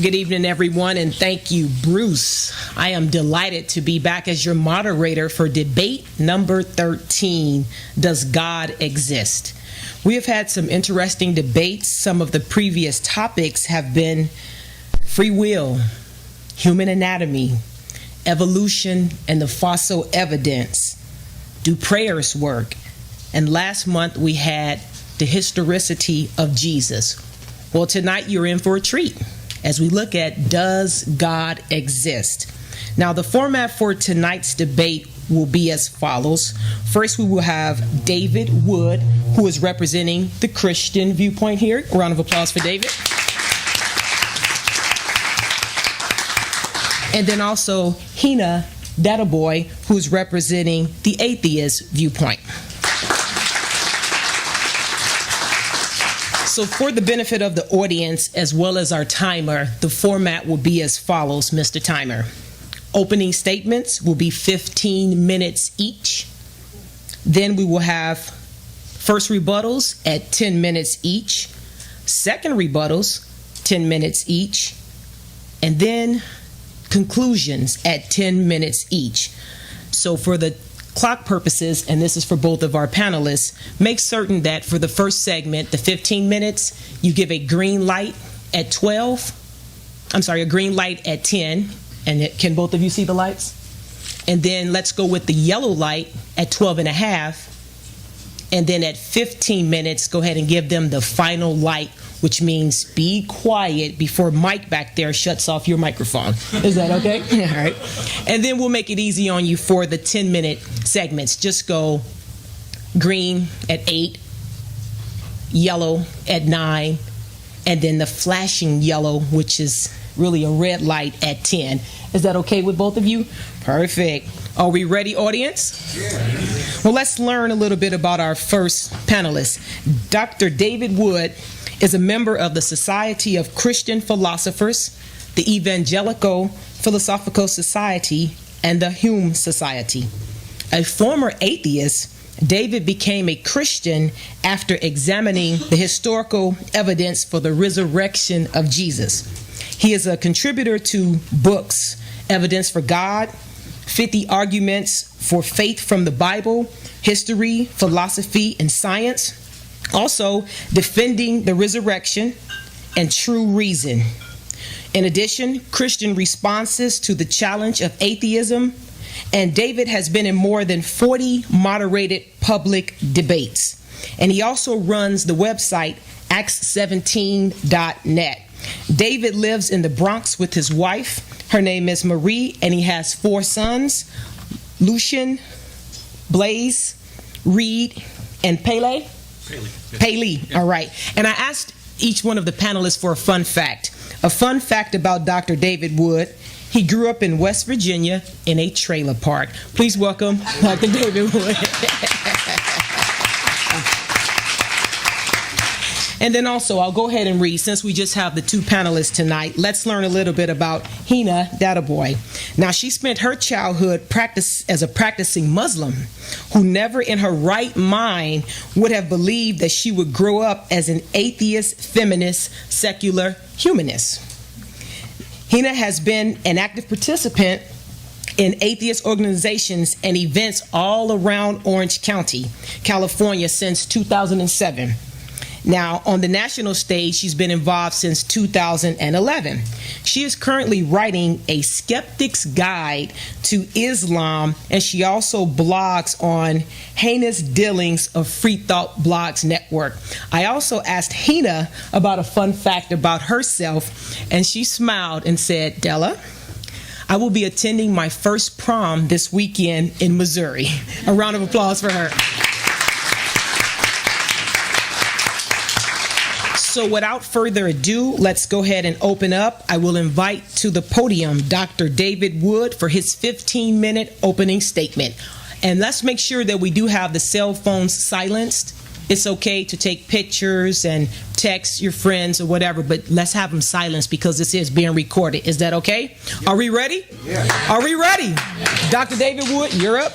Good evening, everyone, and thank you, Bruce. I am delighted to be back as your moderator for debate number 13, Does God Exist? We have had some interesting debates. Some of the previous topics have been free will, human anatomy, evolution, and the fossil evidence. Do prayers work? And last month we had the historicity of Jesus. Well, tonight you're in for a treat as we look at Does God Exist? Now, the format for tonight's debate will be as follows. First, we will have David Wood, who is representing the Christian viewpoint here. A round of applause for David. And then also Heina Dadahhoy, who's representing the atheist viewpoint. So for the benefit of the audience as well as our timer, the format will be as follows, Mr. Timer. Opening statements will be 15 minutes each. Then we will have first rebuttals at 10 minutes each. Second rebuttals, 10 minutes each. And then conclusions at 10 minutes each. So for the clock purposes, and this is for both of our panelists, make certain that for the first segment, the 15 minutes, you give a green light at a green light at 10. And can both of you see the lights? And then let's go with the yellow light at 12 and a half. And then at 15 minutes, go ahead and give them the final light, which means be quiet before Mike back there shuts off your microphone. Is that okay? All right. And then we'll make it easy on you for the 10-minute segments. Just go green at 8, yellow at 9, and then the flashing yellow, which is really a red light, at 10. Is that okay with both of you? Perfect. Are we ready, audience? Yeah. Well, let's learn a little bit about our first panelist. Dr. David Wood is a member of the Society of Christian Philosophers, the Evangelical Philosophical Society, and the Hume Society. A former atheist, David became a Christian after examining the historical evidence for the resurrection of Jesus. He is a contributor to books, Evidence for God, 50 Arguments for Faith from the Bible, History, Philosophy, and Science. Also, Defending the Resurrection and True Reason. In addition, Christian responses to the challenge of atheism. And David has been in more than 40 moderated public debates. And he also runs the website acts17.net. David lives in the Bronx with his wife. Her name is Marie, and he has 4 sons, Lucian, Blaze, Reed, and Pele. All right. And I asked each one of the panelists for a fun fact. A fun fact about Dr. David Wood. He grew up in West Virginia in a trailer park. Please welcome Dr. David Wood. And then also, I'll go ahead and read, since we just have the 2 panelists tonight, let's learn a little bit about Heina Dadahhoy. Now, she spent her childhood as a practicing Muslim who never in her right mind would have believed that she would grow up as an atheist, feminist, secular humanist. Heina has been an active participant in atheist organizations and events all around Orange County, California since 2007. Now, on the national stage, she's been involved since 2011. She is currently writing a Skeptic's Guide to Islam, and she also blogs on Heinous Dealings of Free Thought Blogs Network. I also asked Heina about a fun fact about herself, and she smiled and said, Della, I will be attending my first prom this weekend in Missouri. A round of applause for her. So without further ado, let's go ahead and open up. I will invite to the podium Dr. David Wood for his 15-minute opening statement. And let's make sure that we do have the cell phones silenced. It's okay to take pictures and text your friends or whatever, but let's have them silenced because this is being recorded. Is that okay? Yeah. Are we ready? Yeah. Are we ready? Yeah. Dr. David Wood, you're up.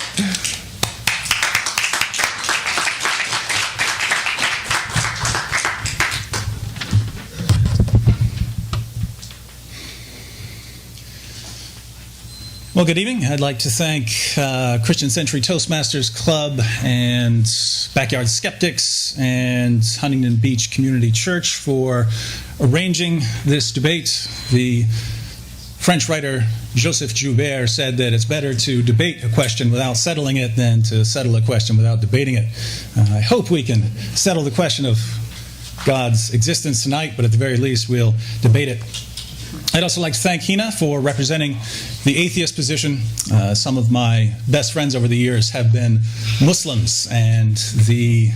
Well, good evening. I'd like to thank Christian Century Toastmasters Club and Backyard Skeptics and Huntington Beach Community Church for arranging this debate. The French writer Joseph Joubert said that it's better to debate a question without settling it than to settle a question without debating it. I hope we can settle the question of God's existence tonight, but at the very least we'll debate it. I'd also like to thank Heina for representing the atheist position. Some of my best friends over the years have been Muslims, and the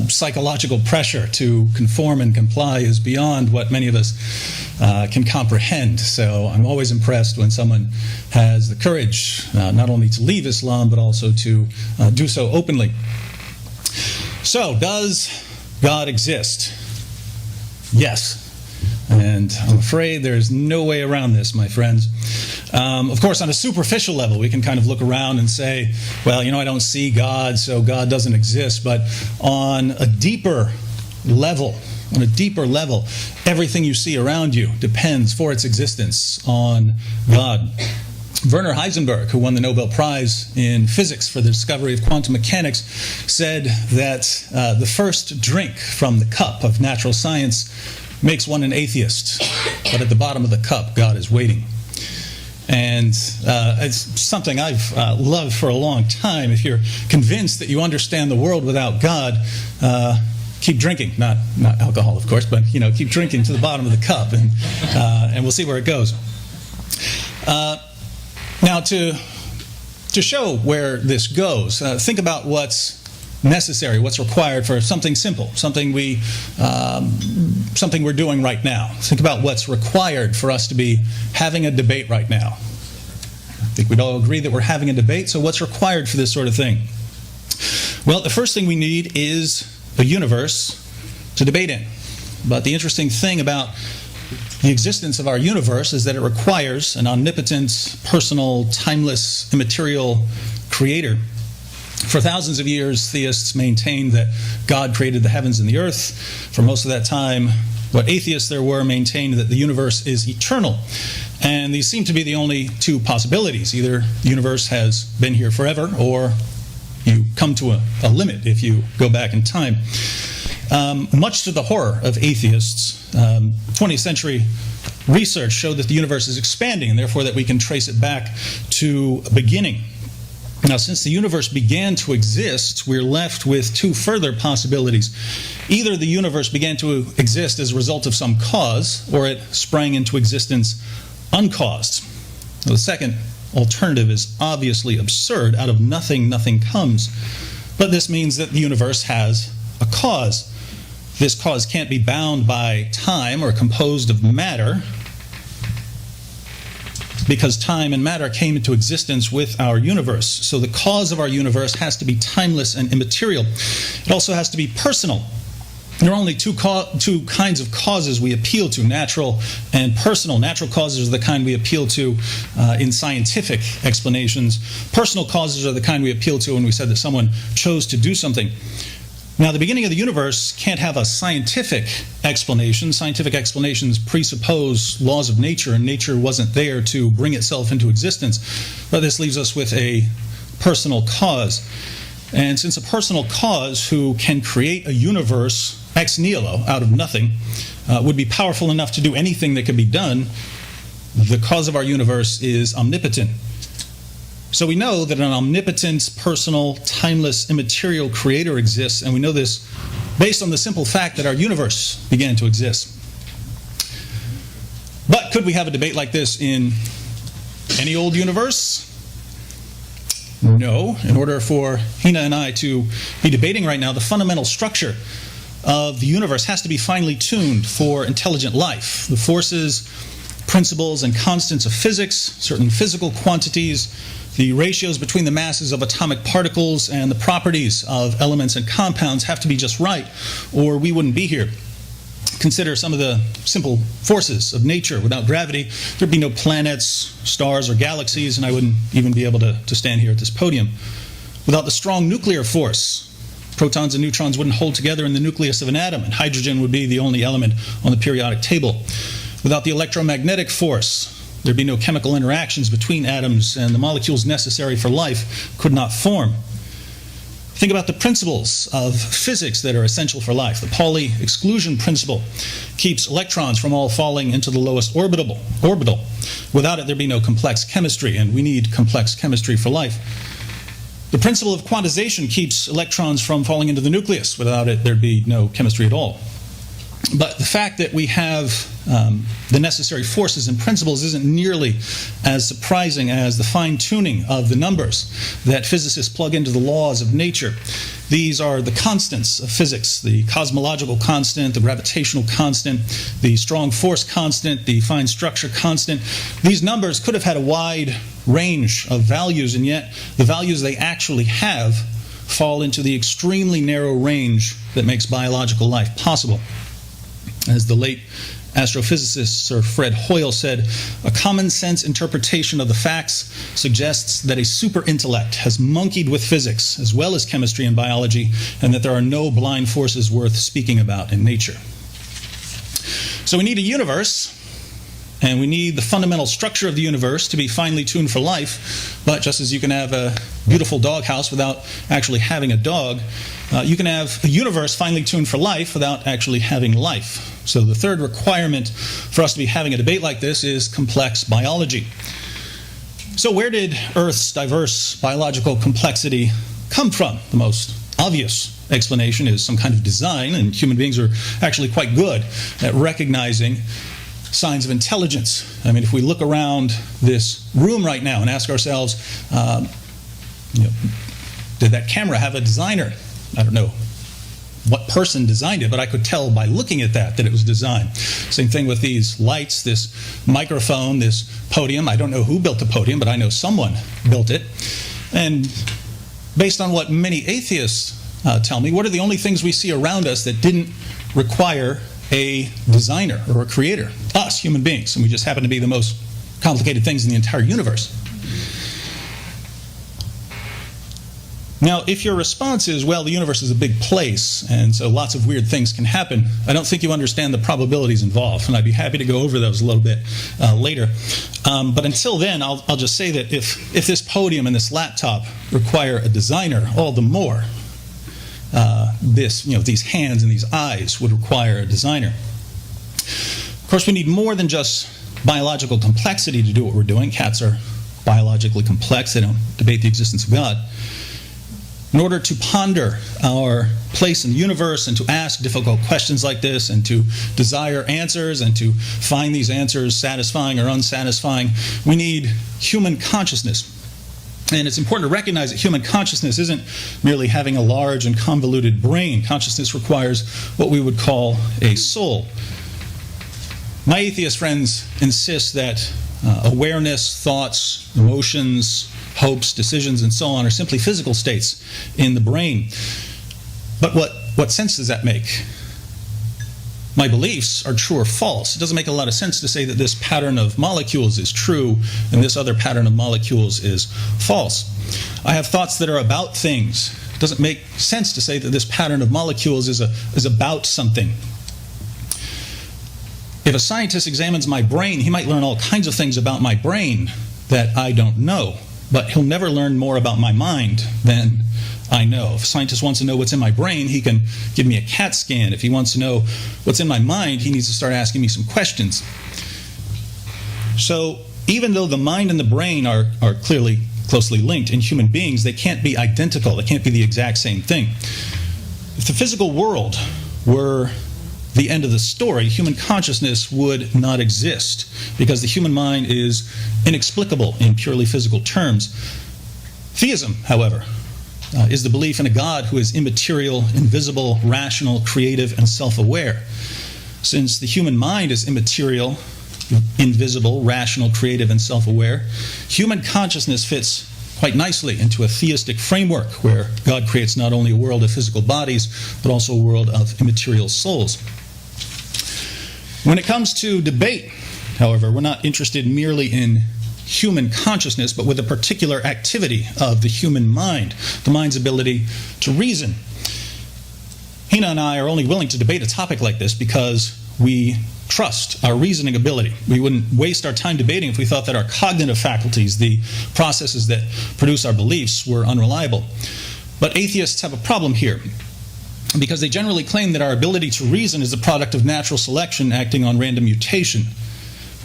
psychological pressure to conform and comply is beyond what many of us can comprehend. So I'm always impressed when someone has the courage not only to leave Islam, but also to do so openly. So, does God exist? Yes. And I'm afraid there's no way around this, my friends. Of course, on a superficial level, we can kind of look around and say, well, I don't see God, so God doesn't exist. But on a deeper level, everything you see around you depends for its existence on God. Werner Heisenberg, who won the Nobel Prize in physics for the discovery of quantum mechanics, said that the first drink from the cup of natural science makes one an atheist, but at the bottom of the cup, God is waiting. And it's something I've loved for a long time. If you're convinced that you understand the world without God, keep drinking. Not alcohol, of course, but keep drinking to the bottom of the cup, and we'll see where it goes. Now, to show where this goes, think about what's necessary, what's required for something simple, something we're doing right now. Think about what's required for us to be having a debate right now. I think we'd all agree that we're having a debate, so what's required for this sort of thing? Well, the first thing we need is a universe to debate in. But the interesting thing about the existence of our universe is that it requires an omnipotent, personal, timeless, immaterial creator. For thousands of years, theists maintained that God created the heavens and the earth. For most of that time, what atheists there were maintained that the universe is eternal. And these seem to be the only two possibilities. Either the universe has been here forever, or you come to a limit if you go back in time. Much to the horror of atheists, 20th century research showed that the universe is expanding, and therefore that we can trace it back to a beginning. Now, since the universe began to exist, we're left with two further possibilities. Either the universe began to exist as a result of some cause, or it sprang into existence uncaused. Now, the second alternative is obviously absurd. Out of nothing, nothing comes. But this means that the universe has a cause. This cause can't be bound by time or composed of matter, because time and matter came into existence with our universe. So the cause of our universe has to be timeless and immaterial. It also has to be personal. There are only two kinds of causes we appeal to, natural and personal. Natural causes are the kind we appeal to in scientific explanations. Personal causes are the kind we appeal to when we said that someone chose to do something. Now, the beginning of the universe can't have a scientific explanation. Scientific explanations presuppose laws of nature, and nature wasn't there to bring itself into existence. But this leaves us with a personal cause. And since a personal cause who can create a universe ex nihilo, out of nothing, would be powerful enough to do anything that could be done, the cause of our universe is omnipotent. So we know that an omnipotent, personal, timeless, immaterial creator exists, and we know this based on the simple fact that our universe began to exist. But could we have a debate like this in any old universe? No. In order for Heina and I to be debating right now, the fundamental structure of the universe has to be finely tuned for intelligent life. The forces, principles, and constants of physics, certain physical quantities, the ratios between the masses of atomic particles and the properties of elements and compounds have to be just right, or we wouldn't be here. Consider some of the simple forces of nature. Without gravity, there'd be no planets, stars, or galaxies, and I wouldn't even be able to stand here at this podium. Without the strong nuclear force, protons and neutrons wouldn't hold together in the nucleus of an atom, and hydrogen would be the only element on the periodic table. Without the electromagnetic force, there'd be no chemical interactions between atoms, and the molecules necessary for life could not form. Think about the principles of physics that are essential for life. The Pauli exclusion principle keeps electrons from all falling into the lowest orbital. Without it, there'd be no complex chemistry, and we need complex chemistry for life. The principle of quantization keeps electrons from falling into the nucleus. Without it, there'd be no chemistry at all. But the fact that we have the necessary forces and principles isn't nearly as surprising as the fine-tuning of the numbers that physicists plug into the laws of nature. These are the constants of physics: the cosmological constant, the gravitational constant, the strong force constant, the fine structure constant. These numbers could have had a wide range of values, and yet the values they actually have fall into the extremely narrow range that makes biological life possible. As the late astrophysicist Sir Fred Hoyle said, a common-sense interpretation of the facts suggests that a super-intellect has monkeyed with physics as well as chemistry and biology, and that there are no blind forces worth speaking about in nature. So we need a universe, and we need the fundamental structure of the universe to be finely tuned for life. But just as you can have a beautiful doghouse without actually having a dog, you can have a universe finely tuned for life without actually having life. So the third requirement for us to be having a debate like this is complex biology. So where did Earth's diverse biological complexity come from? The most obvious explanation is some kind of design, and human beings are actually quite good at recognizing signs of intelligence. I mean, if we look around this room right now and ask ourselves, did that camera have a designer? I don't know what person designed it, but I could tell by looking at that it was designed. Same thing with these lights, this microphone, this podium. I don't know who built the podium, but I know someone built it. And based on what many atheists tell me, what are the only things we see around us that didn't require a designer or a creator? Us, human beings. And we just happen to be the most complicated things in the entire universe. Now, if your response is, well, the universe is a big place, and so lots of weird things can happen, I don't think you understand the probabilities involved, and I'd be happy to go over those a little bit later. But until then, I'll just say that if this podium and this laptop require a designer, all the more these hands and these eyes would require a designer. Of course, we need more than just biological complexity to do what we're doing. Cats are biologically complex. They don't debate the existence of God. In order to ponder our place in the universe and to ask difficult questions like this and to desire answers and to find these answers satisfying or unsatisfying, we need human consciousness. And it's important to recognize that human consciousness isn't merely having a large and convoluted brain. Consciousness requires what we would call a soul. My atheist friends insist that awareness, thoughts, emotions, hopes, decisions, and so on are simply physical states in the brain. But what sense does that make? My beliefs are true or false. It doesn't make a lot of sense to say that this pattern of molecules is true and this other pattern of molecules is false. I have thoughts that are about things. It doesn't make sense to say that this pattern of molecules is about something. If a scientist examines my brain, he might learn all kinds of things about my brain that I don't know. But he'll never learn more about my mind than I know. If a scientist wants to know what's in my brain, he can give me a CAT scan. If he wants to know what's in my mind, he needs to start asking me some questions. So even though the mind and the brain are clearly closely linked in human beings, they can't be identical. They can't be the exact same thing. If the physical world were the end of the story, human consciousness would not exist, because the human mind is inexplicable in purely physical terms. Theism, however, is the belief in a God who is immaterial, invisible, rational, creative, and self-aware. Since the human mind is immaterial, invisible, rational, creative, and self-aware, human consciousness fits quite nicely into a theistic framework where God creates not only a world of physical bodies, but also a world of immaterial souls. When it comes to debate, however, we're not interested merely in human consciousness, but with a particular activity of the human mind, the mind's ability to reason. Heina and I are only willing to debate a topic like this because we trust our reasoning ability. We wouldn't waste our time debating if we thought that our cognitive faculties, the processes that produce our beliefs, were unreliable. But atheists have a problem here, because they generally claim that our ability to reason is the product of natural selection acting on random mutation.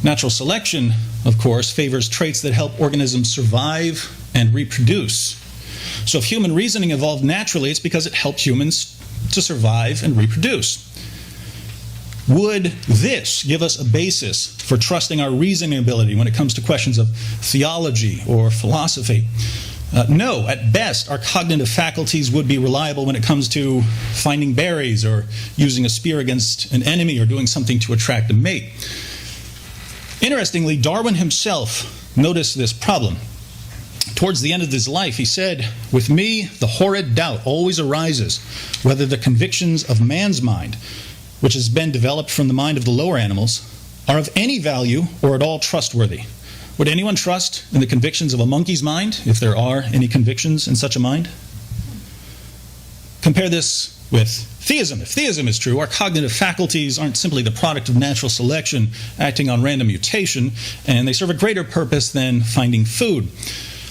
Natural selection, of course, favors traits that help organisms survive and reproduce. So if human reasoning evolved naturally, it's because it helped humans to survive and reproduce. Would this give us a basis for trusting our reasoning ability when it comes to questions of theology or philosophy? No. At best, our cognitive faculties would be reliable when it comes to finding berries or using a spear against an enemy or doing something to attract a mate. Interestingly, Darwin himself noticed this problem. Towards the end of his life, he said, "With me, the horrid doubt always arises whether the convictions of man's mind, which has been developed from the mind of the lower animals, are of any value or at all trustworthy. Would anyone trust in the convictions of a monkey's mind, if there are any convictions in such a mind?" Compare this with theism. If theism is true, our cognitive faculties aren't simply the product of natural selection acting on random mutation, and they serve a greater purpose than finding food.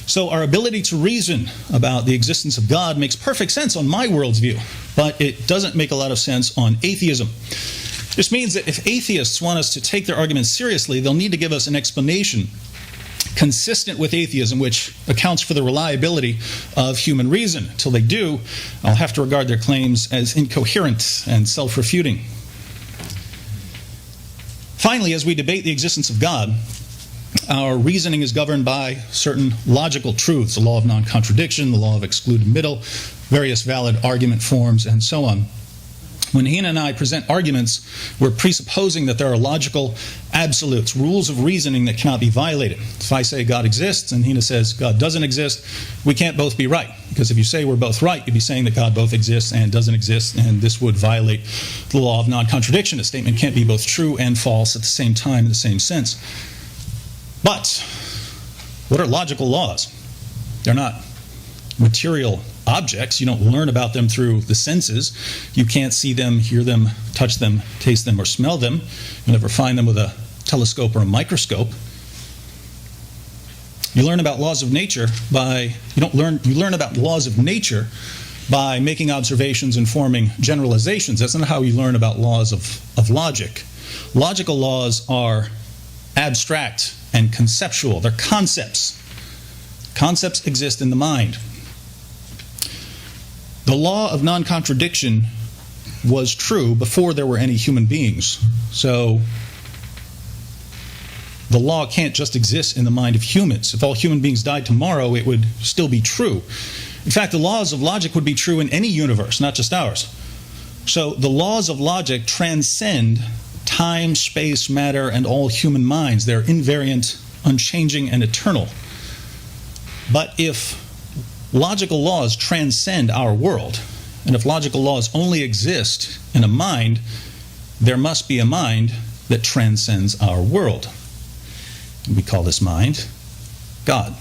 So our ability to reason about the existence of God makes perfect sense on my world's view, but it doesn't make a lot of sense on atheism. This means that if atheists want us to take their arguments seriously, they'll need to give us an explanation consistent with atheism, which accounts for the reliability of human reason. Until they do, I'll have to regard their claims as incoherent and self-refuting. Finally, as we debate the existence of God, our reasoning is governed by certain logical truths, the law of non-contradiction, the law of excluded middle, various valid argument forms, and so on. When Heina and I present arguments, we're presupposing that there are logical absolutes, rules of reasoning that cannot be violated. If I say God exists and Heina says God doesn't exist, we can't both be right. Because if you say we're both right, you'd be saying that God both exists and doesn't exist, and this would violate the law of non-contradiction. A statement can't be both true and false at the same time in the same sense. But what are logical laws? They're not material objects. You don't learn about them through the senses. You can't see them, hear them, touch them, taste them, or smell them. You'll never find them with a telescope or a microscope. You learn about laws of nature by you learn about laws of nature by making observations and forming generalizations. That's not how you learn about laws of logic. Logical laws are abstract and conceptual. They're concepts. Concepts exist in the mind. The law of non-contradiction was true before there were any human beings. So the law can't just exist in the mind of humans. If all human beings died tomorrow, it would still be true. In fact, the laws of logic would be true in any universe, not just ours. So the laws of logic transcend time, space, matter, and all human minds. They're invariant, unchanging, and eternal. But if logical laws transcend our world, and if logical laws only exist in a mind, there must be a mind that transcends our world. And we call this mind God.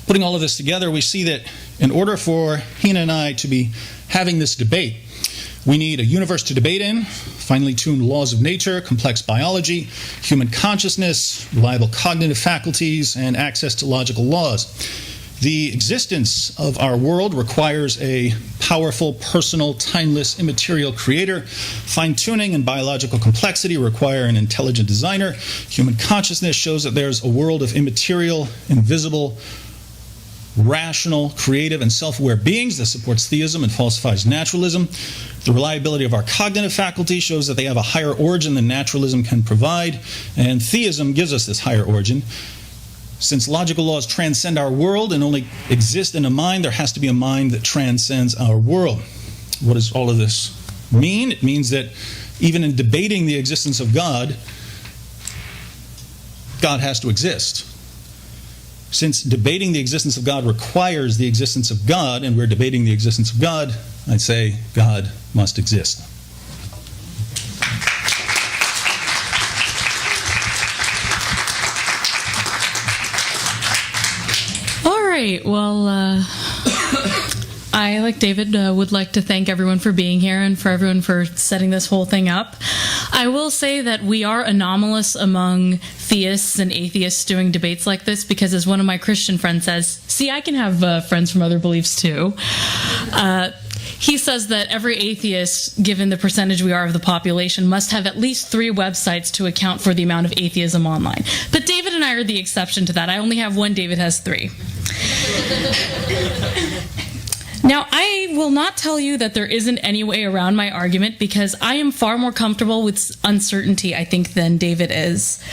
Putting all of this together, we see that in order for Heina and I to be having this debate, we need a universe to debate in, finely tuned laws of nature, complex biology, human consciousness, reliable cognitive faculties, and access to logical laws. The existence of our world requires a powerful, personal, timeless, immaterial creator. Fine-tuning and biological complexity require an intelligent designer. Human consciousness shows that there's a world of immaterial, invisible, rational, creative, and self-aware beings that supports theism and falsifies naturalism. The reliability of our cognitive faculty shows that they have a higher origin than naturalism can provide, and theism gives us this higher origin. Since logical laws transcend our world and only exist in a mind, there has to be a mind that transcends our world. What does all of this mean? It means that even in debating the existence of God, God has to exist. Since debating the existence of God requires the existence of God, and we're debating the existence of God, I'd say God must exist. All right, well, I, like David, would like to thank everyone for being here and for everyone for setting this whole thing up. I will say that we are anomalous among theists and atheists doing debates like this because, as one of my Christian friends says, see, I can have friends from other beliefs too. He says that every atheist, given the percentage we are of the population, must have at least 3 websites to account for the amount of atheism online. But David and I are the exception to that. I only have 1, David has 3. Now, I will not tell you that there isn't any way around my argument because I am far more comfortable with uncertainty, I think, than David is.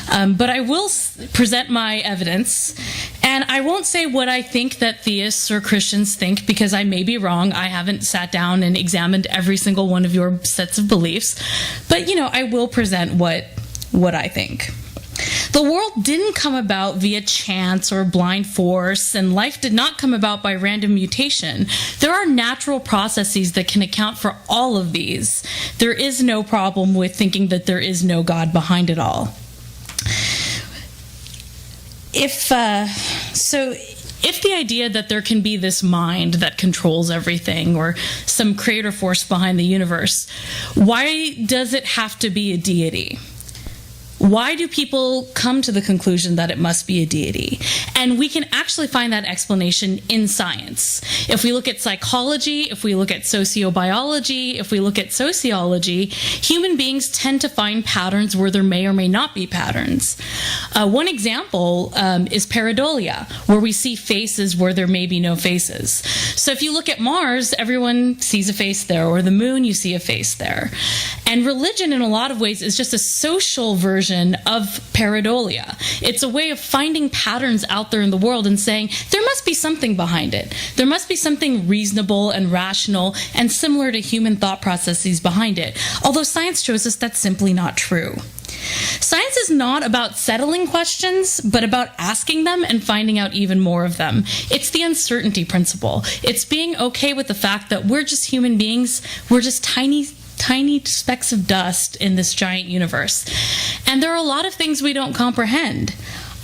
But I will present my evidence, and I won't say what I think that theists or Christians think because I may be wrong. I haven't sat down and examined every single one of your sets of beliefs. But, I will present what I think. The world didn't come about via chance or blind force, and life did not come about by random mutation. There are natural processes that can account for all of these. There is no problem with thinking that there is no God behind it all. If the idea that there can be this mind that controls everything or some creator force behind the universe, why does it have to be a deity? Why do people come to the conclusion that it must be a deity? And we can actually find that explanation in science. If we look at psychology, if we look at sociobiology, if we look at sociology, human beings tend to find patterns where there may or may not be patterns. One example is pareidolia, where we see faces where there may be no faces. So if you look at Mars, everyone sees a face there, or the moon, you see a face there. And religion, in a lot of ways, is just a social version of pareidolia. It's a way of finding patterns out there in the world and saying, there must be something behind it. There must be something reasonable and rational and similar to human thought processes behind it. Although science shows us that's simply not true. Science is not about settling questions, but about asking them and finding out even more of them. It's the uncertainty principle. It's being okay with the fact that we're just human beings. We're just tiny specks of dust in this giant universe. And there are a lot of things we don't comprehend.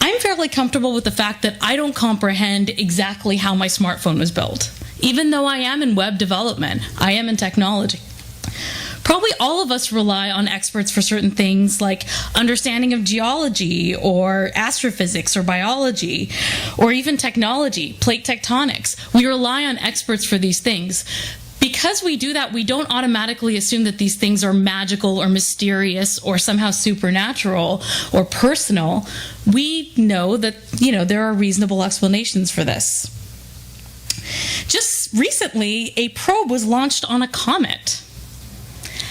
I'm fairly comfortable with the fact that I don't comprehend exactly how my smartphone was built. Even though I am in web development, I am in technology. Probably all of us rely on experts for certain things like understanding of geology or astrophysics or biology or even technology, plate tectonics. We rely on experts for these things. Because we do that, we don't automatically assume that these things are magical or mysterious or somehow supernatural or personal. We know that, there are reasonable explanations for this. Just recently, a probe was launched on a comet.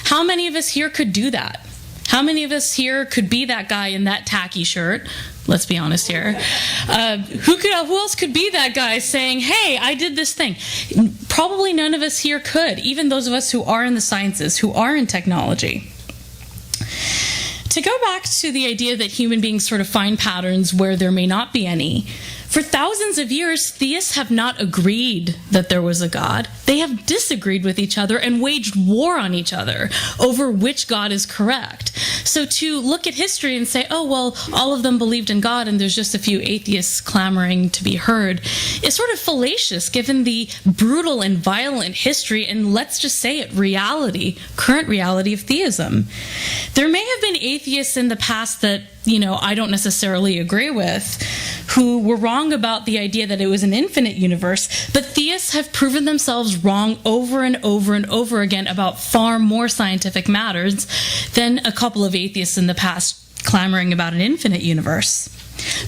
How many of us here could do that? How many of us here could be that guy in that tacky shirt? Let's be honest here. Who else could be that guy saying, hey, I did this thing? Probably none of us here could, even those of us who are in the sciences, who are in technology. To go back to the idea that human beings sort of find patterns where there may not be any, for thousands of years, theists have not agreed that there was a God. They have disagreed with each other and waged war on each other over which God is correct. So to look at history and say, oh, well, all of them believed in God and there's just a few atheists clamoring to be heard is sort of fallacious given the brutal and violent history and, let's just say it, current reality of theism. There may have been atheists in the past that, I don't necessarily agree with, who were wrong about the idea that it was an infinite universe, but theists have proven themselves wrong over and over and over again about far more scientific matters than a couple of atheists in the past clamoring about an infinite universe.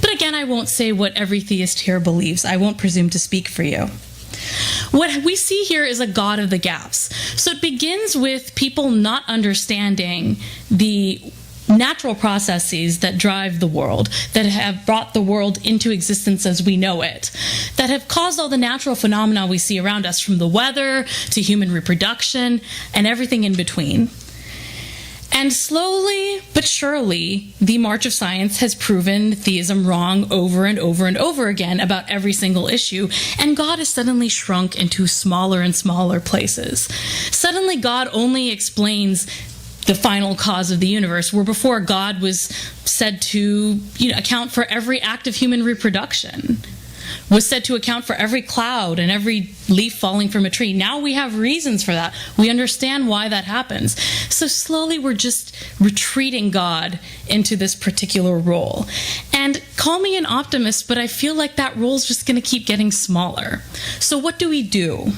But again, I won't say what every theist here believes. I won't presume to speak for you. What we see here is a God of the gaps. So it begins with people not understanding the natural processes that drive the world, that have brought the world into existence as we know it, that have caused all the natural phenomena we see around us, from the weather to human reproduction and everything in between. And slowly but surely, the march of science has proven theism wrong over and over and over again about every single issue, and God has suddenly shrunk into smaller and smaller places. Suddenly, God only explains the final cause of the universe, where before God was said to account for every act of human reproduction. was said to account for every cloud and every leaf falling from a tree. Now we have reasons for that. We understand why that happens. So slowly we're just retreating God into this particular role. And call me an optimist, but I feel like that role is just going to keep getting smaller. So what do we do?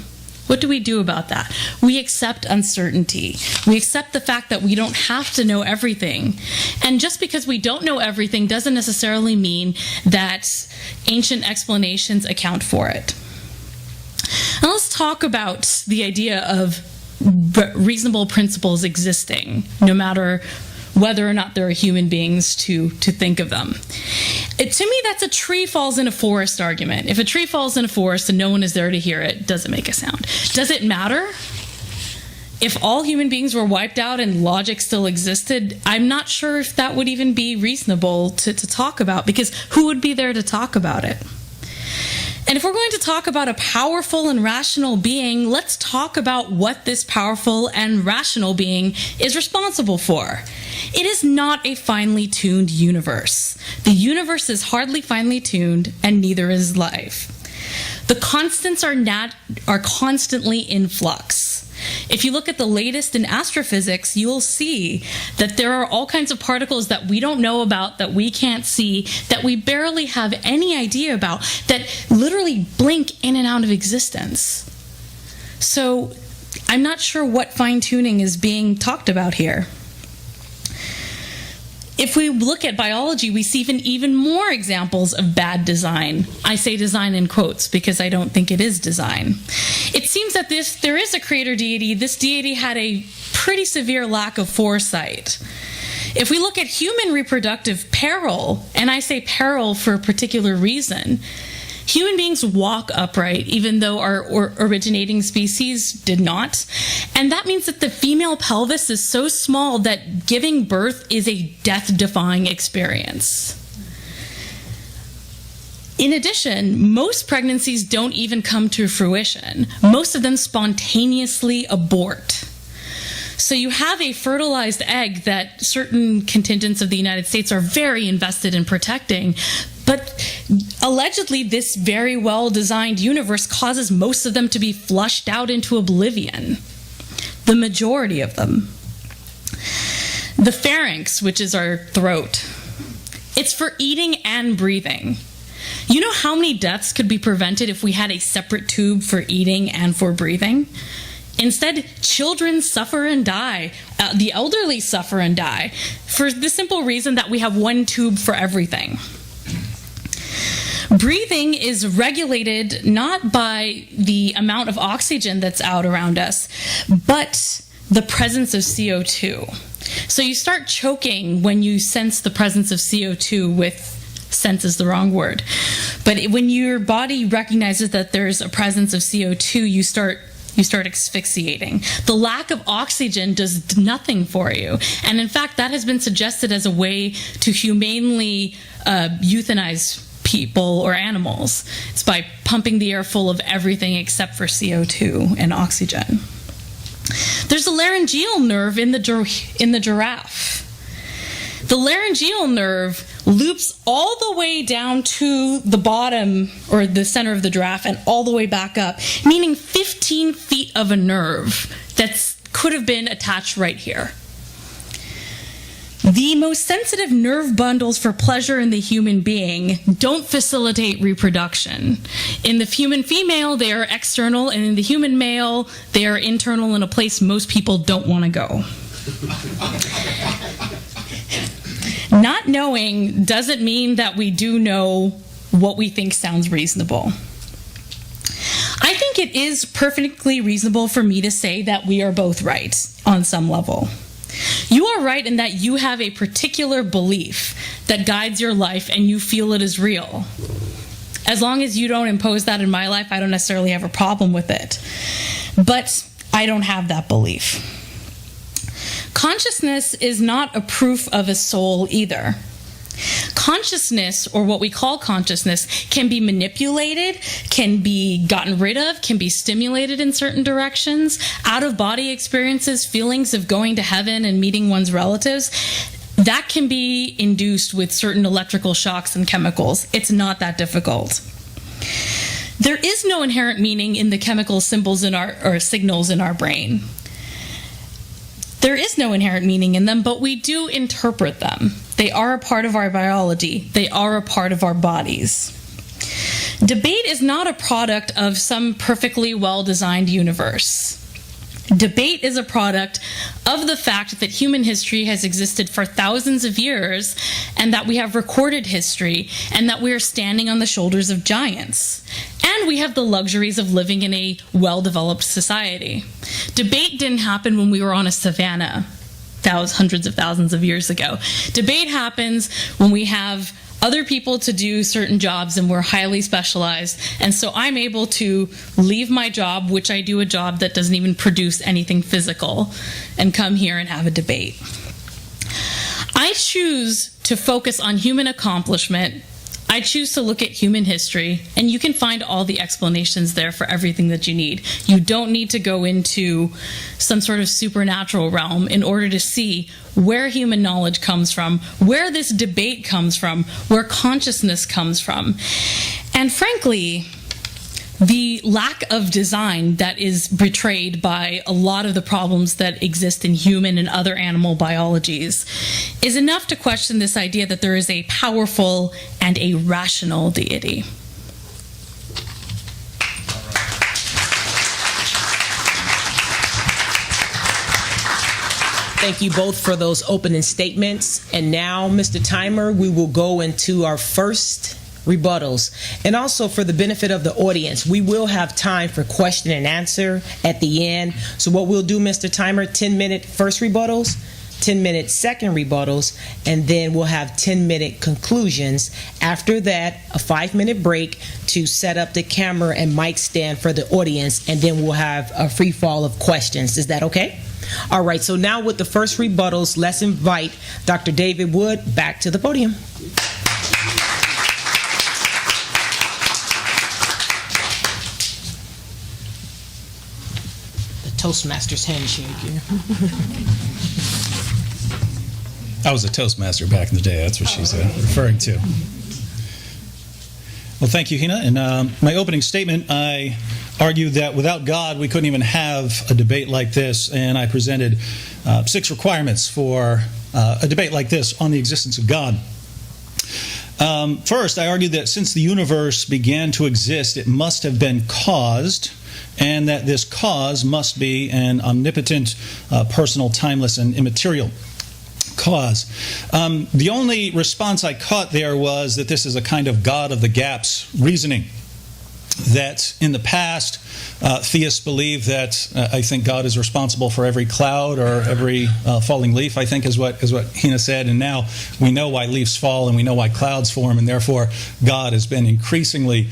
What do we do about that? We accept uncertainty. We accept the fact that we don't have to know everything. And just because we don't know everything doesn't necessarily mean that ancient explanations account for it. Now let's talk about the idea of reasonable principles existing, no matter whether or not there are human beings to think of them. To me, that's a tree falls in a forest argument. If a tree falls in a forest and no one is there to hear it, does it make a sound? Does it matter? If all human beings were wiped out and logic still existed, I'm not sure if that would even be reasonable to talk about, because who would be there to talk about it? And if we're going to talk about a powerful and rational being, let's talk about what this powerful and rational being is responsible for. It is not a finely tuned universe. The universe is hardly finely tuned, and neither is life. The constants are constantly in flux. If you look at the latest in astrophysics, you will see that there are all kinds of particles that we don't know about, that we can't see, that we barely have any idea about, that literally blink in and out of existence. So I'm not sure what fine-tuning is being talked about here. If we look at biology, we see even more examples of bad design. I say design in quotes because I don't think it is design. It seems that there is a creator deity. This deity had a pretty severe lack of foresight. If we look at human reproductive peril, and I say peril for a particular reason, human beings walk upright, even though our originating species did not. And that means that the female pelvis is so small that giving birth is a death-defying experience. In addition, most pregnancies don't even come to fruition. Most of them spontaneously abort. So you have a fertilized egg that certain contingents of the United States are very invested in protecting, but allegedly this very well-designed universe causes most of them to be flushed out into oblivion. The majority of them. The pharynx, which is our throat, it's for eating and breathing. You know how many deaths could be prevented if we had a separate tube for eating and for breathing? Instead, children suffer and die. The elderly suffer and die for the simple reason that we have one tube for everything. Breathing is regulated not by the amount of oxygen that's out around us, but the presence of CO2. So you start choking when you sense the presence of CO2 with sense is the wrong word. But when your body recognizes that there's a presence of CO2, you start asphyxiating. The lack of oxygen does nothing for you. And in fact, that has been suggested as a way to humanely euthanize people or animals. It's by pumping the air full of everything except for CO2 and oxygen. There's a laryngeal nerve in the giraffe. The laryngeal nerve loops all the way down to the bottom or the center of the giraffe and all the way back up, meaning 15 feet of a nerve that could have been attached right here. The most sensitive nerve bundles for pleasure in the human being don't facilitate reproduction. In the human female, they are external, and in the human male, they are internal in a place most people don't want to go. Not knowing doesn't mean that we do know what we think sounds reasonable. I think it is perfectly reasonable for me to say that we are both right on some level. You are right in that you have a particular belief that guides your life and you feel it is real. As long as you don't impose that in my life, I don't necessarily have a problem with it. But I don't have that belief. Consciousness is not a proof of a soul either. Consciousness, or what we call consciousness, can be manipulated, can be gotten rid of, can be stimulated in certain directions. Out-of-body experiences, feelings of going to heaven and meeting one's relatives, that can be induced with certain electrical shocks and chemicals. It's not that difficult. There is no inherent meaning in the chemical symbols in or signals in our brain. There is no inherent meaning in them, but we do interpret them. They are a part of our biology. They are a part of our bodies. Debate is not a product of some perfectly well-designed universe. Debate is a product of the fact that human history has existed for thousands of years, and that we have recorded history, and that we are standing on the shoulders of giants. And we have the luxuries of living in a well-developed society. Debate didn't happen when we were on a savanna hundreds of thousands of years ago. Debate happens when we have other people to do certain jobs and we're highly specialized, and so I'm able to leave my job, which I do a job that doesn't even produce anything physical, and come here and have a debate. I choose to focus on human accomplishment. I choose to look at human history, and you can find all the explanations there for everything that you need. You don't need to go into some sort of supernatural realm in order to see where human knowledge comes from, where this debate comes from, where consciousness comes from. And frankly, the lack of design that is betrayed by a lot of the problems that exist in human and other animal biologies is enough to question this idea that there is a powerful and a rational deity. Thank you both for those opening statements. And now, Mr. Timer, we will go into our first rebuttals. And also, for the benefit of the audience, we will have time for question and answer at the end. So what we'll do, Mr. Timer, 10-minute first rebuttals, 10-minute second rebuttals, and then we'll have 10-minute conclusions. After that, a 5-minute break to set up the camera and mic stand for the audience, and then we'll have a free fall of questions. Is that okay? All right, so now with the first rebuttals, let's invite Dr. David Wood back to the podium. Toastmasters handshake here. I was a Toastmaster back in the day. That's what she's referring to. Well, thank you, Heina. In my opening statement, I argued that without God, we couldn't even have a debate like this, and I presented 6 requirements for a debate like this on the existence of God. First, I argued that since the universe began to exist, it must have been caused, and that this cause must be an omnipotent, personal, timeless, and immaterial cause. The only response I caught there was that this is a kind of God of the gaps reasoning. That in the past, theists believe that I think God is responsible for every cloud or every falling leaf, I think is what Heina said. And now we know why leaves fall and we know why clouds form, and therefore God has been increasingly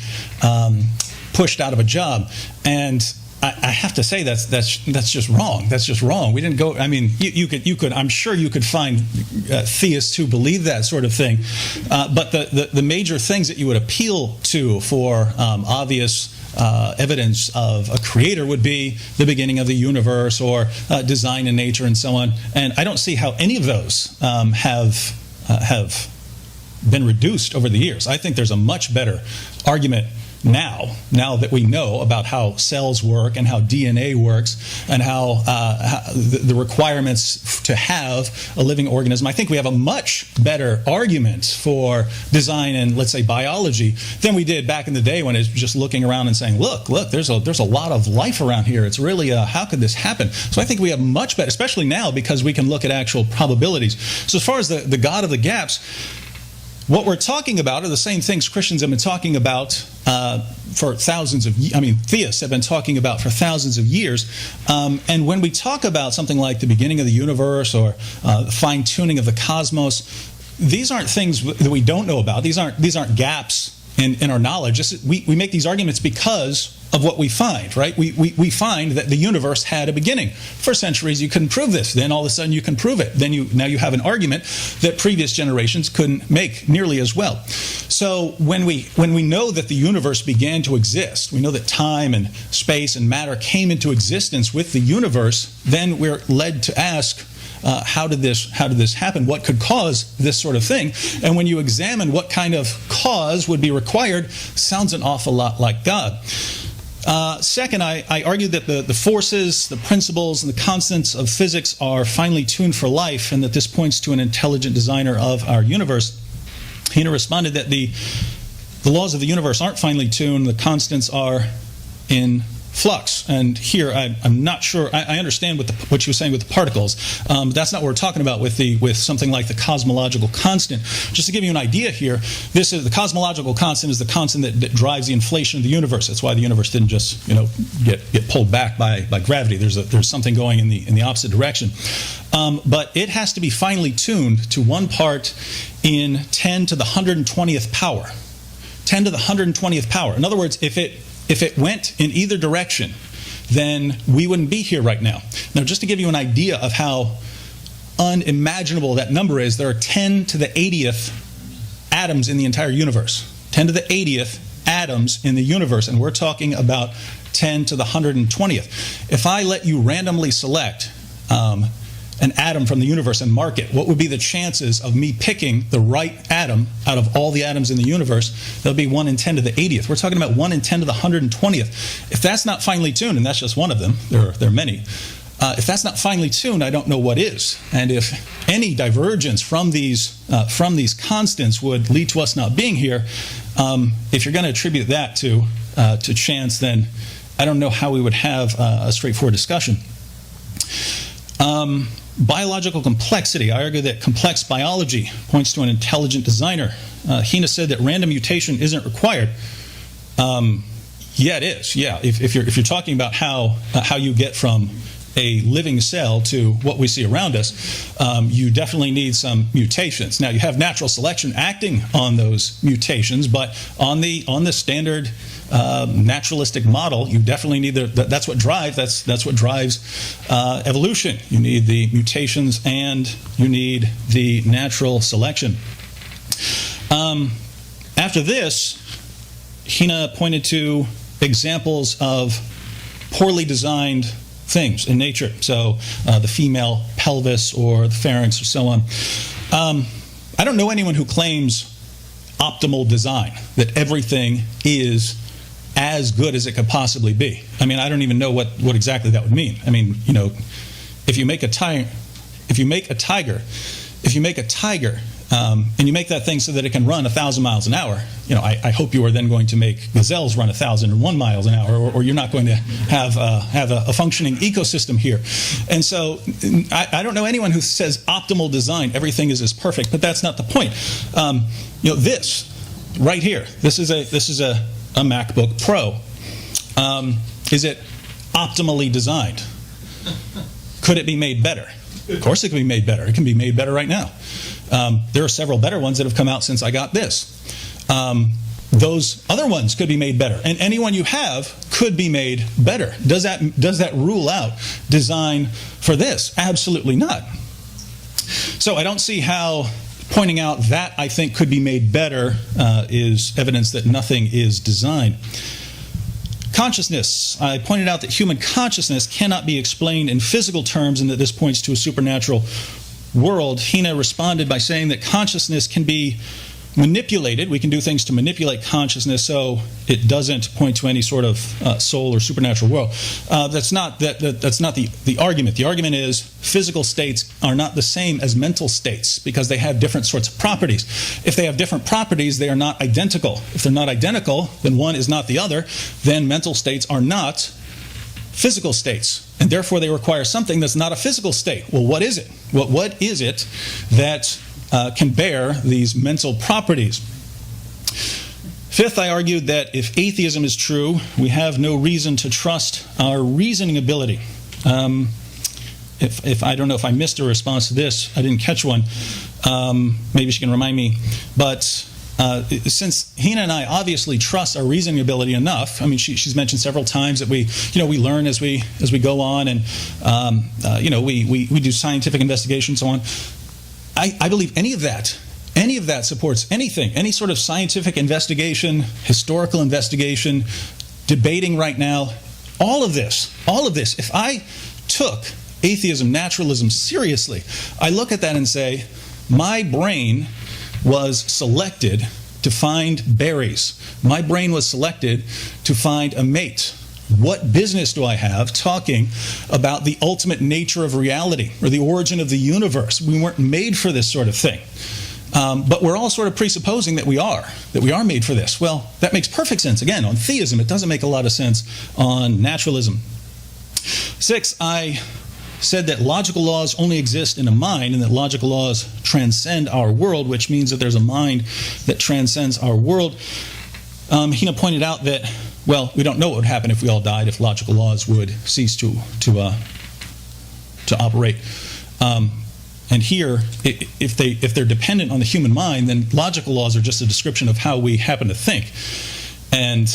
pushed out of a job. And I have to say that's just wrong. That's just wrong. We didn't go. I mean, you could. I'm sure you could find theists who believe that sort of thing. But the major things that you would appeal to for obvious evidence of a creator would be the beginning of the universe or design in nature and so on. And I don't see how any of those have been reduced over the years. I think there's a much better argument now that we know about how cells work and how DNA works and how the requirements to have a living organism. I think we have a much better argument for design and, let's say, biology than we did back in the day when it was just looking around and saying, look, there's a lot of life around here. It's really, how could this happen? So I think we have much better, especially now because we can look at actual probabilities. So as far as the God of the gaps, what we're talking about are the same things Christians have been talking about for thousands of years. I mean, theists have been talking about for thousands of years. And when we talk about something like the beginning of the universe or fine-tuning of the cosmos, these aren't things that we don't know about. These aren't gaps in our knowledge. We make these arguments because of what we find, right? We find that the universe had a beginning. For centuries, you couldn't prove this. Then all of a sudden, you can prove it. Then now you have an argument that previous generations couldn't make nearly as well. So when we know that the universe began to exist, we know that time and space and matter came into existence with the universe, then we're led to ask, how did this happen? What could cause this sort of thing? And when you examine what kind of cause would be required, sounds an awful lot like God. Second, I argue that the forces, the principles, and the constants of physics are finely tuned for life, and that this points to an intelligent designer of our universe. Heina responded that the laws of the universe aren't finely tuned, the constants are in flux. And here, I'm not sure. I understand what she was saying with the particles, but that's not what we're talking about with something like the cosmological constant. Just to give you an idea here, the cosmological constant is the constant that drives the inflation of the universe. That's why the universe didn't just get pulled back by gravity. There's something going in the opposite direction. But it has to be finely tuned to 1 part in 10 to the 120th power. 10 to the 120th power. In other words, if it went in either direction, then we wouldn't be here right now. Now, just to give you an idea of how unimaginable that number is, there are 10 to the 80th atoms in the entire universe. 10 to the 80th atoms in the universe, and we're talking about 10 to the 120th. If I let you randomly select an atom from the universe and mark it, what would be the chances of me picking the right atom out of all the atoms in the universe? That would be 1 in 10 to the 80th. We're talking about 1 in 10 to the 120th. If that's not finely tuned, and that's just one of them, there are many, if that's not finely tuned, I don't know what is. And if any divergence from these constants would lead to us not being here, if you're going to attribute that to chance, then I don't know how we would have a straightforward discussion. Biological complexity. I argue that complex biology points to an intelligent designer. Heina said that random mutation isn't required. Yeah, it is. Yeah, if you're talking about how you get from a living cell to what we see around us, you definitely need some mutations. Now, you have natural selection acting on those mutations, but on the standard naturalistic model, you definitely need that's what drives evolution. You need the mutations and you need the natural selection. After this, Heina pointed to examples of poorly designed things in nature. So the female pelvis or the pharynx or so on. I don't know anyone who claims optimal design, that everything is as good as it could possibly be. I mean, I don't even know what exactly that would mean. I mean, if you make a tiger, and you make that thing so that it can run 1,000 miles an hour, I hope you are then going to make gazelles run 1,001 miles an hour, or you're not going to have a functioning ecosystem here. And so I don't know anyone who says optimal design, everything is as perfect, but that's not the point. This right here, this is a MacBook Pro. Is it optimally designed? Could it be made better? Of course it can be made better. It can be made better right now. There are several better ones that have come out since I got this. Those other ones could be made better. And any one you have could be made better. Does that rule out design for this? Absolutely not. So I don't see how pointing out that I think could be made better is evidence that nothing is designed. Consciousness. I pointed out that human consciousness cannot be explained in physical terms and that this points to a supernatural world. Heina responded by saying that consciousness can be manipulated. We can do things to manipulate consciousness so it doesn't point to any sort of soul or supernatural world. That's not the argument. The argument is physical states are not the same as mental states because they have different sorts of properties. If they have different properties, they are not identical. If they're not identical, then one is not the other. Then mental states are not physical states, and therefore they require something that's not a physical state. Well, what is it? What is it that can bear these mental properties? Fifth, I argued that if atheism is true, we have no reason to trust our reasoning ability. If I don't know if I missed a response to this, I didn't catch one. Maybe she can remind me. But since Heina and I obviously trust our reasoning ability enough, I mean, she's mentioned several times that we learn as we go on, and we do scientific investigation and so on. I believe any of that supports anything, any sort of scientific investigation, historical investigation, debating right now, all of this. If I took atheism, naturalism seriously, I look at that and say, my brain was selected to find berries. My brain was selected to find a mate. What business do I have talking about the ultimate nature of reality or the origin of the universe? We weren't made for this sort of thing. But we're all sort of presupposing that we are made for this. Well, that makes perfect sense. Again, on theism, it doesn't make a lot of sense on naturalism. 6, I said that logical laws only exist in a mind and that logical laws transcend our world, which means that there's a mind that transcends our world. Heina pointed out that, well, we don't know what would happen if we all died, if logical laws would cease to operate. And here, if they're dependent on the human mind, then logical laws are just a description of how we happen to think. And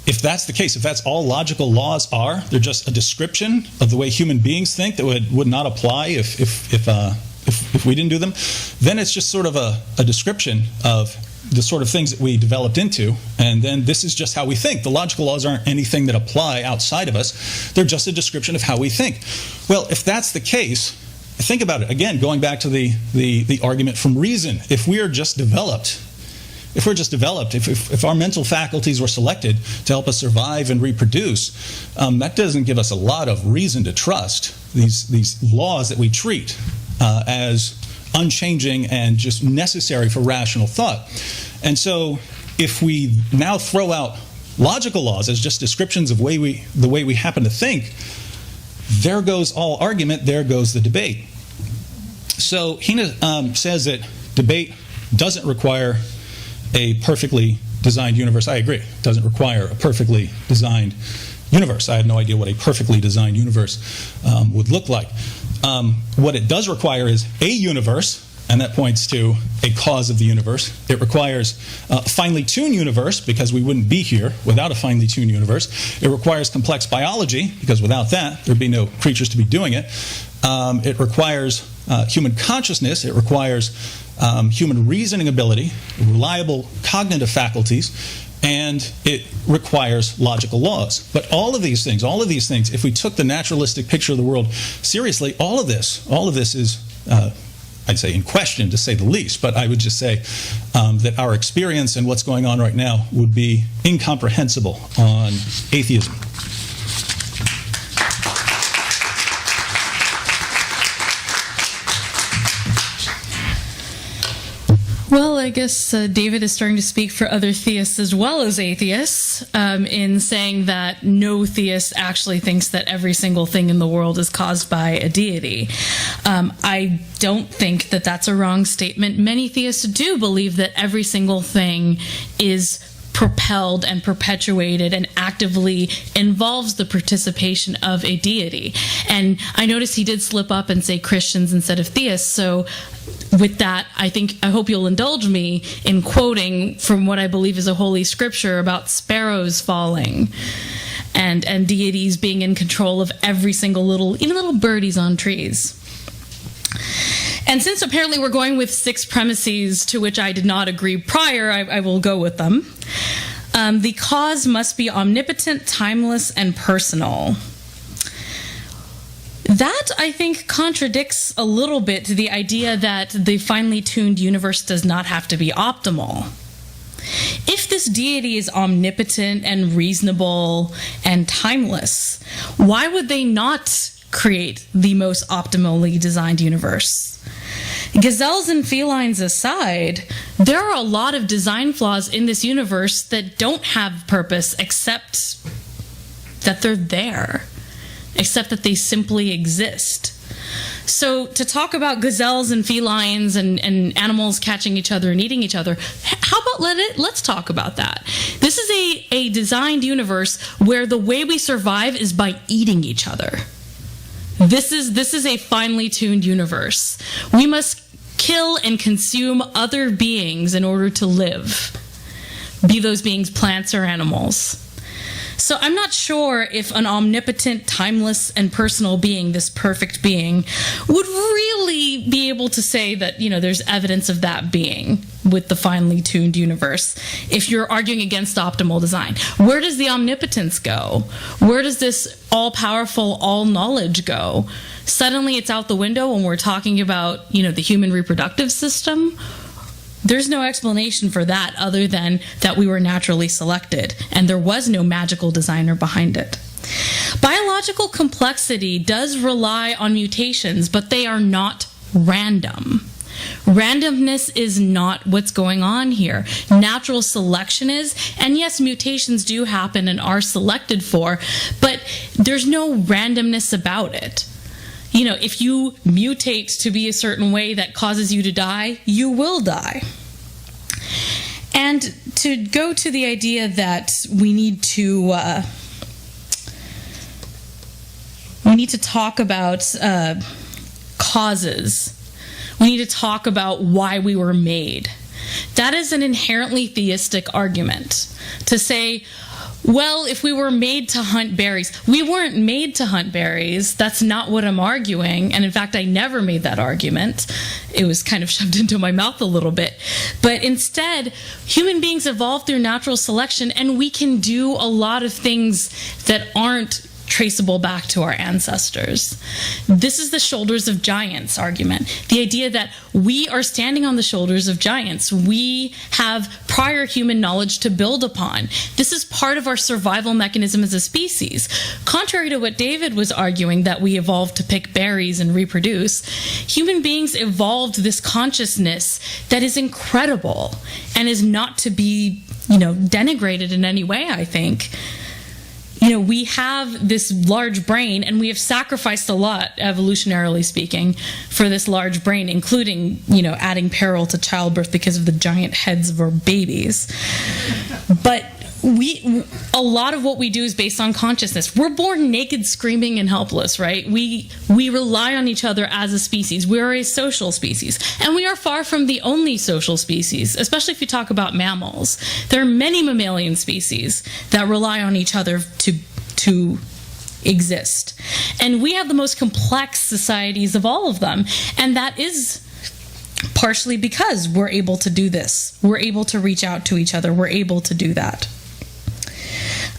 if that's the case, if that's all logical laws are, they're just a description of the way human beings think that would not apply if we didn't do them, then it's just sort of a description of the sort of things that we developed into, and then this is just how we think. The logical laws aren't anything that apply outside of us. They're just a description of how we think. Well, if that's the case, think about it. Again, going back to the argument from reason. If our mental faculties were selected to help us survive and reproduce, that doesn't give us a lot of reason to trust these laws that we treat as unchanging and just necessary for rational thought. And so if we now throw out logical laws as just descriptions of the way we happen to think, there goes all argument, there goes the debate. So Heina says that debate doesn't require a perfectly designed universe. I agree. It doesn't require a perfectly designed universe. I have no idea what a perfectly designed universe would look like. What it does require is a universe, and that points to a cause of the universe. It requires a finely tuned universe, because we wouldn't be here without a finely tuned universe. It requires complex biology, because without that, there'd be no creatures to be doing it. It requires human consciousness. It requires human reasoning ability, reliable cognitive faculties, and it requires logical laws. But all of these things, if we took the naturalistic picture of the world seriously, all of this is, I'd say, in question, to say the least. But I would just say that our experience and what's going on right now would be incomprehensible on atheism. Well, I guess David is starting to speak for other theists as well as atheists in saying that no theist actually thinks that every single thing in the world is caused by a deity. I don't think that that's a wrong statement. Many theists do believe that every single thing is propelled and perpetuated and actively involves the participation of a deity. And I noticed he did slip up and say Christians instead of theists, so with that, I hope you'll indulge me in quoting from what I believe is a holy scripture about sparrows falling and deities being in control of every single even little birdies on trees. And since apparently we're going with 6 premises to which I did not agree prior, I will go with them. The cause must be omnipotent, timeless, and personal. That, I think, contradicts a little bit to the idea that the finely tuned universe does not have to be optimal. If this deity is omnipotent and reasonable and timeless, why would they not create the most optimally designed universe? Gazelles and felines aside, there are a lot of design flaws in this universe that don't have purpose except that they're there, except that they simply exist. So to talk about gazelles and felines and animals catching each other and eating each other, how about let's talk about that. This is a designed universe where the way we survive is by eating each other. This is a finely tuned universe. We must kill and consume other beings in order to live, be those beings plants or animals. So I'm not sure if an omnipotent, timeless, and personal being, this perfect being, would really be able to say that, there's evidence of that being with the finely tuned universe if you're arguing against optimal design. Where does the omnipotence go? Where does this all-powerful, all-knowledge go? Suddenly it's out the window when we're talking about, the human reproductive system. There's no explanation for that other than that we were naturally selected and there was no magical designer behind it. Biological complexity does rely on mutations, but they are not random. Randomness is not what's going on here. Natural selection is, and yes, mutations do happen and are selected for, but there's no randomness about it. If you mutate to be a certain way that causes you to die, you will die. And to go to the idea that we need to talk about causes. We need to talk about why we were made. That is an inherently theistic argument. To say, well, if we were made to hunt berries, we weren't made to hunt berries. That's not what I'm arguing. And in fact, I never made that argument. It was kind of shoved into my mouth a little bit. But instead, human beings evolved through natural selection, and we can do a lot of things that aren't traceable back to our ancestors. This is the shoulders of giants argument. The idea that we are standing on the shoulders of giants. We have prior human knowledge to build upon. This is part of our survival mechanism as a species. Contrary to what David was arguing, that we evolved to pick berries and reproduce, human beings evolved this consciousness that is incredible and is not to be, denigrated in any way, I think. We have this large brain, and we have sacrificed a lot, evolutionarily speaking, for this large brain, including, adding peril to childbirth because of the giant heads of our babies. But a lot of what we do is based on consciousness. We're born naked, screaming, and helpless, right? We rely on each other as a species. We are a social species. And we are far from the only social species, especially if you talk about mammals. There are many mammalian species that rely on each other to exist. And we have the most complex societies of all of them. And that is partially because we're able to do this. We're able to reach out to each other. We're able to do that.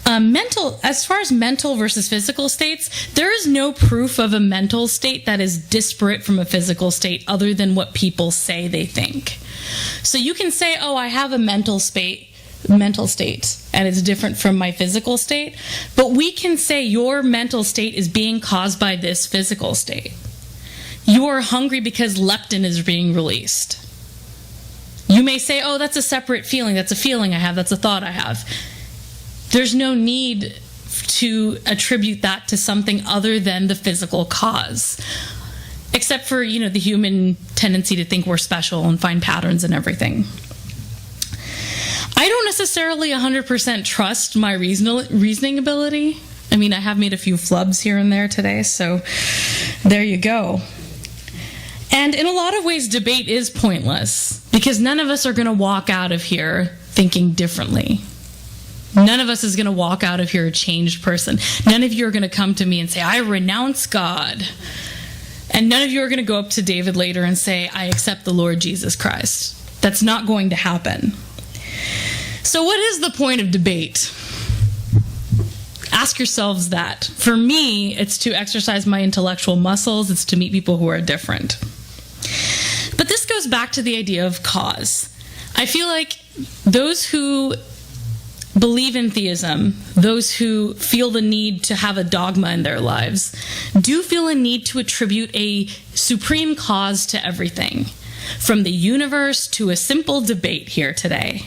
As far as mental versus physical states, there is no proof of a mental state that is disparate from a physical state other than what people say they think. So you can say, oh, I have a mental state, and it's different from my physical state, but we can say your mental state is being caused by this physical state. You are hungry because leptin is being released. You may say, oh, that's a separate feeling, that's a feeling I have, that's a thought I have. There's no need to attribute that to something other than the physical cause, except for, the human tendency to think we're special and find patterns and everything. I don't necessarily 100% trust my reasoning ability. I mean, I have made a few flubs here and there today, so there you go. And in a lot of ways, debate is pointless, because none of us are going to walk out of here thinking differently. None of us is going to walk out of here a changed person. None of you are going to come to me and say, I renounce God. And none of you are going to go up to David later and say, I accept the Lord Jesus Christ. That's not going to happen. So what is the point of debate? Ask yourselves that. For me, it's to exercise my intellectual muscles. It's to meet people who are different. But this goes back to the idea of cause. I feel like those who believe in theism, those who feel the need to have a dogma in their lives, do feel a need to attribute a supreme cause to everything, from the universe to a simple debate here today.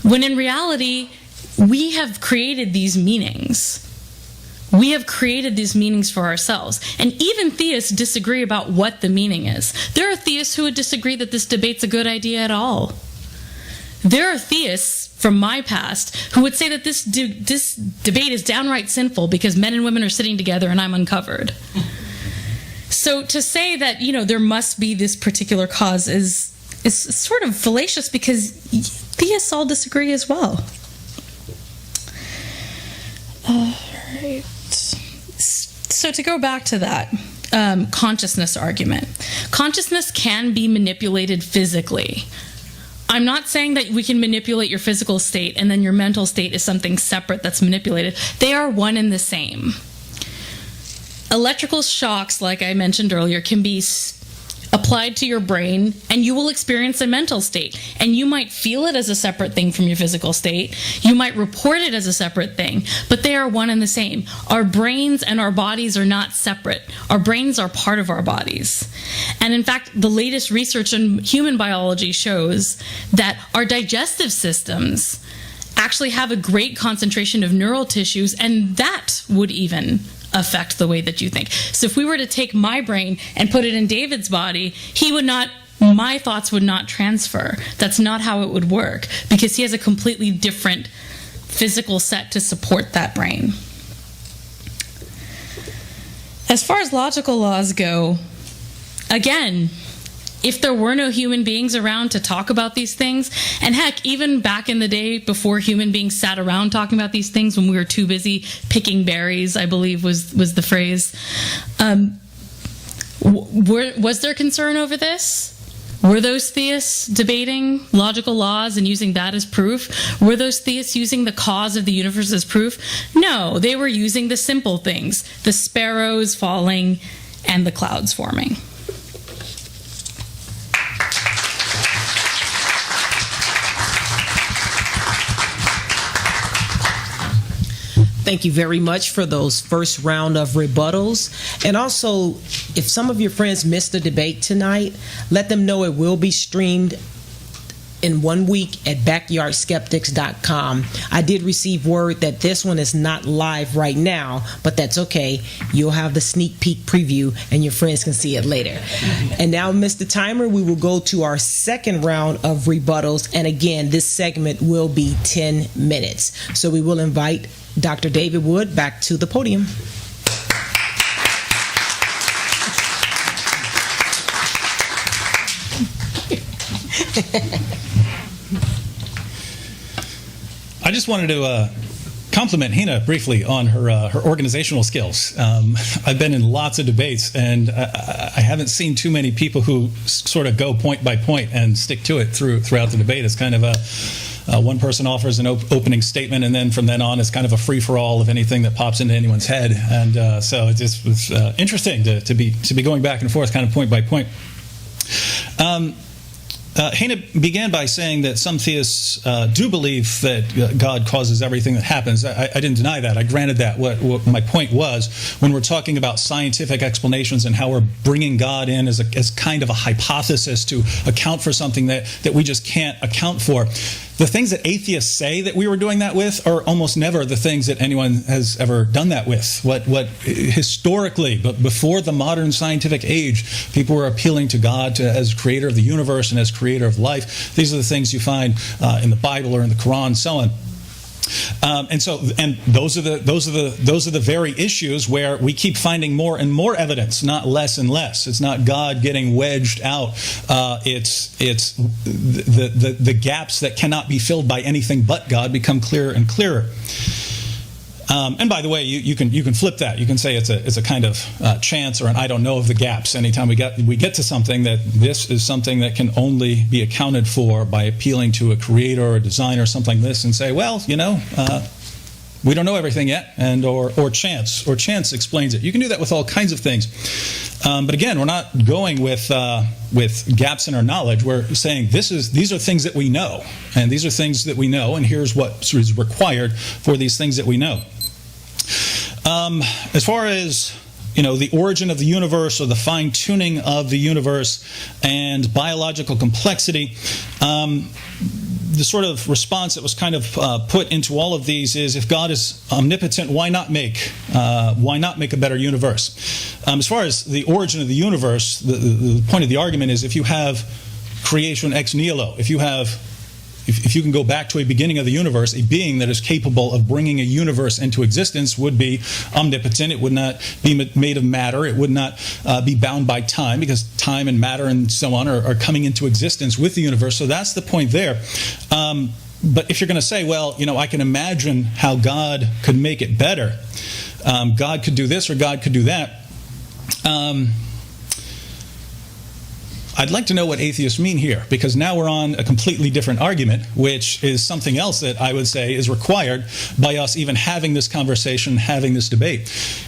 When in reality, we have created these meanings. We have created these meanings for ourselves. And even theists disagree about what the meaning is. There are theists who would disagree that this debate's a good idea at all. There are theists from my past who would say that this debate is downright sinful because men and women are sitting together and I'm uncovered. So to say that, there must be this particular cause is sort of fallacious, because theists all disagree as well. All right. So to go back to that consciousness argument, consciousness can be manipulated physically. I'm not saying that we can manipulate your physical state and then your mental state is something separate that's manipulated. They are one and the same. Electrical shocks, like I mentioned earlier, can be applied to your brain and you will experience a mental state. And you might feel it as a separate thing from your physical state. You might report it as a separate thing, but they are one and the same. Our brains and our bodies are not separate. Our brains are part of our bodies. And in fact, the latest research in human biology shows that our digestive systems actually have a great concentration of neural tissues, and that would even affect the way that you think. So if we were to take my brain and put it in David's body, my thoughts would not transfer. That's not how it would work, because he has a completely different physical set to support that brain. As far as logical laws go, again, if there were no human beings around to talk about these things, and heck, even back in the day before human beings sat around talking about these things, when we were too busy picking berries, I believe was the phrase, was there concern over this? Were those theists debating logical laws and using that as proof? Were those theists using the cause of the universe as proof? No, they were using the simple things, the sparrows falling and the clouds forming. Thank you very much for those first round of rebuttals. And also, if some of your friends missed the debate tonight, let them know it will be streamed in 1 week at backyardskeptics.com. I did receive word that this one is not live right now, but that's okay. You'll have the sneak peek preview and your friends can see it later. And now, Mr. Timer, we will go to our second round of rebuttals. And again, this segment will be 10 minutes. So we will invite Dr. David Wood back to the podium. I just wanted to compliment Heina briefly on her organizational skills. I've been in lots of debates, and I haven't seen too many people who sort of go point by point and stick to it throughout the debate. It's kind of one person offers an opening statement, and then from then on, it's kind of a free-for-all of anything that pops into anyone's head. And so it just was interesting to be going back and forth, kind of point by point. Heina began by saying that some theists do believe that God causes everything that happens. I didn't deny that. I granted that. What my point was, when we're talking about scientific explanations and how we're bringing God in as kind of a hypothesis to account for something that we just can't account for, the things that atheists say that we were doing that with are almost never the things that anyone has ever done that with. What historically, but before the modern scientific age, people were appealing to God as creator of the universe and as creator of life. These are the things you find in the Bible or in the Quran and so on. And those are the very issues where we keep finding more and more evidence, not less and less. It's not God getting wedged out. It's the gaps that cannot be filled by anything but God become clearer and clearer. And by the way, you can flip that. You can say it's a kind of chance or an I don't know of the gaps. Anytime we get to something that this is something that can only be accounted for by appealing to a creator or a designer or something like this, and say, well, we don't know everything yet, and or chance explains it. You can do that with all kinds of things. But again, we're not going with gaps in our knowledge. We're saying these are things that we know, and these are things that we know, and here's what is required for these things that we know. As far as the origin of the universe or the fine-tuning of the universe and biological complexity, the sort of response that was kind of put into all of these is, if God is omnipotent, why not make a better universe? As far as the origin of the universe, the point of the argument is, if you have creation ex nihilo, if you can go back to a beginning of the universe, a being that is capable of bringing a universe into existence would be omnipotent. It would not be made of matter. It would not be bound by time, because time and matter and so on are coming into existence with the universe. So that's the point there. But if you're going to say, well, I can imagine how God could make it better, God could do this or God could do that, I'd like to know what atheists mean here, because now we're on a completely different argument, which is something else that I would say is required by us even having this conversation, having this debate.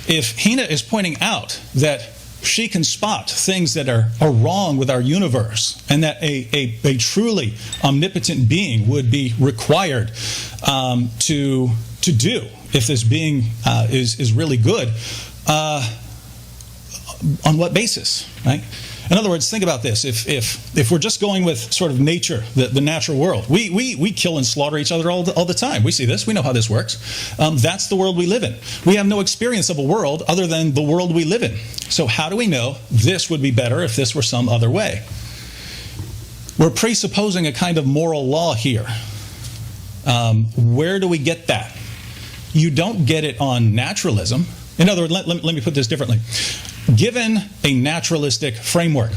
If Heina is pointing out that she can spot things that are wrong with our universe, and that a truly omnipotent being would be required to do if this being is really good, on what basis, right? In other words, think about this. If we're just going with sort of nature, the natural world, we kill and slaughter each other all the time. We see this. We know how this works. That's the world we live in. We have no experience of a world other than the world we live in. So how do we know this would be better if this were some other way? We're presupposing a kind of moral law here. Where do we get that? You don't get it on naturalism. In other words, let me put this differently. Given a naturalistic framework,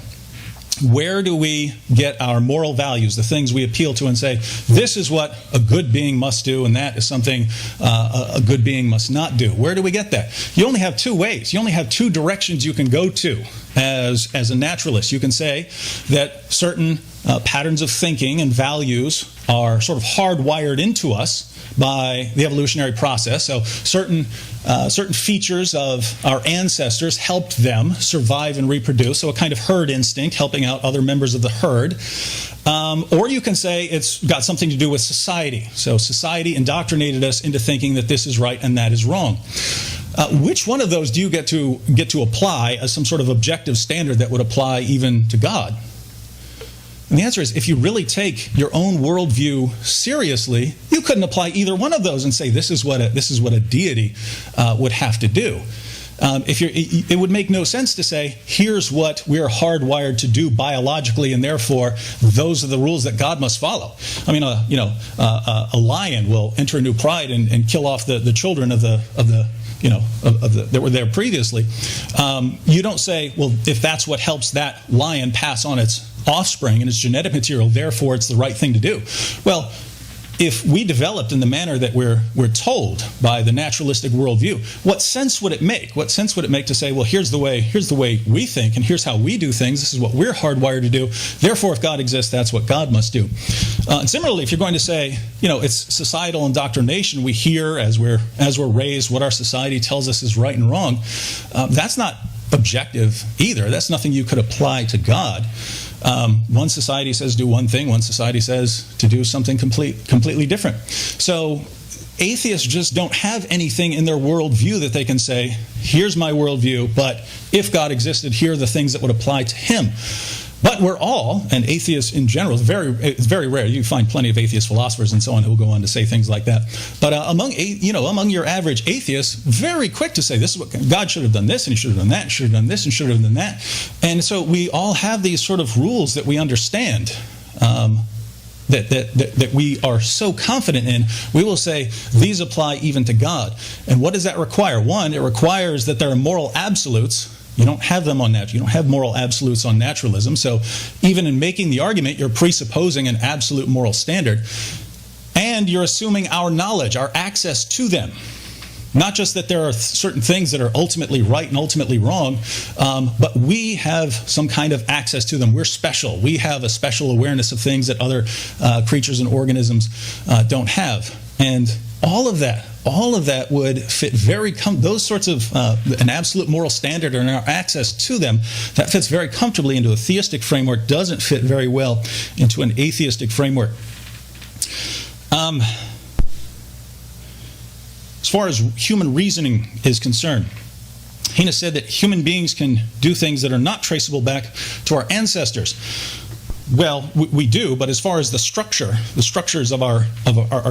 where do we get our moral values, the things we appeal to and say, this is what a good being must do, and that is something a good being must not do? Where do we get that? You only have two ways. You only have two directions you can go to as a naturalist. You can say that certain patterns of thinking and values are sort of hardwired into us by the evolutionary process. So certain features of our ancestors helped them survive and reproduce, so a kind of herd instinct, helping out other members of the herd. Or you can say it's got something to do with society. So society indoctrinated us into thinking that this is right and that is wrong. Which one of those do you get to apply as some sort of objective standard that would apply even to God? And the answer is, if you really take your own worldview seriously, you couldn't apply either one of those and say this is what a deity would have to do. It would make no sense to say, here's what we're hardwired to do biologically, and therefore those are the rules that God must follow. I mean, a lion will enter into pride and kill off the children that were there previously. You don't say, well, if that's what helps that lion pass on its offspring and its genetic material, therefore it's the right thing to do. Well, if we developed in the manner that we're told by the naturalistic worldview, what sense would it make? What sense would it make to say, well, here's the way we think, and here's how we do things. This is what we're hardwired to do. Therefore, if God exists, that's what God must do. And similarly, if you're going to say, it's societal indoctrination, we hear as we're raised what our society tells us is right and wrong. That's not objective either. That's nothing you could apply to God. One society says do one thing, one society says to do something completely different. So atheists just don't have anything in their worldview that they can say, here's my worldview, but if God existed, here are the things that would apply to him. But we're all, and atheists in general, it's very rare. You find plenty of atheist philosophers and so on who will go on to say things like that. But among your average atheists, very quick to say, this is what God should have done this, and he should have done that, and should have done this, and should have done that. And so we all have these sort of rules that we understand, that we are so confident in. We will say, these apply even to God. And what does that require? One, it requires that there are moral absolutes. You don't have them on that. You don't have moral absolutes on naturalism. So even in making the argument, you're presupposing an absolute moral standard. And you're assuming our knowledge, our access to them. Not just that there are certain things that are ultimately right and ultimately wrong, but we have some kind of access to them. We're special. We have a special awareness of things that other creatures and organisms don't have. And all of that would fit those sorts of an absolute moral standard and our access to them, that fits very comfortably into a theistic framework, doesn't fit very well into an atheistic framework. As far as human reasoning is concerned, Heina said that human beings can do things that are not traceable back to our ancestors. Well, we do, but as far as the structures of our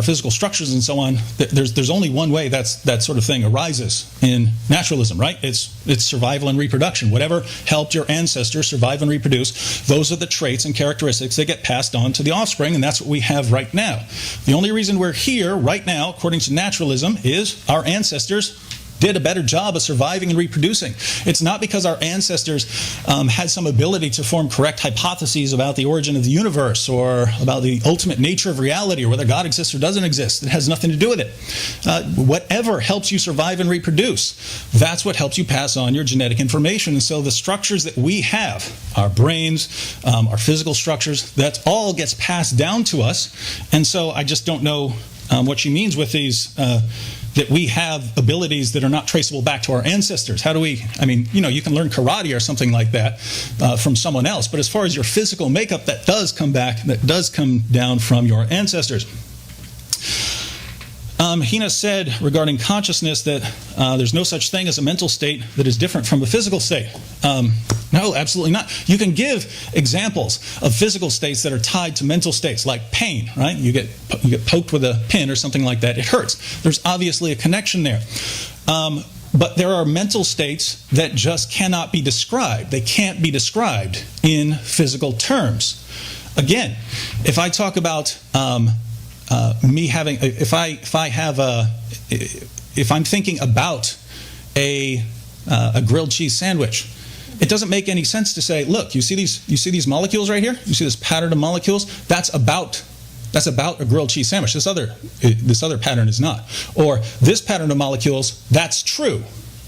physical structures and so on, there's only one way that sort of thing arises in naturalism, right? It's survival and reproduction. Whatever helped your ancestors survive and reproduce, those are the traits and characteristics that get passed on to the offspring, and that's what we have right now. The only reason we're here right now, according to naturalism, is our ancestors did a better job of surviving and reproducing. It's not because our ancestors had some ability to form correct hypotheses about the origin of the universe or about the ultimate nature of reality or whether God exists or doesn't exist. It has nothing to do with it. Whatever helps you survive and reproduce, that's what helps you pass on your genetic information. And so the structures that we have, our brains, our physical structures, that all gets passed down to us. And so I just don't know what she means with these, that we have abilities that are not traceable back to our ancestors. How do we, I mean, you know, you can learn karate or something like that from someone else, but as far as your physical makeup, that does come back, that does come down from your ancestors. Heina said regarding consciousness that there's no such thing as a mental state that is different from a physical state. No, absolutely not. You can give examples of physical states that are tied to mental states, like pain, right? You get poked with a pin or something like that. It hurts. There's obviously a connection there. But there are mental states that just cannot be described. They can't be described in physical terms. Again, if I talk about me having, if I'm thinking about a grilled cheese sandwich, it doesn't make any sense to say, look, you see these molecules right here? You see this pattern of molecules? That's about a grilled cheese sandwich. This other pattern is not. Or this pattern of molecules, that's true.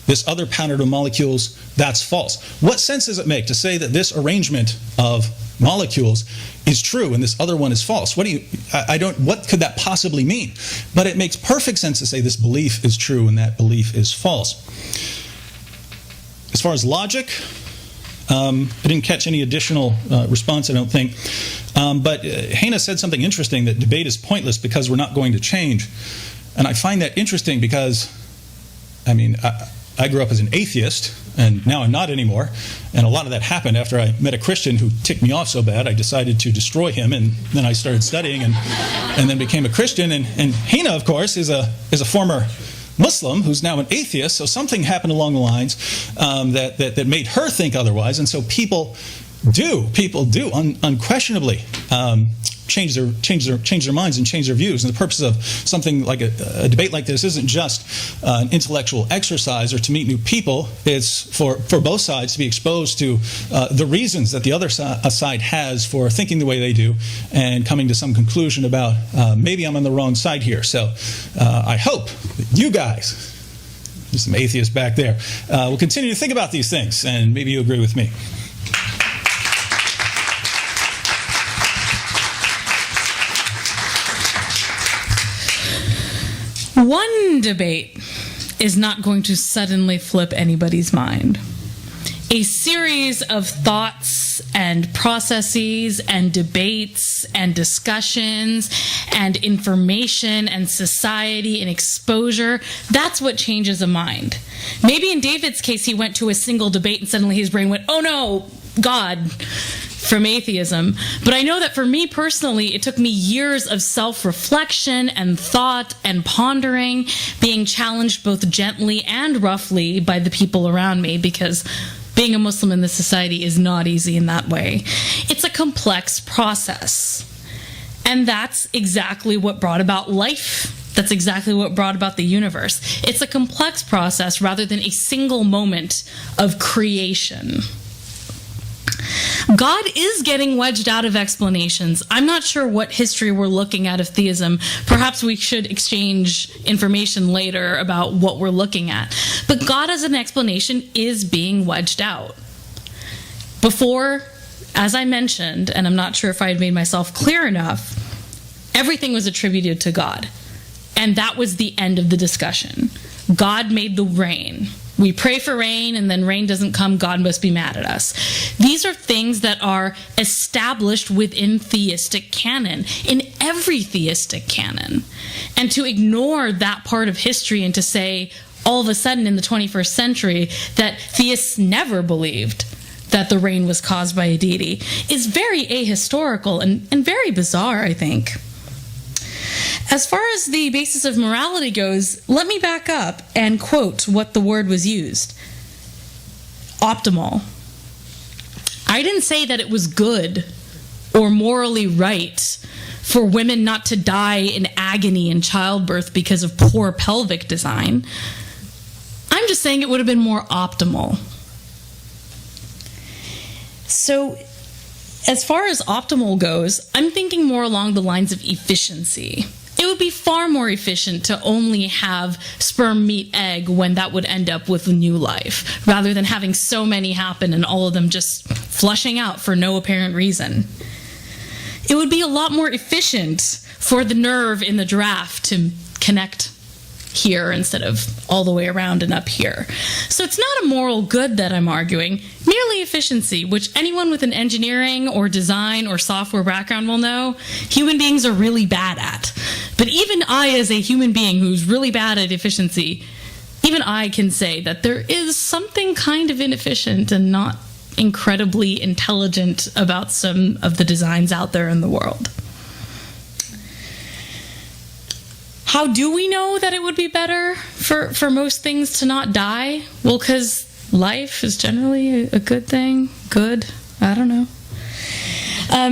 This other pattern of molecules, that's false. What sense does it make to say that this arrangement of molecules is true and this other one is false? What could that possibly mean? But it makes perfect sense to say this belief is true and that belief is false. As far as logic, I didn't catch any additional response, I don't think. But Heina said something interesting, that debate is pointless because we're not going to change. And I find that interesting because, I mean, I grew up as an atheist, and now I'm not anymore. And a lot of that happened after I met a Christian who ticked me off so bad, I decided to destroy him, and then I started studying and then became a Christian. And Heina, of course, is a former Muslim who's now an atheist, so something happened along the lines that made her think otherwise. And so people do unquestionably change their minds and change their views. And the purpose of something like a debate like this isn't just an intellectual exercise or to meet new people. It's for both sides to be exposed to the reasons that the other side has for thinking the way they do and coming to some conclusion about maybe I'm on the wrong side here. So I hope that you guys, there's some atheists back there, will continue to think about these things, and maybe you agree with me. One debate is not going to suddenly flip anybody's mind. A series of thoughts and processes and debates and discussions and information and society and exposure, that's what changes a mind. Maybe in David's case, he went to a single debate and suddenly his brain went, oh no, God, from atheism. But I know that for me personally, it took me years of self-reflection and thought and pondering, being challenged both gently and roughly by the people around me, because being a Muslim in this society is not easy in that way. It's a complex process. And that's exactly what brought about life. That's exactly what brought about the universe. It's a complex process rather than a single moment of creation. God is getting wedged out of explanations. I'm not sure what history we're looking at of theism. Perhaps we should exchange information later about what we're looking at. But God as an explanation is being wedged out. Before, as I mentioned, and I'm not sure if I had made myself clear enough, everything was attributed to God. And that was the end of the discussion. God made the rain. We pray for rain, and then rain doesn't come, God must be mad at us. These are things that are established within theistic canon, in every theistic canon. And to ignore that part of history and to say, all of a sudden in the 21st century, that theists never believed that the rain was caused by a deity is very ahistorical and very bizarre, I think. As far as the basis of morality goes, let me back up and quote what the word was used. Optimal. I didn't say that it was good or morally right for women not to die in agony in childbirth because of poor pelvic design. I'm just saying it would have been more optimal. So, as far as optimal goes, I'm thinking more along the lines of efficiency. It would be far more efficient to only have sperm meet egg when that would end up with new life, rather than having so many happen and all of them just flushing out for no apparent reason. It would be a lot more efficient for the nerve in the giraffe to connect here instead of all the way around and up here. So it's not a moral good that I'm arguing, merely efficiency, which anyone with an engineering or design or software background will know human beings are really bad at. But even I, as a human being who's really bad at efficiency, even I can say that there is something kind of inefficient and not incredibly intelligent about some of the designs out there in the world. How do we know that it would be better for most things to not die? Well, because life is generally a good thing. Good. I don't know. I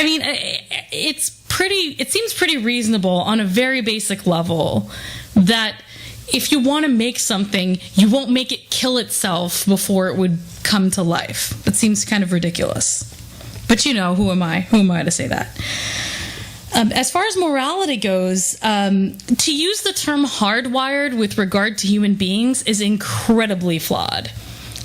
mean, it seems pretty reasonable on a very basic level that if you want to make something, you won't make it kill itself before it would come to life. That seems kind of ridiculous. But you know, who am I? Who am I to say that? As far as morality goes, to use the term hardwired with regard to human beings is incredibly flawed.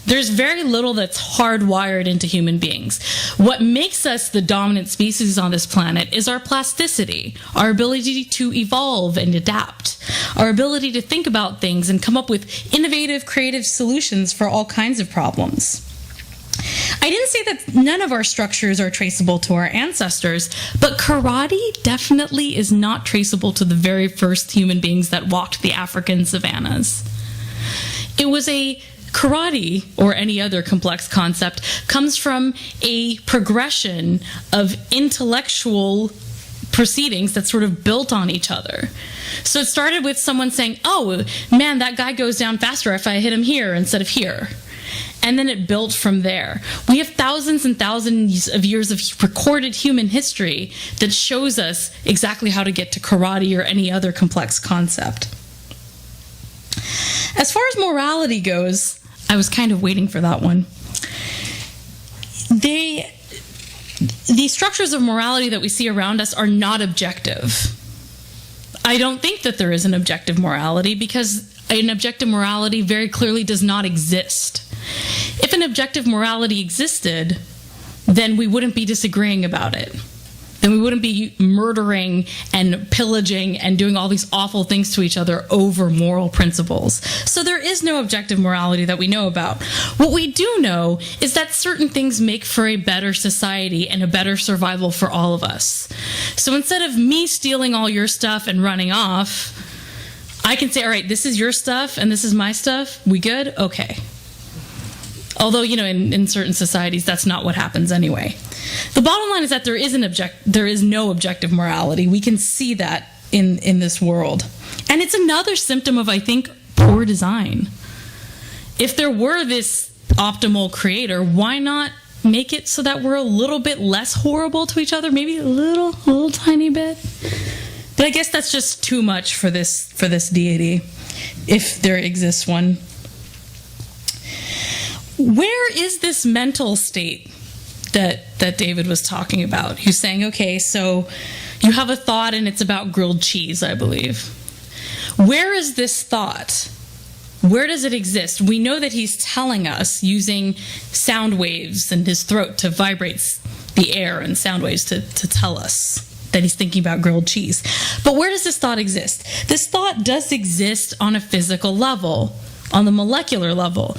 There's very little that's hardwired into human beings. What makes us the dominant species on this planet is our plasticity, our ability to evolve and adapt, our ability to think about things and come up with innovative, creative solutions for all kinds of problems. I didn't say that none of our structures are traceable to our ancestors, but karate definitely is not traceable to the very first human beings that walked the African savannas. It was karate, or any other complex concept, comes from a progression of intellectual proceedings that sort of built on each other. So it started with someone saying, oh, man, that guy goes down faster if I hit him here instead of here. And then it built from there. We have thousands and thousands of years of recorded human history that shows us exactly how to get to karate or any other complex concept. As far as morality goes, I was kind of waiting for that one. The structures of morality that we see around us are not objective. I don't think that there is an objective morality because an objective morality very clearly does not exist. If an objective morality existed, then we wouldn't be disagreeing about it. Then we wouldn't be murdering and pillaging and doing all these awful things to each other over moral principles. So there is no objective morality that we know about. What we do know is that certain things make for a better society and a better survival for all of us. So instead of me stealing all your stuff and running off, I can say, all right, this is your stuff and this is my stuff. We good? Okay. Although, you know, in certain societies, that's not what happens anyway. The bottom line is that there is no objective morality. We can see that in this world. And it's another symptom of, I think, poor design. If there were this optimal creator, why not make it so that we're a little bit less horrible to each other? Maybe a little tiny bit. But I guess that's just too much for this deity, if there exists one. Where is this mental state that David was talking about? He's saying, okay, so you have a thought and it's about grilled cheese, I believe. Where is this thought? Where does it exist? We know that he's telling us using sound waves in his throat to vibrate the air and sound waves to tell us that he's thinking about grilled cheese. But where does this thought exist? This thought does exist on a physical level, on the molecular level.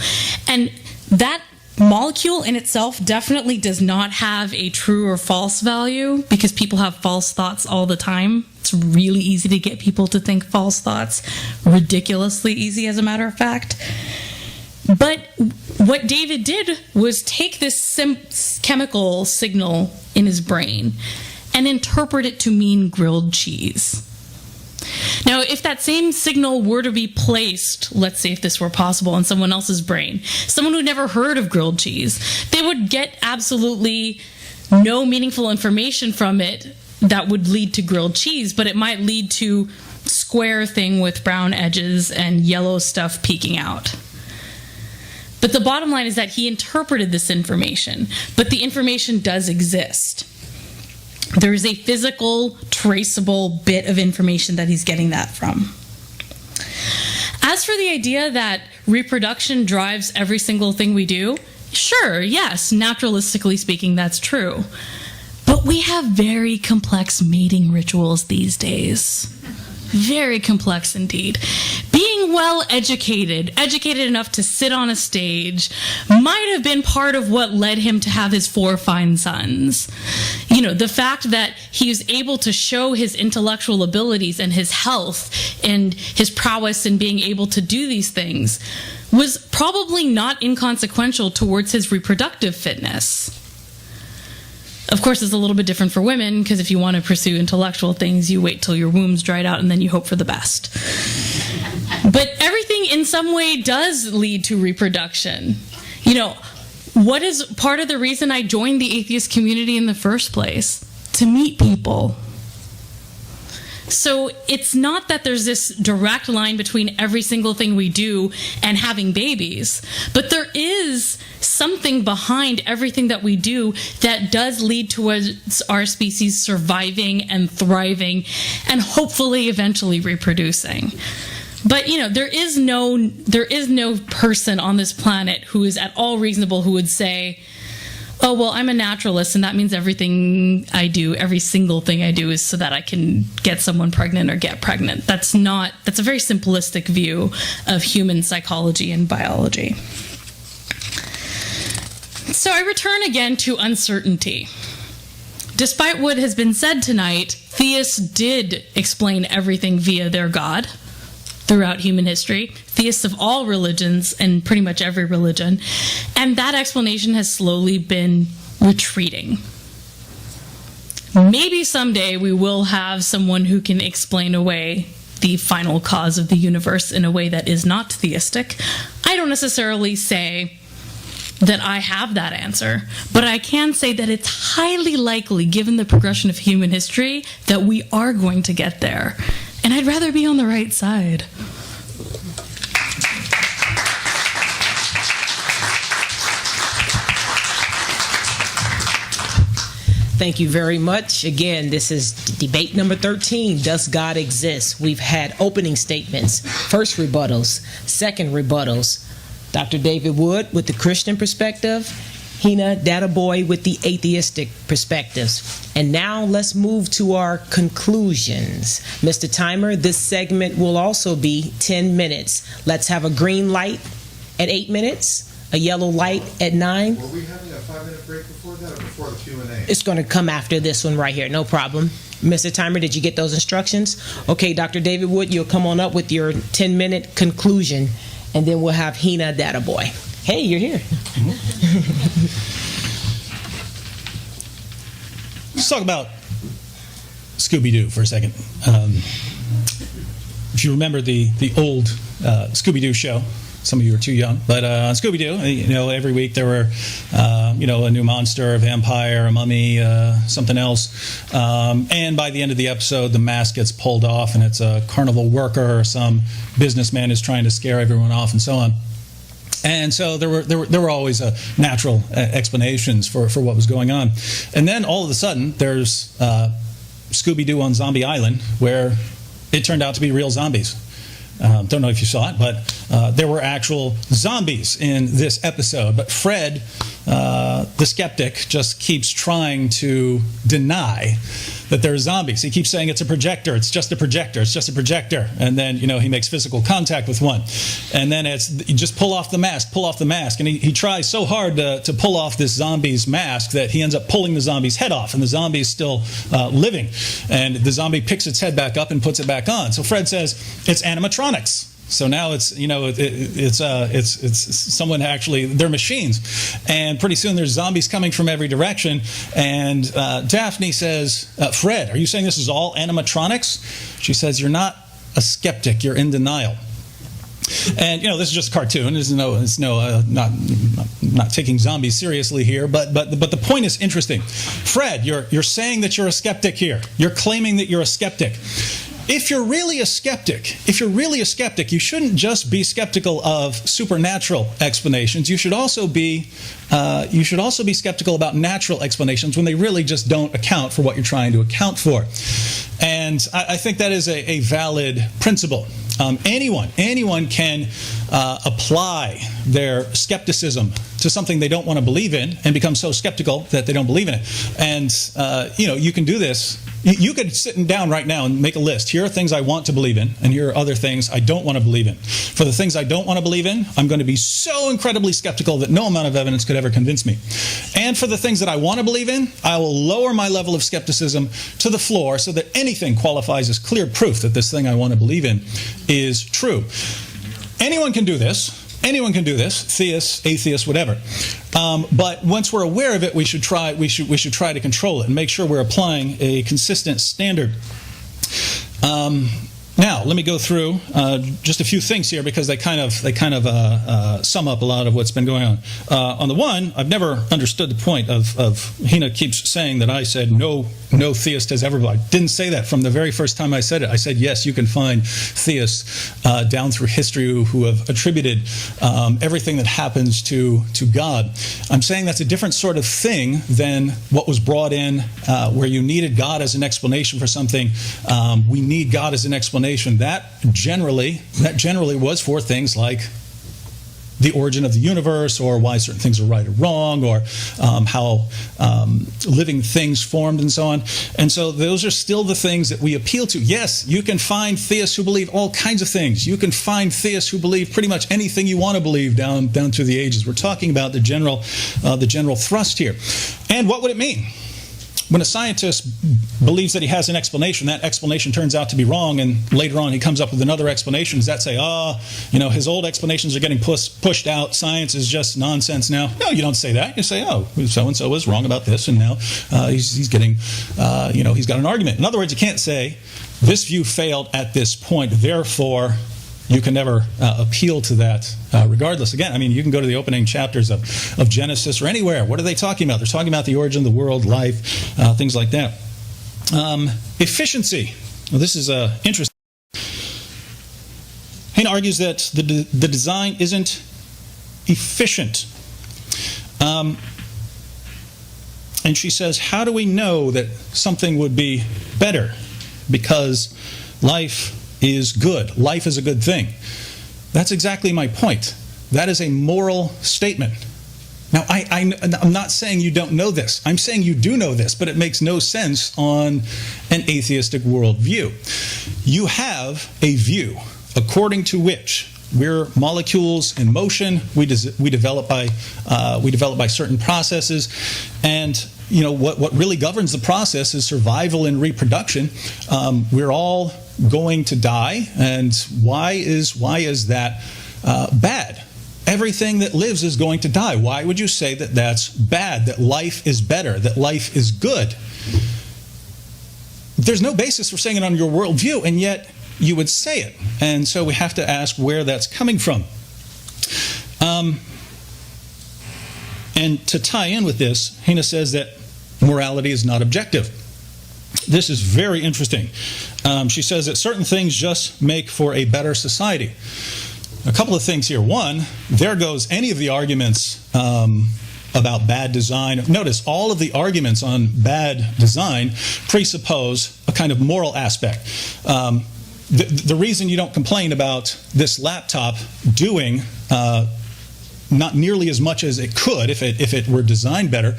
And that molecule in itself definitely does not have a true or false value because people have false thoughts all the time. It's really easy to get people to think false thoughts. Ridiculously easy, as a matter of fact. But what David did was take this chemical signal in his brain and interpret it to mean grilled cheese. Now, if that same signal were to be placed, let's say if this were possible, in someone else's brain, someone who'd never heard of grilled cheese, they would get absolutely no meaningful information from it that would lead to grilled cheese, but it might lead to square thing with brown edges and yellow stuff peeking out. But the bottom line is that he interpreted this information, but the information does exist. There is a physical, traceable bit of information that he's getting that from. As for the idea that reproduction drives every single thing we do, sure, yes, naturalistically speaking, that's true. But we have very complex mating rituals these days. Very complex indeed. Being well educated enough to sit on a stage, might have been part of what led him to have his 4 fine sons. You know, the fact that he was able to show his intellectual abilities and his health and his prowess in being able to do these things was probably not inconsequential towards his reproductive fitness. Of course, it's a little bit different for women, because if you want to pursue intellectual things, you wait till your womb's dried out and then you hope for the best. But everything in some way does lead to reproduction. You know, what is part of the reason I joined the atheist community in the first place? To meet people. So it's not that there's this direct line between every single thing we do and having babies, but there is something behind everything that we do that does lead towards our species surviving and thriving and hopefully eventually reproducing. But, you know, there is no person on this planet who is at all reasonable who would say, oh, well, I'm a naturalist, and that means everything I do, every single thing I do is so that I can get someone pregnant or get pregnant. That's a very simplistic view of human psychology and biology. So I return again to uncertainty. Despite what has been said tonight, theists did explain everything via their God throughout human history, theists of all religions and pretty much every religion, and that explanation has slowly been retreating. Maybe someday we will have someone who can explain away the final cause of the universe in a way that is not theistic. I don't necessarily say that I have that answer, but I can say that it's highly likely, given the progression of human history, that we are going to get there. And I'd rather be on the right side. Thank you very much. Again, this is debate number 13, Does God Exist? We've had opening statements, first rebuttals, second rebuttals. Dr. David Wood with the Christian perspective, Heina Dadahhoy with the atheistic perspectives. And now let's move to our conclusions. Mr. Timer, this segment will also be 10 minutes. Let's have a green light at 8 minutes, a yellow light at 9. Were we having a 5-minute break before that or before the Q&A? It's going to come after this one right here, no problem. Mr. Timer, did you get those instructions? Okay, Dr. David Wood, you'll come on up with your 10-minute conclusion, and then we'll have Heina Dadahhoy. Hey, you're here. Let's talk about Scooby-Doo for a second. If you remember the old Scooby-Doo show, some of you are too young, but on Scooby-Doo, you know, every week there were, you know, a new monster, a vampire, a mummy, something else, and by the end of the episode, the mask gets pulled off, and it's a carnival worker or some businessman is trying to scare everyone off, and so on. And so there were always natural explanations for what was going on. And then all of a sudden, there's Scooby-Doo on Zombie Island, where it turned out to be real zombies. Don't know if you saw it, but there were actual zombies in this episode. But Fred, the skeptic, just keeps trying to deny that there are zombies. He keeps saying it's a projector, it's just a projector, it's just a projector. And then, you know, he makes physical contact with one. And then it's, you just pull off the mask. And he tries so hard to pull off this zombie's mask that he ends up pulling the zombie's head off. And the zombie's still living. And the zombie picks its head back up and puts it back on. So Fred says, it's animatronics. So now it's, you know, it's someone actually, they're machines. And pretty soon there's zombies coming from every direction. And Daphne says, Fred, are you saying this is all animatronics? She says, you're not a skeptic, you're in denial. And, you know, this is just a cartoon. There's not taking zombies seriously here, but the point is interesting. Fred, you're saying that you're a skeptic here. You're claiming that you're a skeptic. if you're really a skeptic, you shouldn't just be skeptical of supernatural explanations. You should also be skeptical about natural explanations when they really just don't account for what you're trying to account for. And I think that is a valid principle. Anyone can apply their skepticism to something they don't want to believe in and become so skeptical that they don't believe in it. And, you can do this. You could sit down right now and make a list. Here are things I want to believe in, and here are other things I don't want to believe in. For the things I don't want to believe in, I'm going to be so incredibly skeptical that no amount of evidence could ever convince me. And for the things that I want to believe in, I will lower my level of skepticism to the floor so that anything qualifies as clear proof that this thing I want to believe in is true. Anyone can do this. Theists, atheists, whatever. But once we're aware of it, we should try to control it and make sure we're applying a consistent standard. Now, let me go through just a few things here because they kind of sum up a lot of what's been going on. On the one, I've never understood the point of Heina keeps saying that I said no theist has ever. I didn't say that from the very first time I said it. I said yes, you can find theists down through history who have attributed everything that happens to God. I'm saying that's a different sort of thing than what was brought in where you needed God as an explanation for something. We need God as an explanation. That generally was for things like the origin of the universe, or why certain things are right or wrong, or how living things formed, and so on. And so those are still the things that we appeal to. Yes, you can find theists who believe all kinds of things. You can find theists who believe pretty much anything you want to believe down through the ages. We're talking about the general thrust here. And what would it mean? When a scientist believes that he has an explanation, that explanation turns out to be wrong, and later on he comes up with another explanation, does that say, his old explanations are getting pushed out, science is just nonsense now? No, you don't say that. You say, so-and-so was wrong about this, and now he's getting, he's got an argument. In other words, you can't say, this view failed at this point, therefore you can never appeal to that regardless. Again, you can go to the opening chapters of Genesis or anywhere. What are they talking about? They're talking about the origin of the world, life, things like that. Efficiency. Well, this is interesting. Heina argues that the design isn't efficient. And she says, how do we know that something would be better? Because life is good. Life is a good thing. That's exactly my point. That is a moral statement. Now, I'm not saying you don't know this. I'm saying you do know this, but it makes no sense on an atheistic worldview. You have a view according to which we're molecules in motion. We develop by certain processes, and what really governs the process is survival and reproduction. We're all going to die, and why is that bad? Everything that lives is going to die. Why would you say that that's bad, that life is better, that life is good? There's no basis for saying it on your worldview, and yet you would say it. And so we have to ask where that's coming from. And to tie in with this, Heina says that morality is not objective. This is very interesting. She says that certain things just make for a better society. A couple of things here. One, there goes any of the arguments about bad design. Notice, all of the arguments on bad design presuppose a kind of moral aspect. The reason you don't complain about this laptop doing not nearly as much as it could if it were designed better,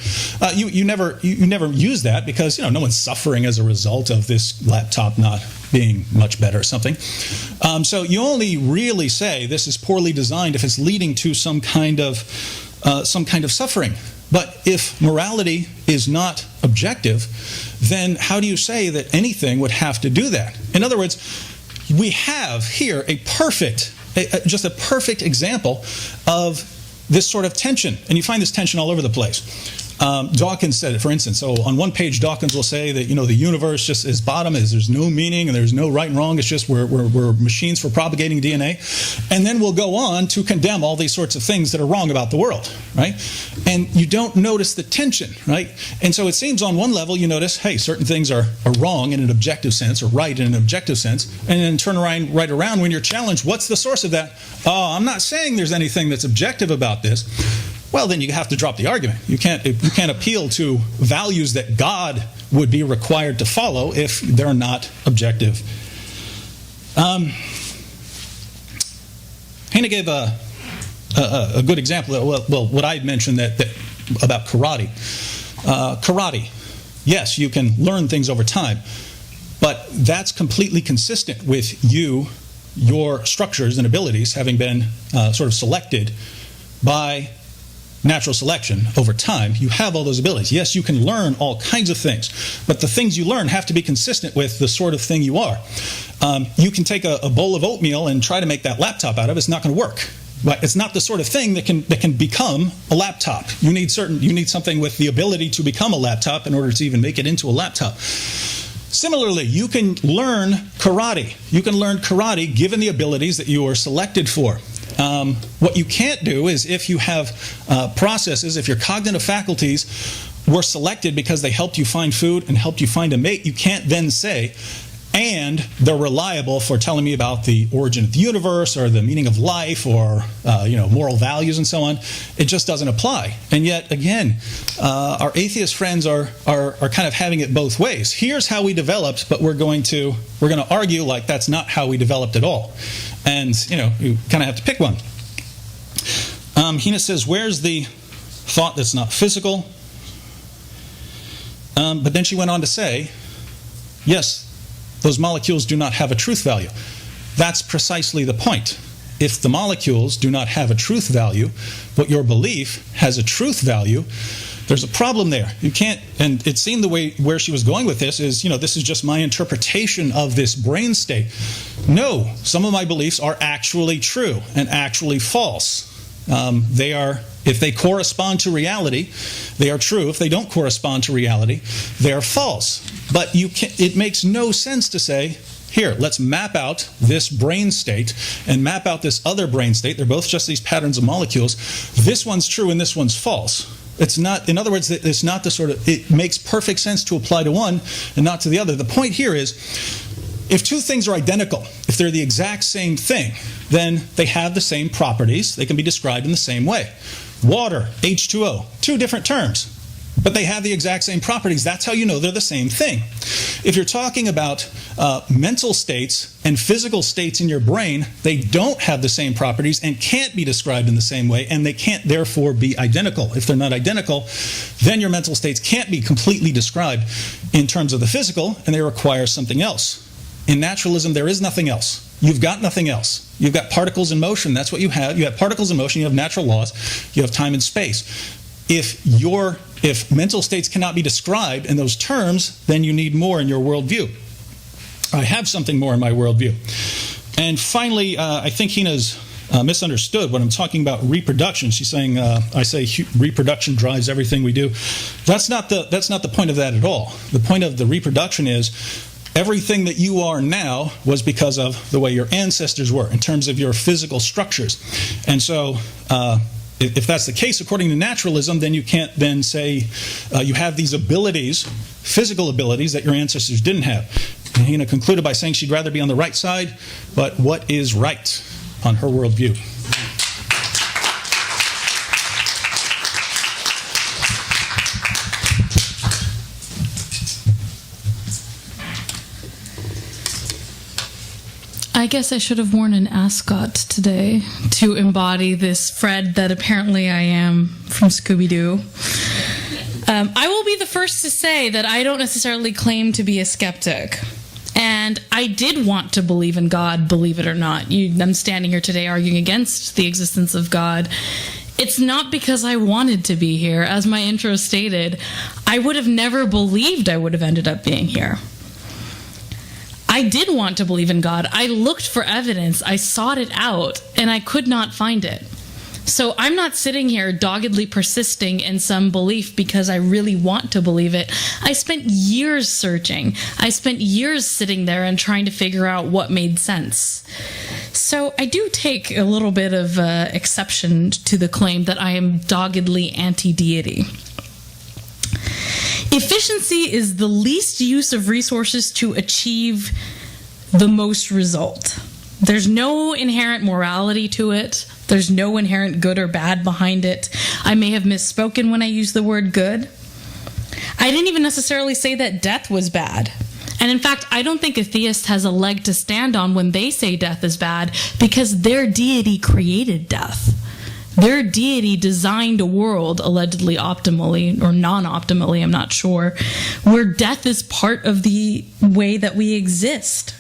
you never use that because no one's suffering as a result of this laptop not being much better or something. So you only really say this is poorly designed if it's leading to some kind of suffering. But if morality is not objective, then how do you say that anything would have to do that? In other words, we have here just a perfect example of this sort of tension, and you find this tension all over the place. Dawkins said it, for instance. So on one page, Dawkins will say that, the universe just is bottom, there's no meaning, and there's no right and wrong. It's just we're machines for propagating DNA. And then we'll go on to condemn all these sorts of things that are wrong about the world, right? And you don't notice the tension, right? And so it seems on one level you notice, hey, certain things are wrong in an objective sense, or right in an objective sense, and then turn right around when you're challenged, what's the source of that? Oh, I'm not saying there's anything that's objective about this. Well, then you have to drop the argument. You can't appeal to values that God would be required to follow if they're not objective. Heina gave a good example. Well, what I mentioned that about karate. Karate, yes, you can learn things over time, but that's completely consistent with your structures and abilities having been sort of selected by natural selection over time. You have all those abilities. Yes, you can learn all kinds of things, but the things you learn have to be consistent with the sort of thing you are. You can take a bowl of oatmeal and try to make that laptop out of it. It's not going to work. But it's not the sort of thing that can become a laptop. You need something with the ability to become a laptop in order to even make it into a laptop. Similarly, you can learn karate. You can learn karate given the abilities that you are selected for. What you can't do is if you have processes, if your cognitive faculties were selected because they helped you find food and helped you find a mate, you can't then say, and they're reliable for telling me about the origin of the universe or the meaning of life or moral values and so on. It just doesn't apply. And yet, again, our atheist friends are kind of having it both ways. Here's how we developed, but we're going to argue like that's not how we developed at all. And you kind of have to pick one. Heina says, "Where's the thought that's not physical?" But then she went on to say, "Yes, those molecules do not have a truth value." That's precisely the point. If the molecules do not have a truth value, but your belief has a truth value, there's a problem there. You can't, and it seemed where she was going with this is, this is just my interpretation of this brain state. No, some of my beliefs are actually true and actually false. If they correspond to reality, they are true. If they don't correspond to reality, they are false. But it makes no sense to say, here, let's map out this brain state and map out this other brain state. They're both just these patterns of molecules. This one's true and this one's false. It's not, in other words, it's not it makes perfect sense to apply to one and not to the other. The point here is, if two things are identical, if they're the exact same thing, then they have the same properties. They can be described in the same way. Water, H2O, two different terms, but they have the exact same properties. That's how you know they're the same thing. If you're talking about mental states and physical states in your brain, they don't have the same properties and can't be described in the same way, and they can't therefore be identical. If they're not identical, then your mental states can't be completely described in terms of the physical, and they require something else. In naturalism, there is nothing else. You've got nothing else. You've got particles in motion. That's what you have. You have particles in motion. You have natural laws. You have time and space. If mental states cannot be described in those terms, then you need more in your worldview. I have something more in my worldview. And finally, I think Heina's misunderstood when I'm talking about reproduction. She's saying, I say reproduction drives everything we do. That's not the point of that at all. The point of the reproduction is, everything that you are now was because of the way your ancestors were in terms of your physical structures. And so if that's the case, according to naturalism, then you can't then say you have these abilities, physical abilities, that your ancestors didn't have. And Heina concluded by saying she'd rather be on the right side, but what is right on her worldview? I guess I should have worn an ascot today to embody this Fred that apparently I am from Scooby-Doo. I will be the first to say that I don't necessarily claim to be a skeptic. And I did want to believe in God, believe it or not. I'm standing here today arguing against the existence of God. It's not because I wanted to be here. As my intro stated, I would have never believed I would have ended up being here. I did want to believe in God. I looked for evidence. I sought it out, and I could not find it. So I'm not sitting here doggedly persisting in some belief because I really want to believe it. I spent years searching. I spent years sitting there and trying to figure out what made sense. So I do take a little bit of exception to the claim that I am doggedly anti-deity. Efficiency is the least use of resources to achieve the most result. There's no inherent morality to it. There's no inherent good or bad behind it. I may have misspoken when I used the word good. I didn't even necessarily say that death was bad. And in fact, I don't think a theist has a leg to stand on when they say death is bad, because their deity created death. Their deity designed a world, allegedly optimally or non-optimally, I'm not sure, where death is part of the way that we exist.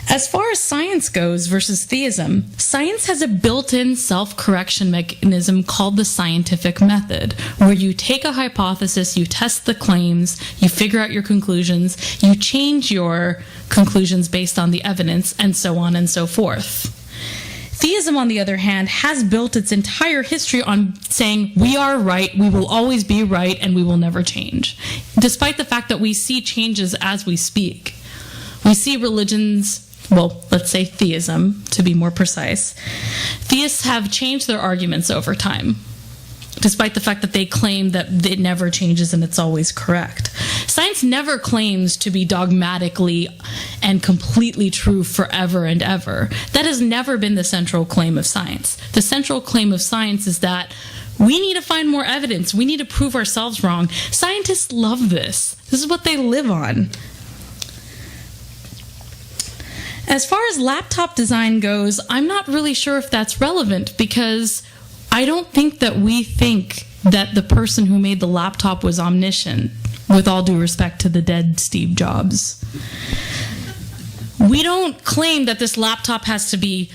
As far as science goes versus theism, science has a built-in self-correction mechanism called the scientific method, where you take a hypothesis, you test the claims, you figure out your conclusions, you change your conclusions based on the evidence, and so on and so forth. Theism, on the other hand, has built its entire history on saying we are right, we will always be right, and we will never change, despite the fact that we see changes as we speak. We see religions, well, let's say theism, to be more precise. Theists have changed their arguments over time, despite the fact that they claim that it never changes and it's always correct. Science never claims to be dogmatically and completely true forever and ever. That has never been the central claim of science. The central claim of science is that we need to find more evidence. We need to prove ourselves wrong. Scientists love this. This is what they live on. As far as laptop design goes, I'm not really sure if that's relevant, because I don't think that we think that the person who made the laptop was omniscient, with all due respect to the dead Steve Jobs. We don't claim that this laptop has to be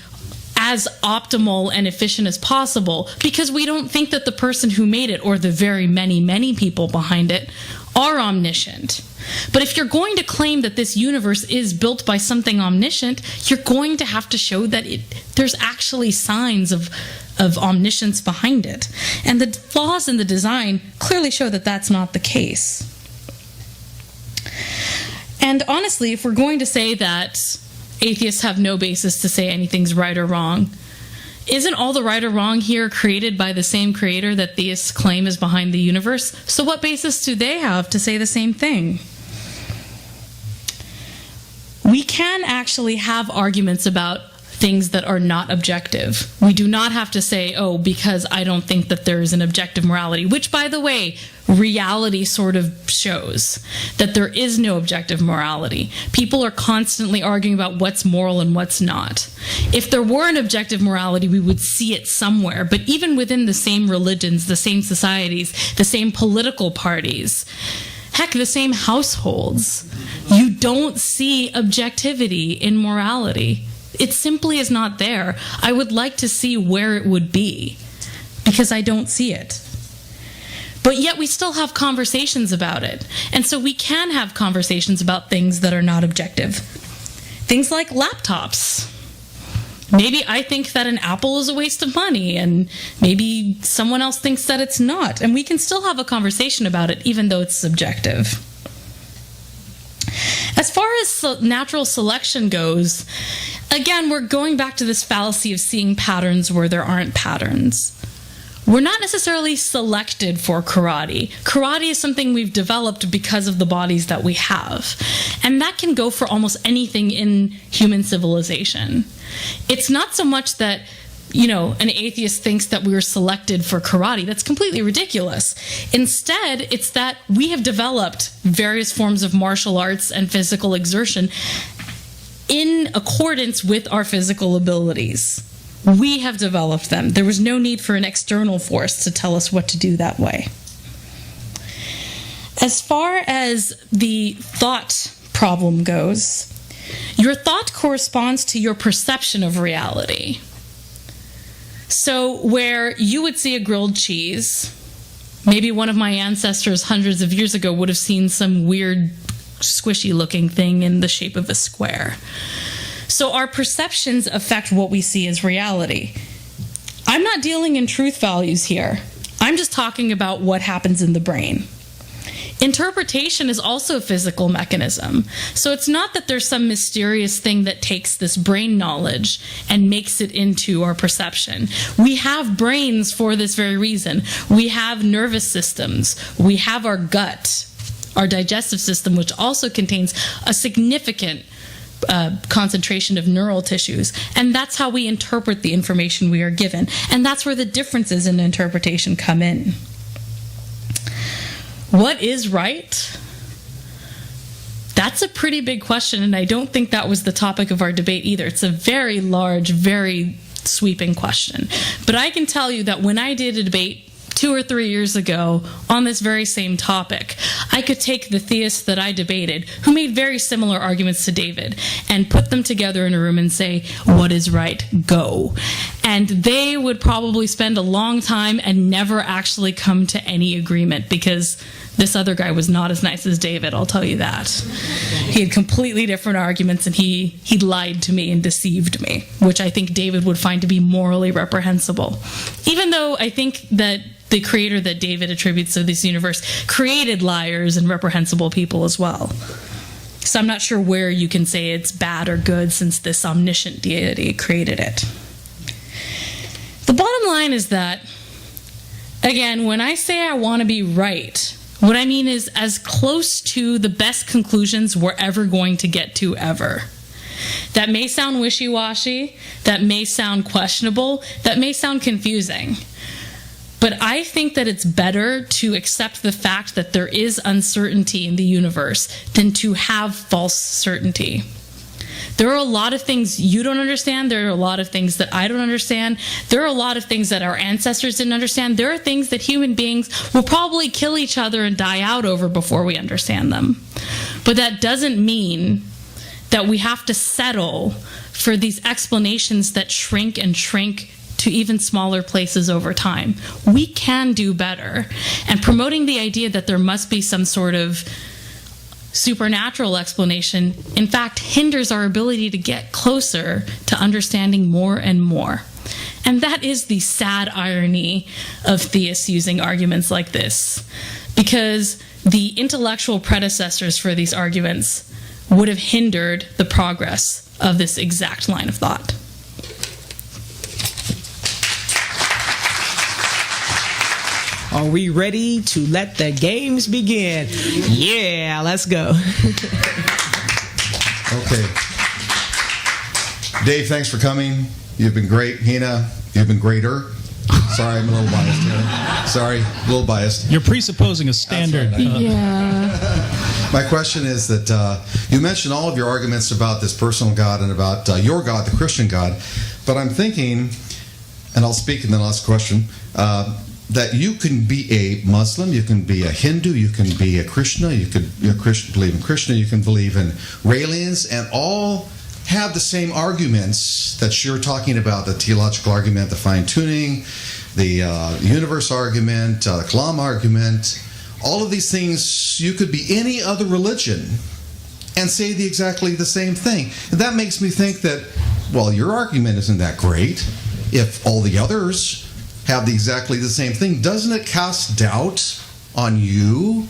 as optimal and efficient as possible, because we don't think that the person who made it, or the very many, many people behind it, are omniscient. But if you're going to claim that this universe is built by something omniscient, you're going to have to show that there's actually signs of omniscience behind it. And the flaws in the design clearly show that that's not the case. And honestly, if we're going to say that atheists have no basis to say anything's right or wrong, isn't all the right or wrong here created by the same creator that theists claim is behind the universe? So what basis do they have to say the same thing? We can actually have arguments about things that are not objective. We do not have to say, oh, because I don't think that there is an objective morality, which, by the way, reality sort of shows that there is no objective morality. People are constantly arguing about what's moral and what's not. If there were an objective morality, we would see it somewhere. But even within the same religions, the same societies, the same political parties, heck, the same households, you don't see objectivity in morality. It simply is not there. I would like to see where it would be, because I don't see it. But yet we still have conversations about it. And so we can have conversations about things that are not objective. Things like laptops. Maybe I think that an Apple is a waste of money, and maybe someone else thinks that it's not. And we can still have a conversation about it, even though it's subjective. As far as natural selection goes, again, we're going back to this fallacy of seeing patterns where there aren't patterns. We're not necessarily selected for karate. Karate is something we've developed because of the bodies that we have. And that can go for almost anything in human civilization. It's not so much that, an atheist thinks that we were selected for karate. That's completely ridiculous. Instead, it's that we have developed various forms of martial arts and physical exertion in accordance with our physical abilities. We have developed them. There was no need for an external force to tell us what to do that way. As far as the thought problem goes, your thought corresponds to your perception of reality. So where you would see a grilled cheese, maybe one of my ancestors hundreds of years ago would have seen some weird squishy looking thing in the shape of a square. So our perceptions affect what we see as reality. I'm not dealing in truth values here. I'm just talking about what happens in the brain. Interpretation is also a physical mechanism. So it's not that there's some mysterious thing that takes this brain knowledge and makes it into our perception. We have brains for this very reason. We have nervous systems. We have our gut, our digestive system, which also contains a significant concentration of neural tissues. And that's how we interpret the information we are given. And that's where the differences in interpretation come in. What is right? That's a pretty big question, and I don't think that was the topic of our debate either. It's a very large, very sweeping question. But I can tell you that when I did a debate 2 or 3 years ago on this very same topic, I could take the theists that I debated, who made very similar arguments to David, and put them together in a room and say, what is right? Go. And they would probably spend a long time and never actually come to any agreement, because this other guy was not as nice as David, I'll tell you that. He had completely different arguments, and he lied to me and deceived me, which I think David would find to be morally reprehensible. Even though I think that the creator that David attributes to this universe created liars and reprehensible people as well. So I'm not sure where you can say it's bad or good, since this omniscient deity created it. The bottom line is that, again, when I say I want to be right, what I mean is as close to the best conclusions we're ever going to get to ever. That may sound wishy-washy, that may sound questionable, that may sound confusing. But I think that it's better to accept the fact that there is uncertainty in the universe than to have false certainty. There are a lot of things you don't understand. There are a lot of things that I don't understand. There are a lot of things that our ancestors didn't understand. There are things that human beings will probably kill each other and die out over before we understand them. But that doesn't mean that we have to settle for these explanations that shrink and shrink to even smaller places over time. We can do better. And promoting the idea that there must be some sort of supernatural explanation, in fact, hinders our ability to get closer to understanding more and more. And that is the sad irony of theists using arguments like this, because the intellectual predecessors for these arguments would have hindered the progress of this exact line of thought. Are we ready to let the games begin? Yeah, let's go. Okay. Dave, thanks for coming. You've been great. Heina, you've been greater. Sorry, I'm a little biased here. Sorry, a little biased. You're presupposing a standard. Yeah. My question is that you mentioned all of your arguments about this personal God and about your God, the Christian God, but I'm thinking, and I'll speak and then I'll ask a question, that you can be a Muslim, you can be a Hindu, you can be a Krishna, you could be a Christian, believe in Krishna, you can believe in Raelians, and all have the same arguments that you're talking about, the theological argument, the fine-tuning, the universe argument, the Kalam argument. All of these things, you could be any other religion and say exactly the same thing. And that makes me think that, well, your argument isn't that great if all the others have exactly the same thing. Doesn't it cast doubt on you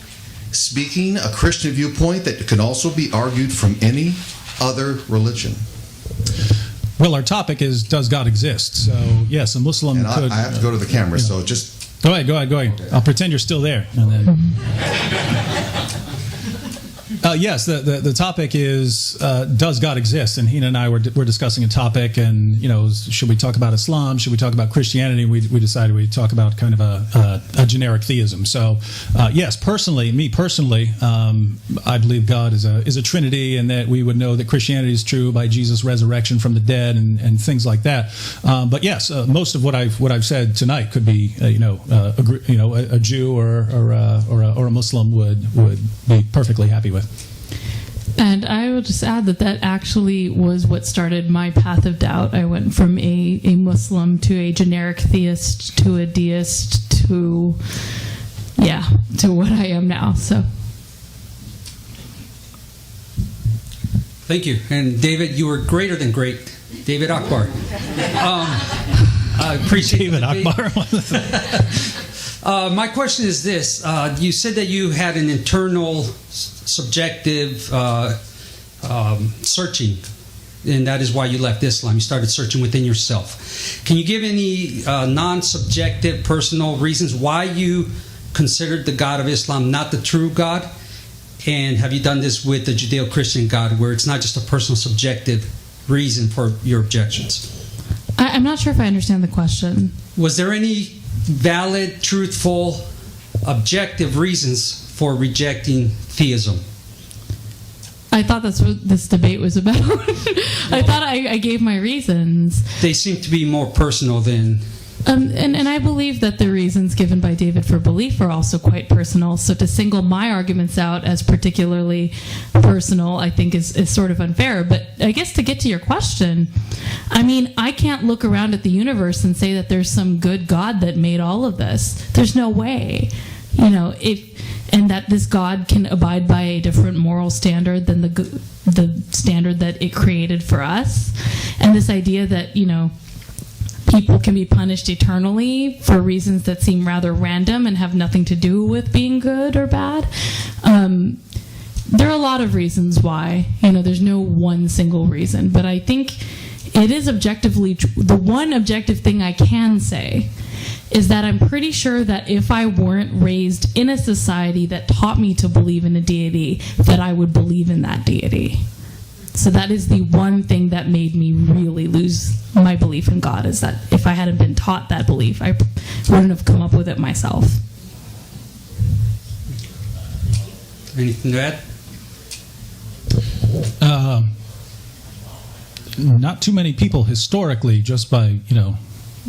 speaking a Christian viewpoint that can also be argued from any other religion? Well, our topic is, does God exist? So, yes, a Muslim And could... I have to go to the camera, so just... Go ahead. Okay. I'll pretend you're still there. And then... Yes, the topic is, does God exist? And Heina and I were discussing a topic, and, should we talk about Islam? Should we talk about Christianity? We decided we'd talk about kind of a generic theism. So, yes, me personally, I believe God is a Trinity, and that we would know that Christianity is true by Jesus' resurrection from the dead and things like that. But yes, most of what I've said tonight could be, a Jew or a Muslim would be perfectly happy with. And I will just add that actually was what started my path of doubt. I went from a Muslim to a generic theist to a deist to what I am now. So Thank you. And David, you were greater than great. David Akbar. I appreciate David Akbar. My question is this. You said that you had an internal, subjective searching, and that is why you left Islam. You started searching within yourself. Can you give any non-subjective, personal reasons why you considered the God of Islam not the true God? And have you done this with the Judeo-Christian God, where it's not just a personal, subjective reason for your objections? I'm not sure if I understand the question. Was there any valid, truthful, objective reasons for rejecting theism? I thought that's what this debate was about. I thought I gave my reasons. They seem to be more personal than... And I believe that the reasons given by David for belief are also quite personal. So to single my arguments out as particularly personal, I think is sort of unfair. But I guess to get to your question, I mean, I can't look around at the universe and say that there's some good God that made all of this. There's no way. You know, and that this God can abide by a different moral standard than the standard that it created for us. And this idea that, you know, people can be punished eternally for reasons that seem rather random and have nothing to do with being good or bad. There are a lot of reasons why. You know, there's no one single reason. But I think it is objectively the one objective thing I can say is that I'm pretty sure that if I weren't raised in a society that taught me to believe in a deity, that I would believe in that deity. So that is the one thing that made me really lose my belief in God, is that if I hadn't been taught that belief, I wouldn't have come up with it myself. Anything to add? Not too many people historically, just by, you know,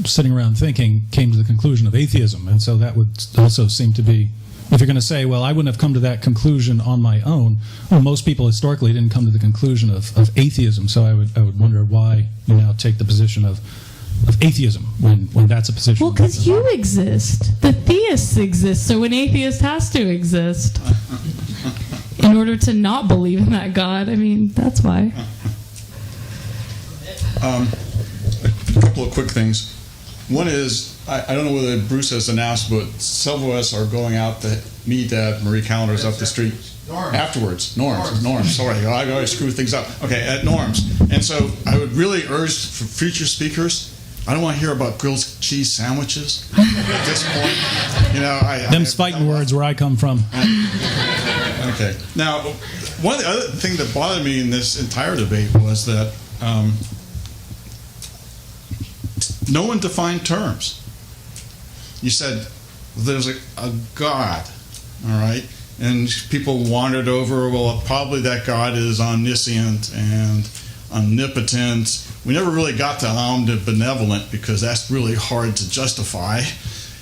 sitting around thinking, came to the conclusion of atheism. And so that would also seem to be, if you're going to say, well, I wouldn't have come to that conclusion on my own, well, most people historically didn't come to the conclusion of atheism. So I would wonder why you now take the position of atheism when that's a position. Well, because you exist. The theists exist, so an atheist has to exist in order to not believe in that God. I mean, that's why. A couple of quick things. One is, I don't know whether Bruce has announced, but several of us are going out to meet Marie Callender's up the street. Afterwards. Norms. Sorry, I always screw things up. Okay, at Norms. And so I would really urge for future speakers, I don't want to hear about grilled cheese sandwiches at this point. You know, Them's fighting words where I come from. Okay. Now, one of the other things that bothered me in this entire debate was that no one defined terms. You said there's a God, all right? And people wandered over, well, probably that God is omniscient and omnipotent. We never really got to omnibenevolent because that's really hard to justify.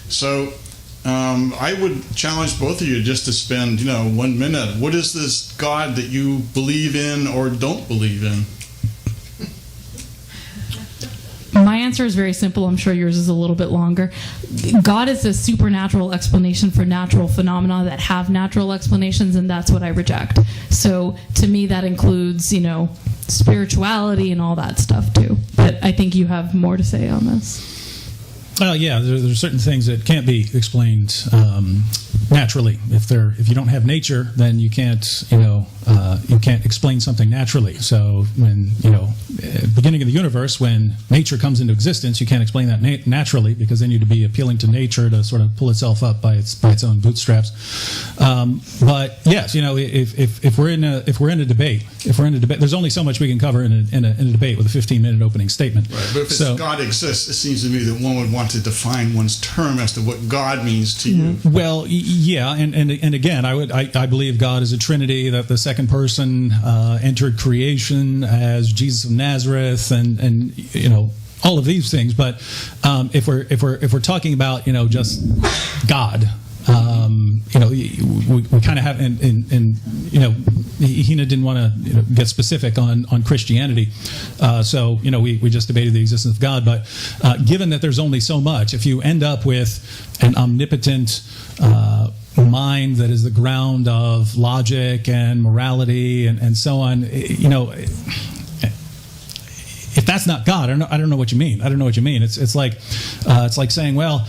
So I would challenge both of you just to spend, 1 minute. What is this God that you believe in or don't believe in? My answer is very simple. I'm sure yours is a little bit longer. God is a supernatural explanation for natural phenomena that have natural explanations, and that's what I reject. So to me, that includes, spirituality and all that stuff too. But I think you have more to say on this. Well, yeah, there's certain things that can't be explained naturally. If you don't have nature, then you can't explain something naturally. So when at the beginning of the universe, when nature comes into existence, you can't explain that naturally, because then you'd be appealing to nature to sort of pull itself up by its own bootstraps. But yes, if we're in a debate, there's only so much we can cover in a debate with a 15-minute opening statement. Right, but if God exists, it seems to me that one would want to define one's term as to what God means to you. Well, yeah, and again, I believe God is a Trinity, that the second person entered creation as Jesus of Nazareth, and all of these things. But if we're talking about just God, we kind of have, and Heina didn't want to get specific on Christianity, so we just debated the existence of God. But given that there's only so much, if you end up with an omnipotent mind that is the ground of logic and morality and so on, if that's not God, I don't know what you mean. I don't know what you mean. It's like saying, well,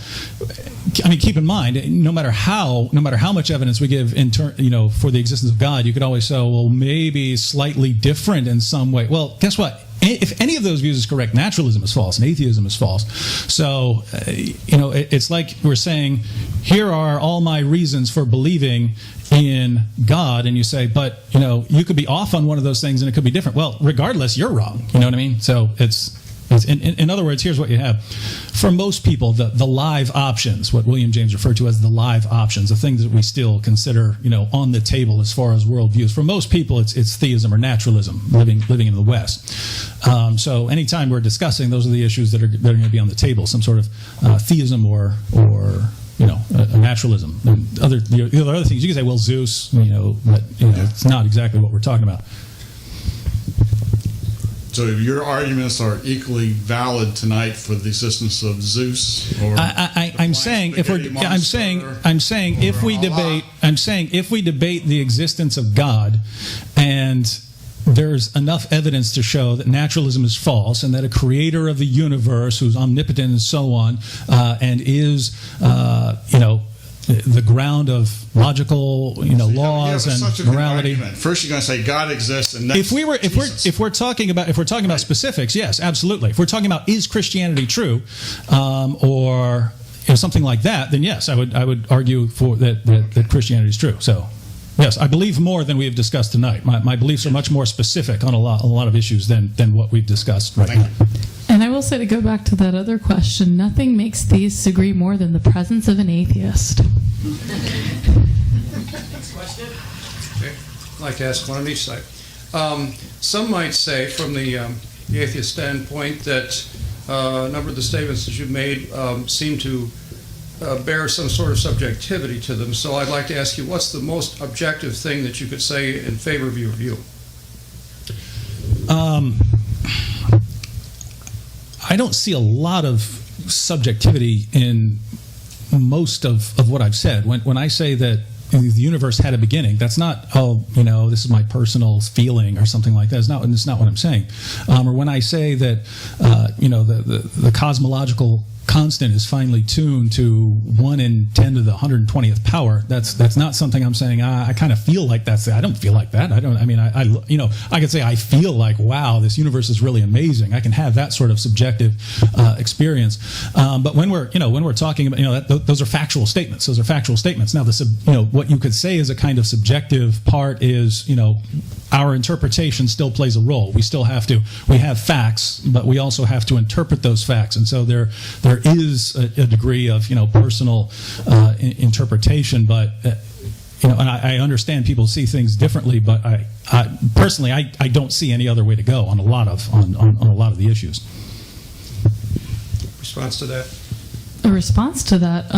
I mean, keep in mind, no matter how much evidence we give for the existence of God, you could always say, well, maybe slightly different in some way. Well, guess what? If any of those views is correct, naturalism is false and atheism is false. So, it's like we're saying, here are all my reasons for believing in God, and you say, but you could be off on one of those things and it could be different. Well, regardless, you're wrong. You know what I mean? So it's in other words, here's what you have. For most people, the live options, what William James referred to as the live options, the things that we still consider on the table as far as worldviews. For most people, it's theism or naturalism, living in the West. So anytime we're discussing, those are the issues that are going to be on the table, some sort of theism or a naturalism. And other things you can say, well, Zeus, but it's not exactly what we're talking about. So your arguments are equally valid tonight for the existence of Zeus, or I'm saying if we debate the existence of God, and there's enough evidence to show that naturalism is false and that a creator of the universe who's omnipotent and so on, and is the ground of logical laws and morality. First, you're going to say God exists, and if we're talking about specifics, yes, absolutely. If we're talking about is Christianity true, or something like that, then yes, I would argue for that Christianity is true. So. Yes, I believe more than we have discussed tonight. My beliefs are much more specific on a lot of issues than what we've discussed right now. And I will say, to go back to that other question, nothing makes theists agree more than the presence of an atheist. Next question. Okay. I'd like to ask one on each side. Some might say, from the atheist standpoint, that a number of the statements that you've made seem to bear some sort of subjectivity to them. So I'd like to ask you, what's the most objective thing that you could say in favor of your view? I don't see a lot of subjectivity in most of what I've said. When I say that the universe had a beginning, that's not, this is my personal feeling or something like that. It's not what I'm saying. Or when I say that, the cosmological constant is finely tuned to 1 in 10 to the 120th power. That's not something I'm saying. I kind of feel like that's. I don't feel like that. I could say I feel like, wow, this universe is really amazing. I can have that sort of subjective experience. But when we're talking about, those are factual statements. Those are factual statements. Now, what you could say is a kind of subjective part is, our interpretation still plays a role. We have facts, but we also have to interpret those facts. And so there is a degree of, personal interpretation, but, and I understand people see things differently, but I personally, I don't see any other way to go on a lot of the issues. Response to that? A response to that,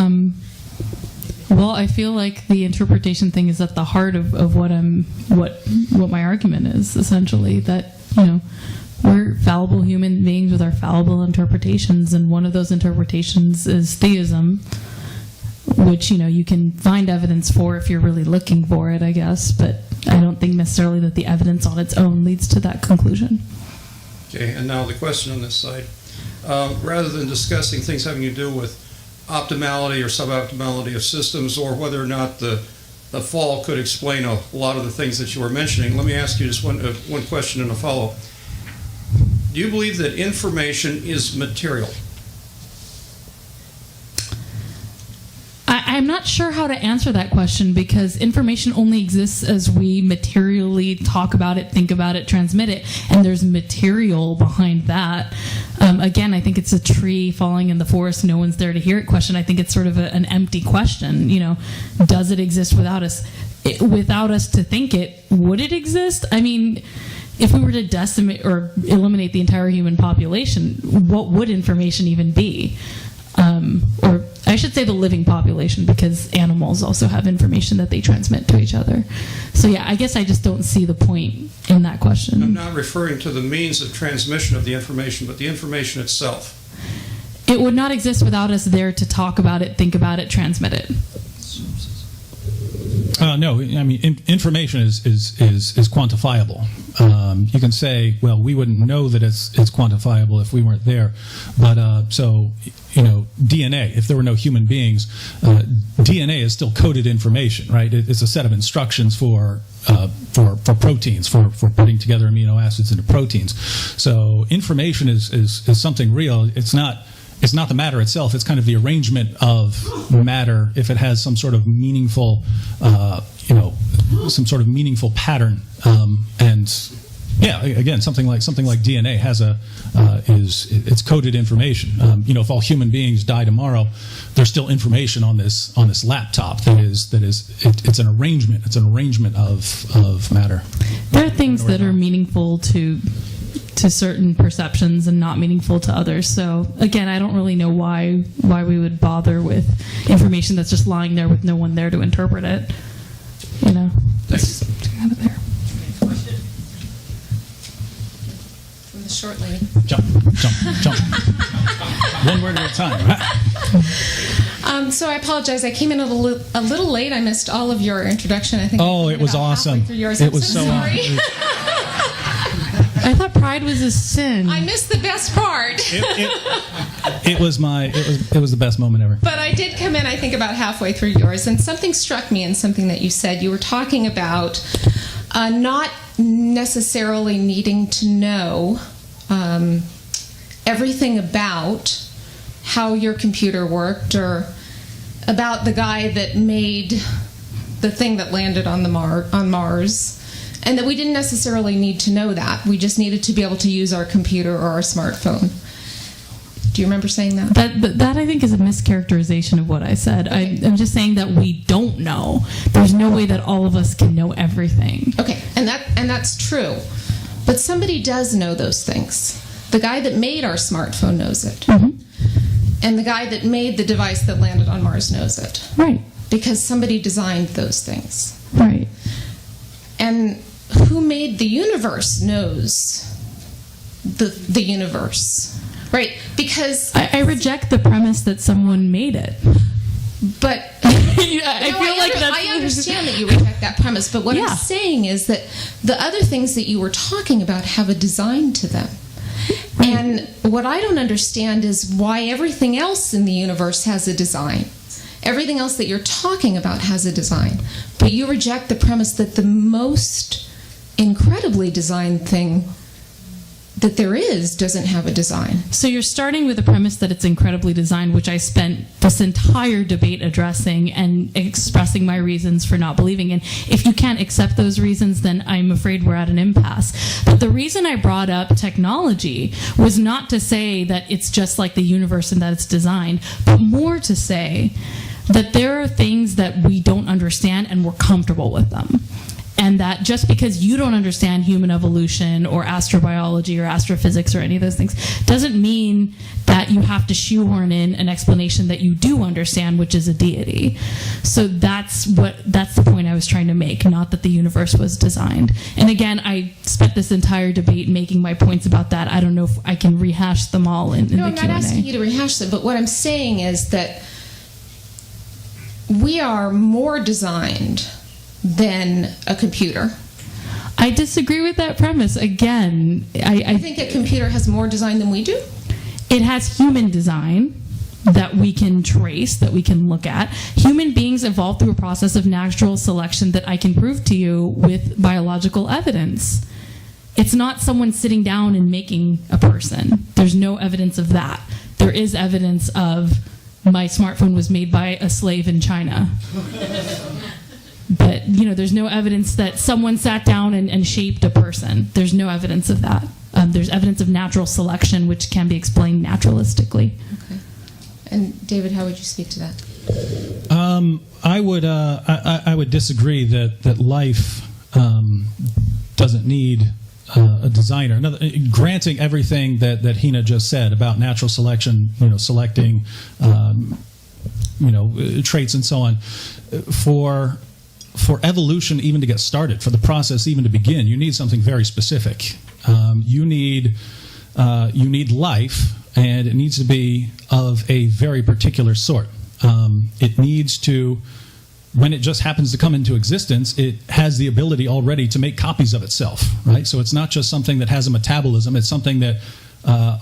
well, I feel like the interpretation thing is at the heart of what my argument is, essentially, that, we're fallible human beings with our fallible interpretations, and one of those interpretations is theism, which, you can find evidence for if you're really looking for it, I guess, but I don't think necessarily that the evidence on its own leads to that conclusion. Okay, and now the question on this side. Rather than discussing things having to do with optimality or suboptimality of systems, or whether or not the fall could explain a lot of the things that you were mentioning, let me ask you just one question and a follow-up. Do you believe that information is material? I'm not sure how to answer that question, because information only exists as we materially talk about it, think about it, transmit it, and there's material behind that. Again, I think it's a tree falling in the forest, no one's there to hear it question. I think it's sort of an empty question. Does it exist without us? Without us to think it, would it exist? I mean, if we were to decimate or eliminate the entire human population, what would information even be? Or I should say the living population, because animals also have information that they transmit to each other. So yeah, I guess I just don't see the point in that question. I'm not referring to the means of transmission of the information, but the information itself. It would not exist without us there to talk about it, think about it, transmit it. No, I mean information is quantifiable. You can say, well, we wouldn't know that it's quantifiable if we weren't there. But so DNA. If there were no human beings, DNA is still coded information, right? It's a set of instructions for proteins, for putting together amino acids into proteins. So information is something real. It's not the matter itself. It's kind of the arrangement of matter if it has some sort of meaningful, some sort of meaningful pattern. And yeah, again, something like DNA has it's coded information. If all human beings die tomorrow, there's still information on this laptop it's an arrangement. It's an arrangement of matter. There are things that are meaningful to certain perceptions and not meaningful to others. So again, I don't really know why we would bother with information that's just lying there with no one there to interpret it. Let's out of there. From the short lady. Jump. One word at a time. So I apologize. I came in a little late. I missed all of your introduction. I think. Oh, it was awesome. It was so sorry. I thought pride was a sin. I missed the best part. It was the best moment ever. But I did come in, I think, about halfway through yours, and something struck me in something that you said. You were talking about not necessarily needing to know everything about how your computer worked or about the guy that made the thing that landed on Mars. And that we didn't necessarily need to know that. We just needed to be able to use our computer or our smartphone. Do you remember saying that? That I think is a mischaracterization of what I said. Okay. I'm just saying that we don't know. There's no way that all of us can know everything. Okay, and that's true. But somebody does know those things. The guy that made our smartphone knows it. Mm-hmm. And the guy that made the device that landed on Mars knows it. Right. Because somebody designed those things. Right. And who made the universe knows the universe, right? Because I reject the premise that someone made it. But I understand that you reject that premise. But what I'm saying is that the other things that you were talking about have a design to them. And what I don't understand is why everything else in the universe has a design. Everything else that you're talking about has a design. But you reject the premise that the most incredibly designed thing that there is doesn't have a design. So you're starting with the premise that it's incredibly designed, which I spent this entire debate addressing and expressing my reasons for not believing in. If you can't accept those reasons, then I'm afraid we're at an impasse. But the reason I brought up technology was not to say that it's just like the universe and that it's designed, but more to say that there are things that we don't understand and we're comfortable with them. And that just because you don't understand human evolution or astrobiology or astrophysics or any of those things doesn't mean that you have to shoehorn in an explanation that you do understand, which is a deity. So that's the point I was trying to make, not that the universe was designed. And again, I spent this entire debate making my points about that. I don't know if I can rehash them all in the Q&A. No, I'm not asking you to rehash them, but what I'm saying is that we are more designed than a computer. I disagree with that premise. Again, I think a computer has more design than we do. It has human design that we can trace, that we can look at. Human beings evolved through a process of natural selection that I can prove to you with biological evidence. It's not someone sitting down and making a person. There's no evidence of that. There is evidence of my smartphone was made by a slave in China. But, there's no evidence that someone sat down and shaped a person. There's no evidence of that. There's evidence of natural selection, which can be explained naturalistically. Okay. And David, how would you speak to that? I would disagree that life doesn't need a designer. Granting everything that Heina just said about natural selection, selecting, traits and so on, for evolution even to get started, for the process even to begin, you need something very specific. You need life, and it needs to be of a very particular sort. It needs to when it just happens to come into existence, it has the ability already to make copies of itself, right? So it's not just something that has a metabolism, it's something that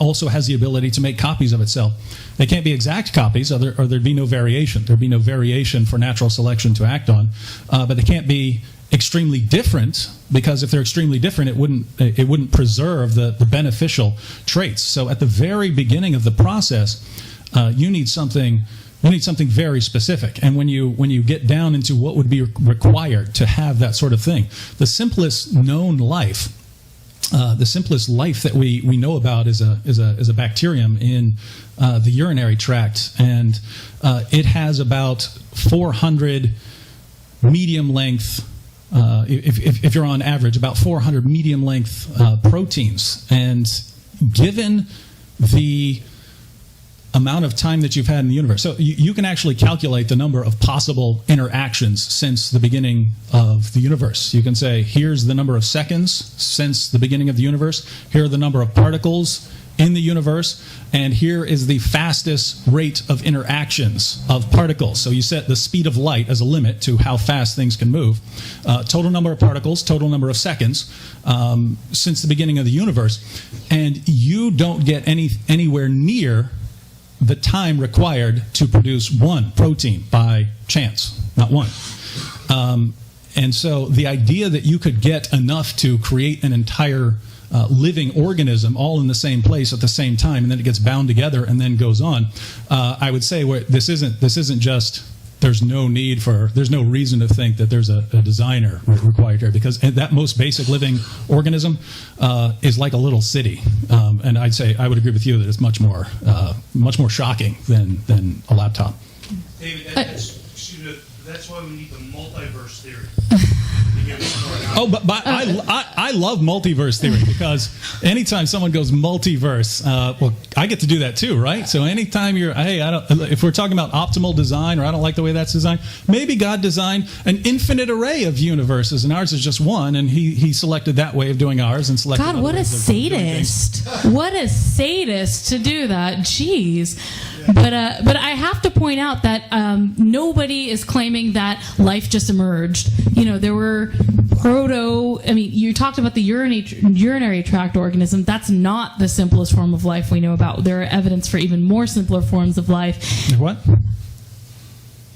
also has the ability to make copies of itself. They can't be exact copies, or there'd be no variation. There'd be no variation for natural selection to act on, but they can't be extremely different, because if they're extremely different, it wouldn't preserve the beneficial traits. So at the very beginning of the process, you need something very specific. And when you get down into what would be required to have that sort of thing, the simplest known life, the simplest life that we know about is a bacterium in the urinary tract, and it has about 400 medium length. If you're on average, about 400 medium length proteins, and given the amount of time that you've had in the universe. So you can actually calculate the number of possible interactions since the beginning of the universe. You can say, here's the number of seconds since the beginning of the universe, here are the number of particles in the universe, and here is the fastest rate of interactions of particles. So you set the speed of light as a limit to how fast things can move. Total number of particles, total number of seconds since the beginning of the universe. And you don't get anywhere near the time required to produce one protein by chance, not one. And so the idea that you could get enough to create an entire living organism all in the same place at the same time, and then it gets bound together and then goes on, I would say this isn't just, there's no reason to think that there's a designer required here, because that most basic living organism is like a little city, and I would agree with you that it's much more shocking than a laptop. David, that's why we need the multiverse theory. Oh, but I love multiverse theory, because anytime someone goes multiverse, well, I get to do that too, right? So anytime if we're talking about optimal design, or I don't like the way that's designed, maybe God designed an infinite array of universes, and ours is just one, and he selected that way of doing ours, and selected. God, what a sadist! What a sadist to do that. Jeez. But I have to point out that nobody is claiming that life just emerged. There were you talked about the urinary tract organism. That's not the simplest form of life we know about. There are evidence for even more simpler forms of life. What?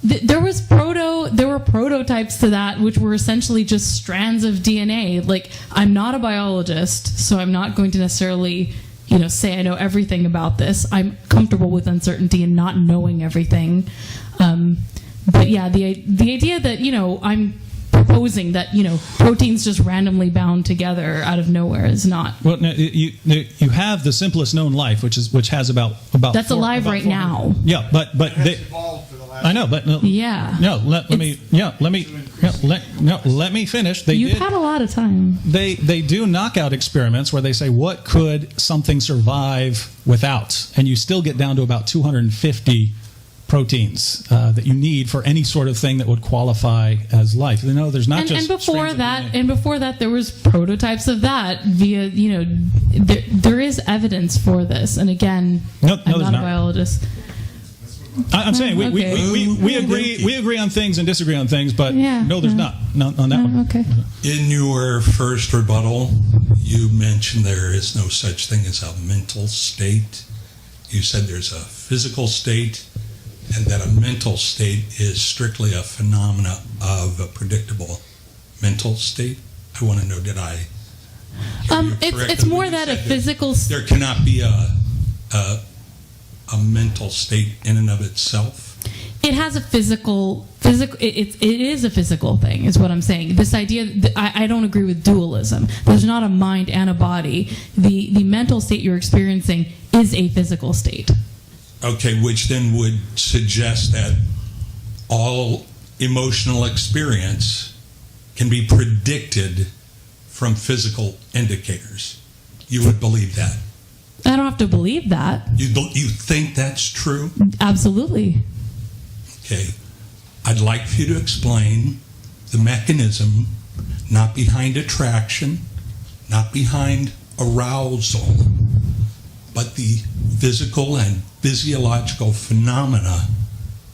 There were prototypes to that, which were essentially just strands of DNA. Like, I'm not a biologist, so I'm not going to necessarily say I know everything about this. I'm comfortable with uncertainty and not knowing everything. But yeah, the idea that, I'm proposing that, proteins just randomly bound together out of nowhere is not. Well, no, you have the simplest known life, which has about that's alive right now. Yeah, but they evolved for the last. I know, but yeah. No, let me finish. You've had a lot of time. They do knockout experiments where they say, what could something survive without? And you still get down to about 250 proteins that you need for any sort of thing that would qualify as life. There's not just. And before that, there was prototypes of that via. There is evidence for this. And again, I'm not a biologist. I'm saying we agree on things and disagree on things, but there's not on that one. Okay. In your first rebuttal, you mentioned there is no such thing as a mental state. You said there's a physical state, and that a mental state is strictly a phenomena of a predictable mental state. I want to know, did I hear you correctly? It's more that a physical. There cannot be a mental state in and of itself. It has a physical. It is a physical thing, is what I'm saying. This idea, I don't agree with dualism. There's not a mind and a body. The mental state you're experiencing is a physical state. Okay, which then would suggest that all emotional experience can be predicted from physical indicators. You would believe that? I don't have to believe that. You think that's true? Absolutely. Okay. I'd like for you to explain the mechanism, not behind attraction, not behind arousal, but the physical and physiological phenomena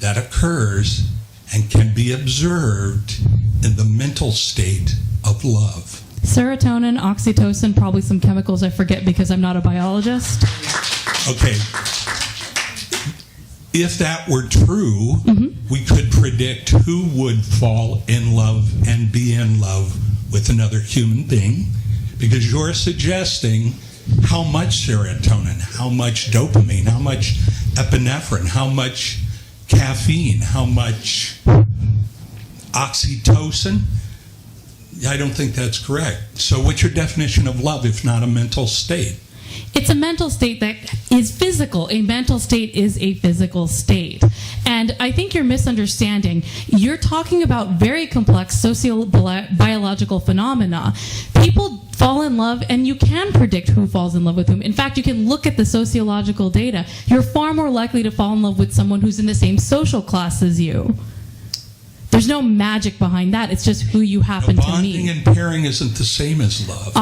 that occurs and can be observed in the mental state of love? Serotonin, oxytocin, probably some chemicals I forget because I'm not a biologist. Okay. If that were true, we could predict who would fall in love and be in love with another human being, because you're suggesting how much serotonin, how much dopamine, how much epinephrine, how much caffeine, how much oxytocin. I don't think that's correct. So what's your definition of love if not a mental state? It's a mental state that is physical. A mental state is a physical state. And I think you're misunderstanding. You're talking about very complex socio-biological phenomena. People fall in love, and you can predict who falls in love with whom. In fact, you can look at the sociological data. You're far more likely to fall in love with someone who's in the same social class as you. There's no magic behind that. It's just who you happen to meet. Bonding and pairing isn't the same as love.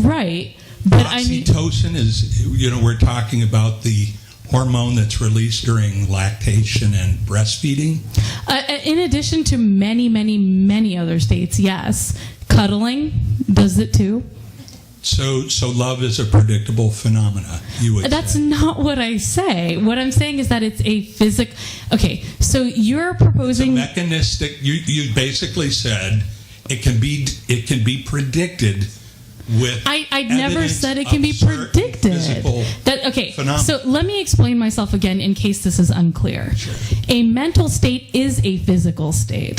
Right. But oxytocin is, we're talking about the hormone that's released during lactation and breastfeeding. In addition to many, many, many other states, yes. Cuddling does it too. So love is a predictable phenomena, you would That's say. not what I say. What I'm saying is that it's a physical... Okay, so you're proposing... It's a mechanistic... You basically said it can be predicted with... I never said it can be predicted. Phenomena. So let me explain myself again in case this is unclear. Sure. A mental state is a physical state.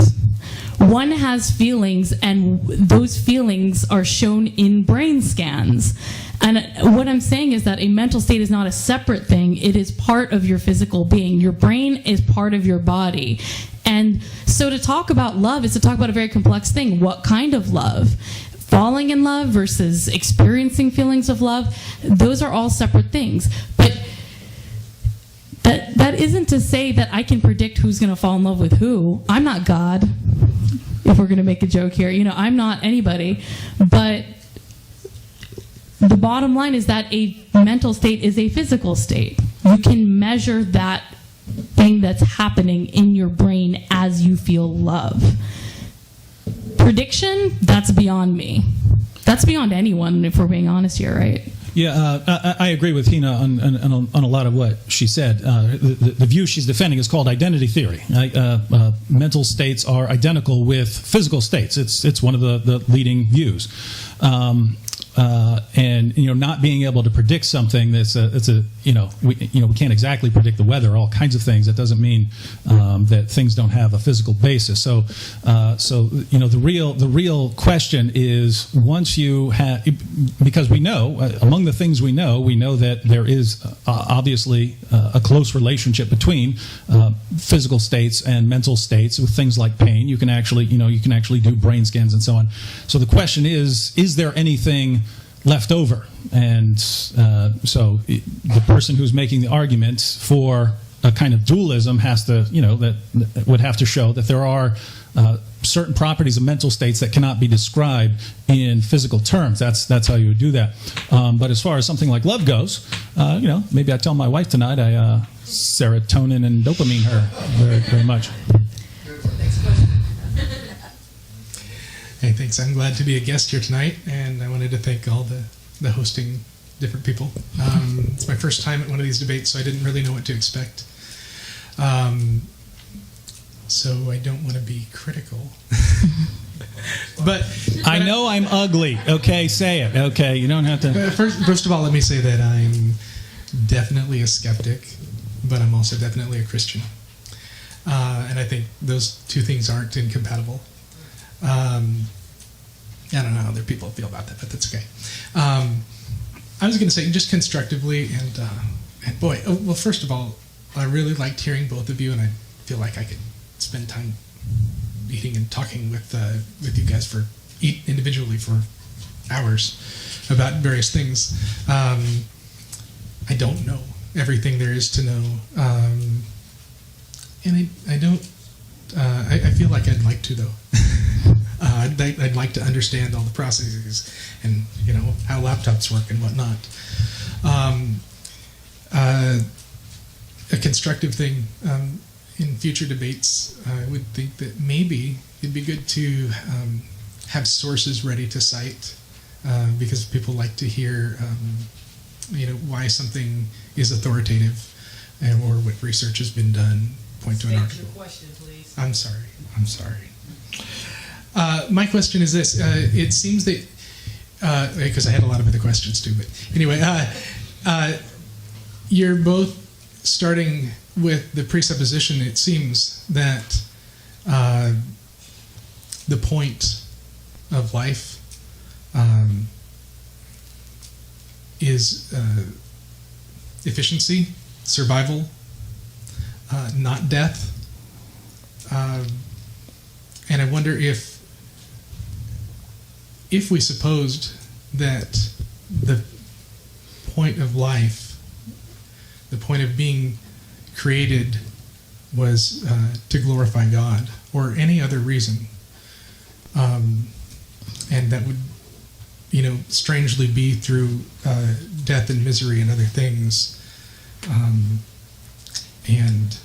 One has feelings, and those feelings are shown in brain scans. And what I'm saying is that a mental state is not a separate thing. It is part of your physical being. Your brain is part of your body. And so to talk about love is to talk about a very complex thing. What kind of love? Falling in love versus experiencing feelings of love, those are all separate things. But that isn't to say that I can predict who's going to fall in love with who. I'm not God, if we're going to make a joke here. I'm not anybody. But the bottom line is that a mental state is a physical state. You can measure that thing that's happening in your brain as you feel love. Prediction, that's beyond me. That's beyond anyone, if we're being honest here, right? Yeah, I agree with Heina on a lot of what she said. The view she's defending is called identity theory. Mental states are identical with physical states. It's one of the leading views. And not being able to predict something we can't exactly predict the weather, all kinds of things. That doesn't mean that things don't have a physical basis. So the real question is, once you have, because we know among the things we know that there is obviously a close relationship between physical states and mental states with things like pain. You can actually do brain scans and so on. So the question is there anything left over? And so the person who's making the argument for a kind of dualism has to, that would have to show that there are certain properties of mental states that cannot be described in physical terms. That's how you would do that. But as far as something like love goes, maybe I tell my wife tonight I serotonin and dopamine her very, very much. Hey, thanks. I'm glad to be a guest here tonight, and I wanted to thank all the hosting different people. It's my first time at one of these debates, so I didn't really know what to expect. So I don't want to be critical. but I know I'm ugly. Okay, say it. Okay, you don't have to. First of all, let me say that I'm definitely a skeptic, but I'm also definitely a Christian. And I think those two things aren't incompatible. I don't know how other people feel about that, but that's okay. I was going to say, just constructively, and boy, well, first of all, I really liked hearing both of you, and I feel like I could spend time eating and talking with you guys individually for hours about various things. I don't know everything there is to know, and I don't. I feel like I'd like to, though. I'd like to understand all the processes and how laptops work and whatnot. A constructive thing in future debates, I would think that maybe it'd be good to have sources ready to cite, because people like to hear, why something is authoritative, or what research has been done. Point to an article. Your question, please. I'm sorry. My question is this: it seems that because I had a lot of other questions too, but anyway, you're both starting with the presupposition. It seems that the point of life is efficiency, survival, not death. And I wonder if we supposed that the point of life, the point of being created, was to glorify God, or any other reason, and that would, strangely be through death and misery and other things, and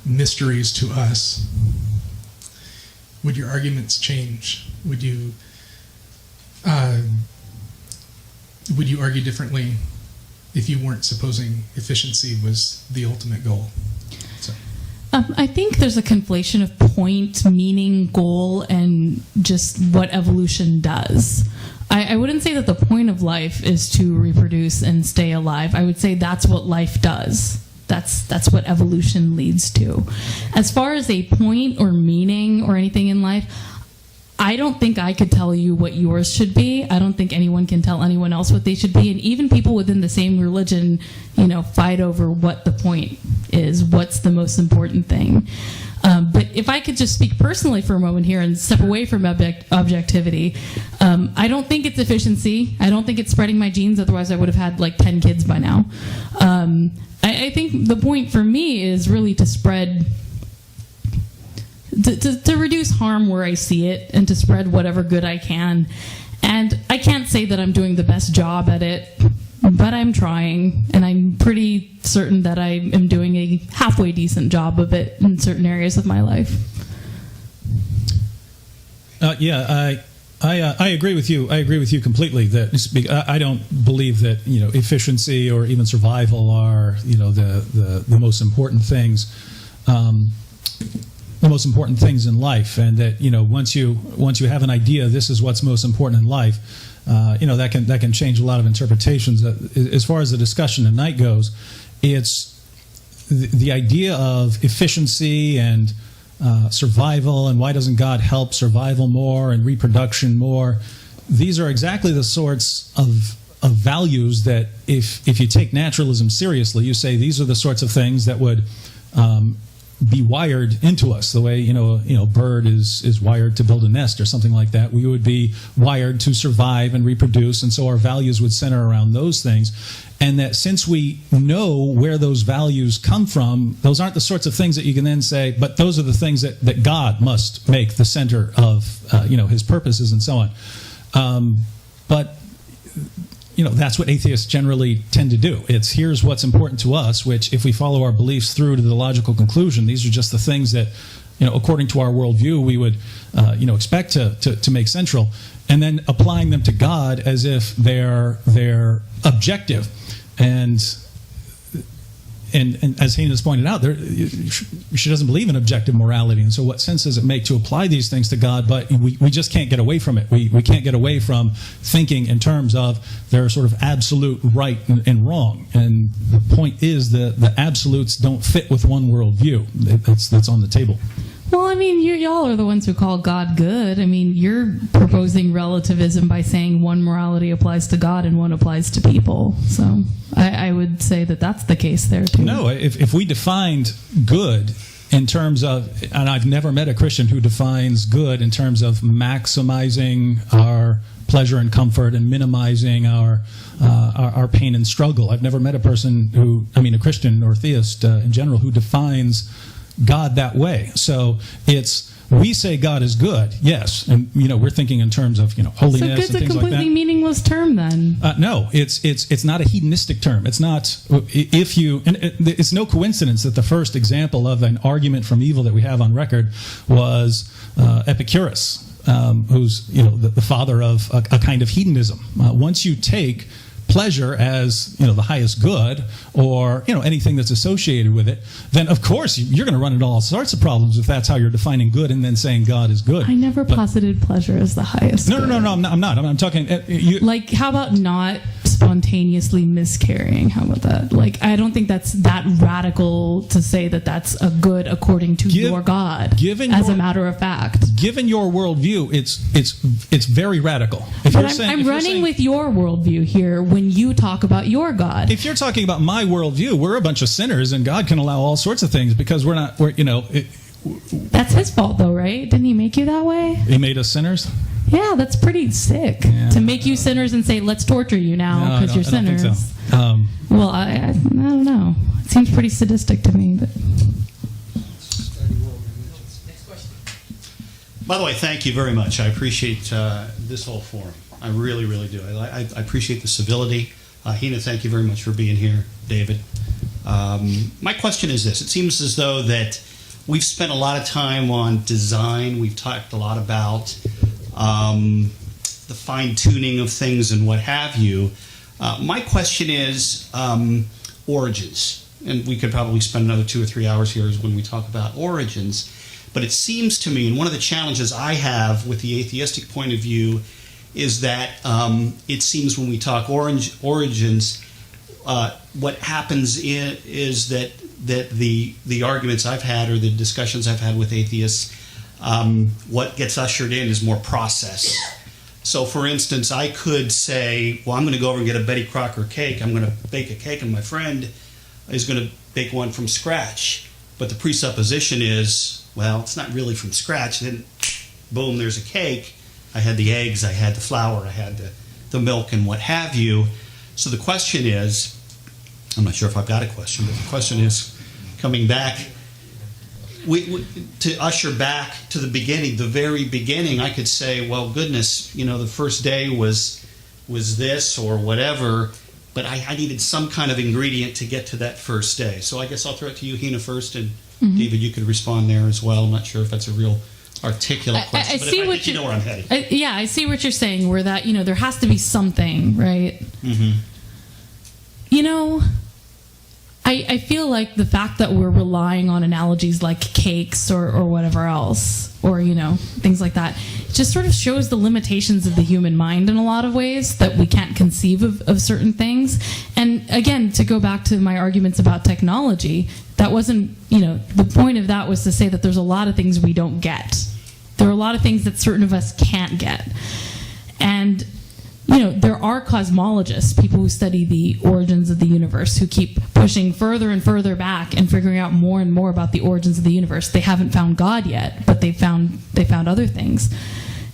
mysteries to us, would your arguments change? Would you argue differently if you weren't supposing efficiency was the ultimate goal? So. I think there's a conflation of point, meaning, goal, and just what evolution does. I wouldn't say that the point of life is to reproduce and stay alive. I would say that's what life does. That's what evolution leads to. As far as a point or meaning or anything in life, I don't think I could tell you what yours should be. I don't think anyone can tell anyone else what they should be. And even people within the same religion, fight over what the point is, what's the most important thing. But if I could just speak personally for a moment here and step away from objectivity, I don't think it's efficiency. I don't think it's spreading my genes. Otherwise, I would have had like 10 kids by now. I think the point for me is really to spread, to reduce harm where I see it, and to spread whatever good I can. And I can't say that I'm doing the best job at it, but I'm trying, and I'm pretty certain that I am doing a halfway decent job of it in certain areas of my life. I agree with you. I agree with you completely. That I don't believe that efficiency or even survival are the most important things. The most important things in life, and that once you have an idea, this is what's most important in life. That can change a lot of interpretations. As far as the discussion tonight goes, it's the idea of efficiency and survival, and why doesn't God help survival more and reproduction more? These are exactly the sorts of values that if you take naturalism seriously, you say these are the sorts of things that would be wired into us, the way a bird is wired to build a nest or something like that. We would be wired to survive and reproduce, and so our values would center around those things. And that since we know where those values come from, those aren't the sorts of things that you can then say, but those are the things that God must make the center of his purposes and so on. But that's what atheists generally tend to do. It's here's what's important to us, which if we follow our beliefs through to the logical conclusion, these are just the things that, according to our worldview, we would, expect to make central, and then applying them to God as if they're objective. And as Heina's pointed out, she doesn't believe in objective morality. And so what sense does it make to apply these things to God? But we just can't get away from it. We can't get away from thinking in terms of their sort of absolute right and wrong. And the point is the absolutes don't fit with one worldview. That's on the table. Well, I mean, y'all are the ones who call God good. I mean, you're proposing relativism by saying one morality applies to God and one applies to people. So I would say that that's the case there, too. No, if we defined good in terms of, and I've never met a Christian who defines good in terms of maximizing our pleasure and comfort and minimizing our pain and struggle. I've never met a person a Christian or theist in general, who defines God that way. So we say God is good, yes, and we're thinking in terms of holiness So and good's things a like that. completely meaningless term then. No, it's not a hedonistic term. It's not. It's no coincidence that the first example of an argument from evil that we have on record was Epicurus, who's the father of a kind of hedonism. Once you take pleasure as the highest good, or anything that's associated with it, then of course you're going to run into all sorts of problems if that's how you're defining good and then saying God is good. I never posited pleasure as the highest. No, I'm not. I'm talking. Like, how about not spontaneously miscarrying? How about that? Like, I don't think that's that radical to say that that's a good according to your God. As a matter of fact, given your worldview, it's very radical. I'm running with your worldview here when you talk about your God. If you're talking about my worldview, we're a bunch of sinners, and God can allow all sorts of things because we're not. That's his fault, though, right? Didn't he make you that way? He made us sinners. Yeah, that's pretty sick. Yeah. To make you sinners and say, let's torture you now because you're sinners. I don't think so. Well, I don't know. It seems pretty sadistic to me. But. By the way, thank you very much. I appreciate this whole forum. I really, really do. I appreciate the civility. Heina, thank you very much for being here. David. My question is this. It seems as though that we've spent a lot of time on design. We've talked a lot about the fine-tuning of things and what have you. My question is origins. And we could probably spend another 2 or 3 hours here when we talk about origins. But it seems to me, and one of the challenges I have with the atheistic point of view is that it seems when we talk origins, what happens is that the arguments I've had or the discussions I've had with atheists, what gets ushered in is more process. So, for instance, I could say, well, I'm going to go over and get a Betty Crocker cake. I'm going to bake a cake, and my friend is going to bake one from scratch. But the presupposition is, well, it's not really from scratch. And then, boom, there's a cake. I had the eggs, I had the flour, I had the milk, and what have you. So the question is, I'm not sure if I've got a question, but the question is, coming back, to usher back to the beginning, the very beginning, I could say, well, goodness, the first day was this or whatever, but I needed some kind of ingredient to get to that first day. So I guess I'll throw it to you, Heina, first, and David, you could respond there as well. I'm not sure if that's a real articulate question, but I think you know where I'm heading. I see what you're saying, where that, there has to be something, right? Mm-hmm. I feel like the fact that we're relying on analogies like cakes or whatever else, or, things like that, just sort of shows the limitations of the human mind in a lot of ways, that we can't conceive of certain things. And again, to go back to my arguments about technology, that wasn't, the point of that was to say that there's a lot of things we don't get. There are a lot of things that certain of us can't get. And there are cosmologists, people who study the origins of the universe, who keep pushing further and further back and figuring out more and more about the origins of the universe. They haven't found God yet, but they found other things.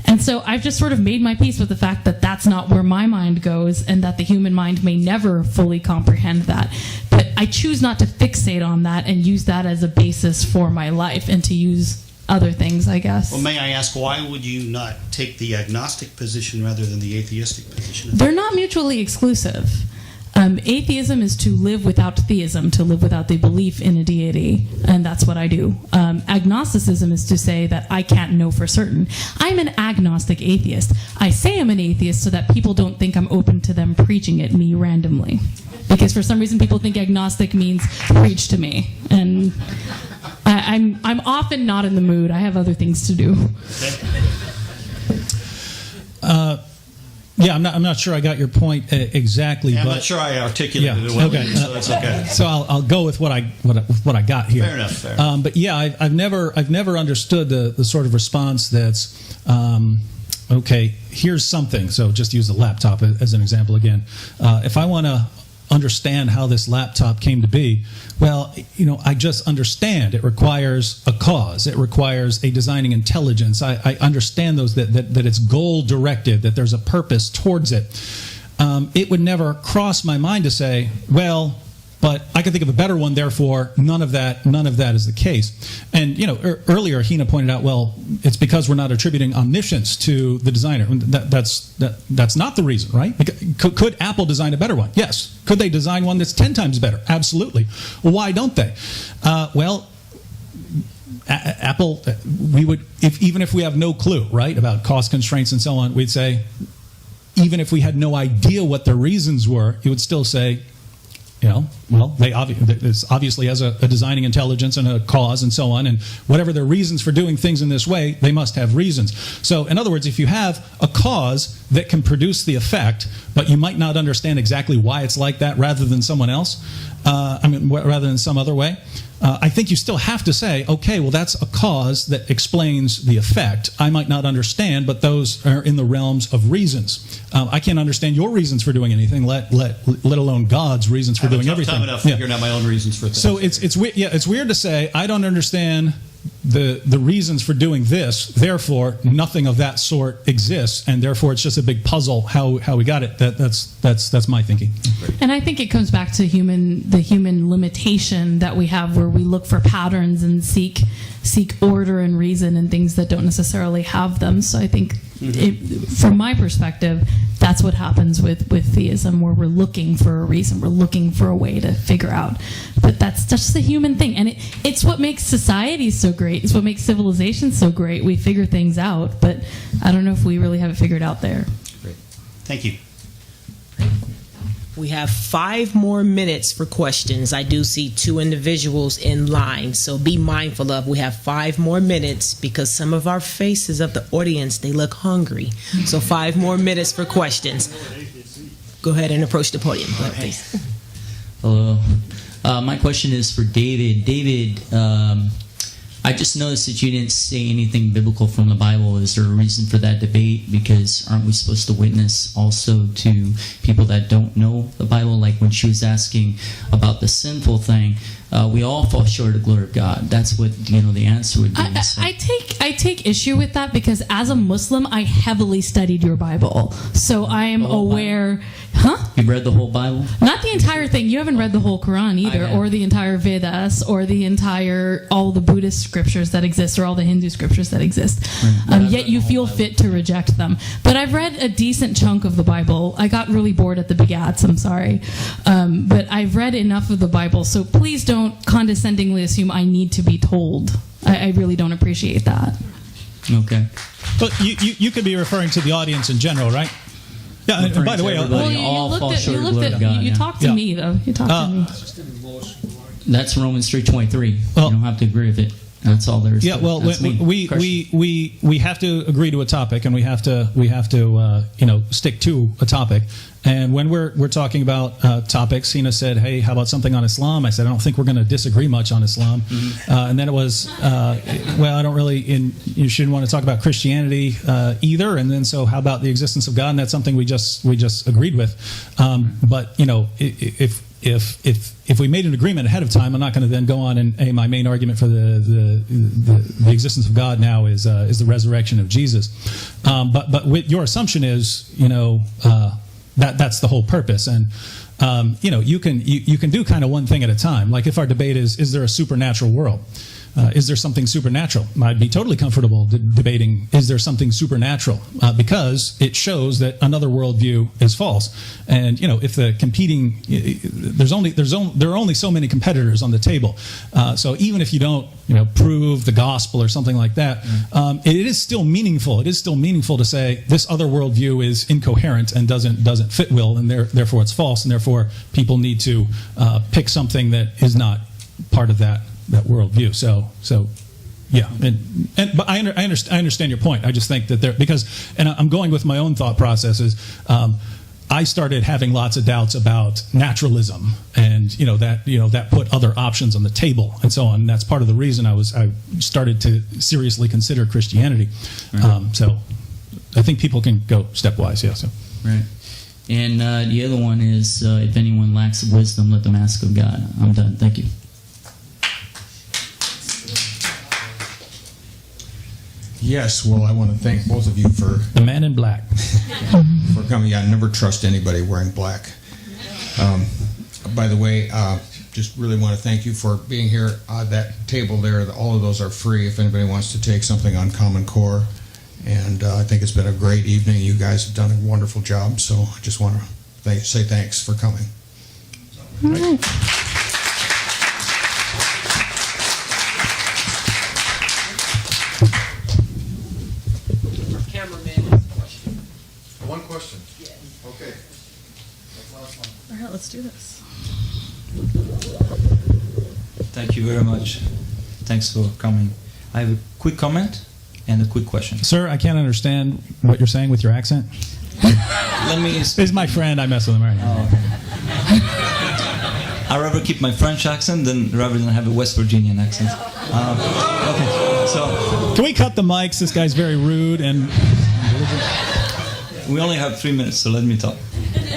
And so I've just sort of made my peace with the fact that that's not where my mind goes, and that the human mind may never fully comprehend that. But I choose not to fixate on that and use that as a basis for my life, and to use other things, I guess. Well, may I ask, why would you not take the agnostic position rather than the atheistic position? They're not mutually exclusive. Atheism is to live without theism, to live without the belief in a deity, and that's what I do. Agnosticism is to say that I can't know for certain. I'm an agnostic atheist. I say I'm an atheist so that people don't think I'm open to them preaching at me randomly. Because for some reason people think agnostic means preach to me. And I'm often not in the mood. I have other things to do. Yeah, I'm not sure I got your point exactly. Yeah, I'm but not sure I articulated it well, okay. So that's okay. So I'll go with what I got here. Fair enough. But yeah, I've never understood the sort of response that's okay. Here's something. So just use the laptop as an example again. If I want to understand how this laptop came to be, well, I just understand. It requires a cause. It requires a designing intelligence. I understand those that it's goal directed, that there's a purpose towards it. It would never cross my mind to say, well, but I can think of a better one. Therefore, none of that is the case. And earlier Heina pointed out, well, it's because we're not attributing omniscience to the designer. That's not the reason, right? Could Apple design a better one? Yes. Could they design one that's 10 times better? Absolutely. Well, why don't they? Apple, we would, even if we have no clue, right, about cost constraints and so on, we'd say, even if we had no idea what the reasons were, you would still say, well, this obviously has a designing intelligence and a cause and so on, and whatever their reasons for doing things in this way, they must have reasons. So, in other words, if you have a cause that can produce the effect, but you might not understand exactly why it's like that rather than someone else, rather than some other way, I think you still have to say, okay, well, that's a cause that explains the effect. I might not understand, but those are in the realms of reasons. I can't understand your reasons for doing anything, let alone God's reasons for doing everything. I have a tough time enough figuring out my own reasons for things. So it's weird to say, I don't understand the reasons for doing this, therefore nothing of that sort exists, and therefore it's just a big puzzle how we got it. That's my thinking. And I think it comes back to the human limitation that we have, where we look for patterns and seek order and reason in things that don't necessarily have them. So I think, from my perspective, that's what happens with theism, where we're looking for a reason, we're looking for a way to figure out. But that's just the human thing, and it's what makes society so great. It's what makes civilization so great. We figure things out, but I don't know if we really have it figured out there. Great. Thank you. We have 5 more minutes for questions. I do see 2 individuals in line, so be mindful of, we have 5 more minutes, because some of our faces of the audience, they look hungry. So 5 more minutes for questions. Go ahead and approach the podium, please. Hello. My question is for David. David, I just noticed that you didn't say anything biblical from the Bible. Is there a reason for that debate? Because aren't we supposed to witness also to people that don't know the Bible? Like when she was asking about the sinful thing, we all fall short of the glory of God. That's what the answer would be. I take issue with that, because as a Muslim, I heavily studied your Bible, so I am aware. Huh? You read the whole Bible? Not the entire thing. You haven't read the whole Quran either, or the entire Vedas, or all the Buddhist scriptures that exist, or all the Hindu scriptures that exist. Yet you feel fit to reject them. But I've read a decent chunk of the Bible. I got really bored at the begats, I'm sorry. But I've read enough of the Bible, so please don't condescendingly assume I need to be told. I really don't appreciate that. Okay. But you could be referring to the audience in general, right? Yeah, and by the way, you talked to me, though. You talked to me. That's Romans 3:23. You don't have to agree with it. That's all there is. Yeah, well, we have to agree to a topic, and we have to stick to a topic. And when we're talking about topics, Heina said, "Hey, how about something on Islam?" I said, "I don't think we're going to disagree much on Islam." And then it was, "Well, I don't really. You shouldn't want to talk about Christianity either." And then, so how about the existence of God? And that's something we just agreed with. But if we made an agreement ahead of time, I'm not going to then go on and, hey, my main argument for the existence of God now is the resurrection of Jesus. But with your assumption is, that's the whole purpose. And you can do kind of one thing at a time. Like if our debate is there a supernatural world? Is there something supernatural? I'd be totally comfortable debating, is there something supernatural? Because it shows that another worldview is false. And, if the competing, there are only so many competitors on the table. So even if you don't, prove the gospel or something like that, it is still meaningful. It is still meaningful to say this other worldview is incoherent and doesn't fit well, and therefore it's false, and therefore people need to pick something that is not part of that worldview. So yeah, but I understand your point. I just think that and I'm going with my own thought processes. I started having lots of doubts about naturalism, and that put other options on the table and so on. And that's part of the reason I started to seriously consider Christianity. So I think people can go stepwise. Yeah. So right. And the other one is, if anyone lacks wisdom, let them ask of God. I'm done. Thank you. Yes, well, I want to thank both of you for the man in black for coming. I never trust anybody wearing black. by the way, just really want to thank you for being here. That table there, all of those are free if anybody wants to take something on Common Core. And I think it's been a great evening. You guys have done a wonderful job, so I just want to say thanks for coming. All right. One question. Okay. All right, let's do this. Thank you very much. Thanks for coming. I have a quick comment and a quick question. Sir, I can't understand what you're saying with your accent. Let me. He's my friend. I mess with him right now. I'd rather keep my French accent rather than have a West Virginian accent. Okay, so can we cut the mics? This guy's very rude and. We only have 3 minutes, so let me talk.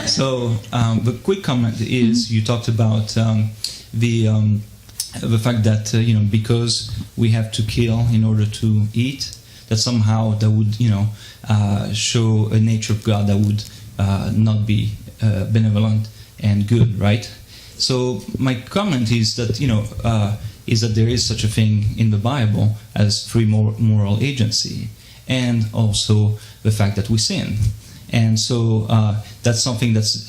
So the quick comment is you talked about the fact that because we have to kill in order to eat, that somehow that would show a nature of God that would not be benevolent and good, right? So my comment is that there is such a thing in the Bible as free moral agency, and also the fact that we sin. And so that's something that's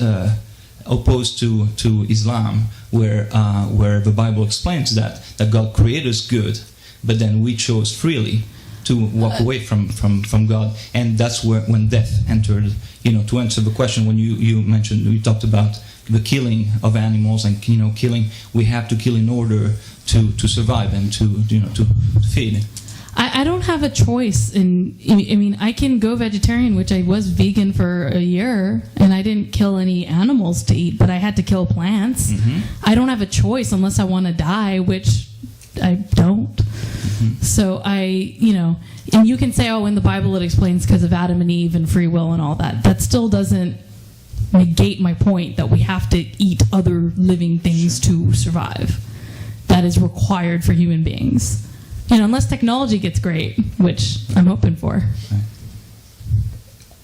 opposed to Islam, where the Bible explains that God created us good, but then we chose freely to walk away from God, and that's when death entered. To answer the question, when you talked about the killing of animals and killing, we have to kill in order to survive and to feed. I don't have a choice. I can go vegetarian, which I was vegan for a year, and I didn't kill any animals to eat, but I had to kill plants. Mm-hmm. I don't have a choice unless I want to die, which I don't. Mm-hmm. So and you can say, oh, in the Bible it explains because of Adam and Eve and free will and all that. That still doesn't negate my point that we have to eat other living things to survive. That is required for human beings. Unless technology gets great, which I'm hoping for. Right.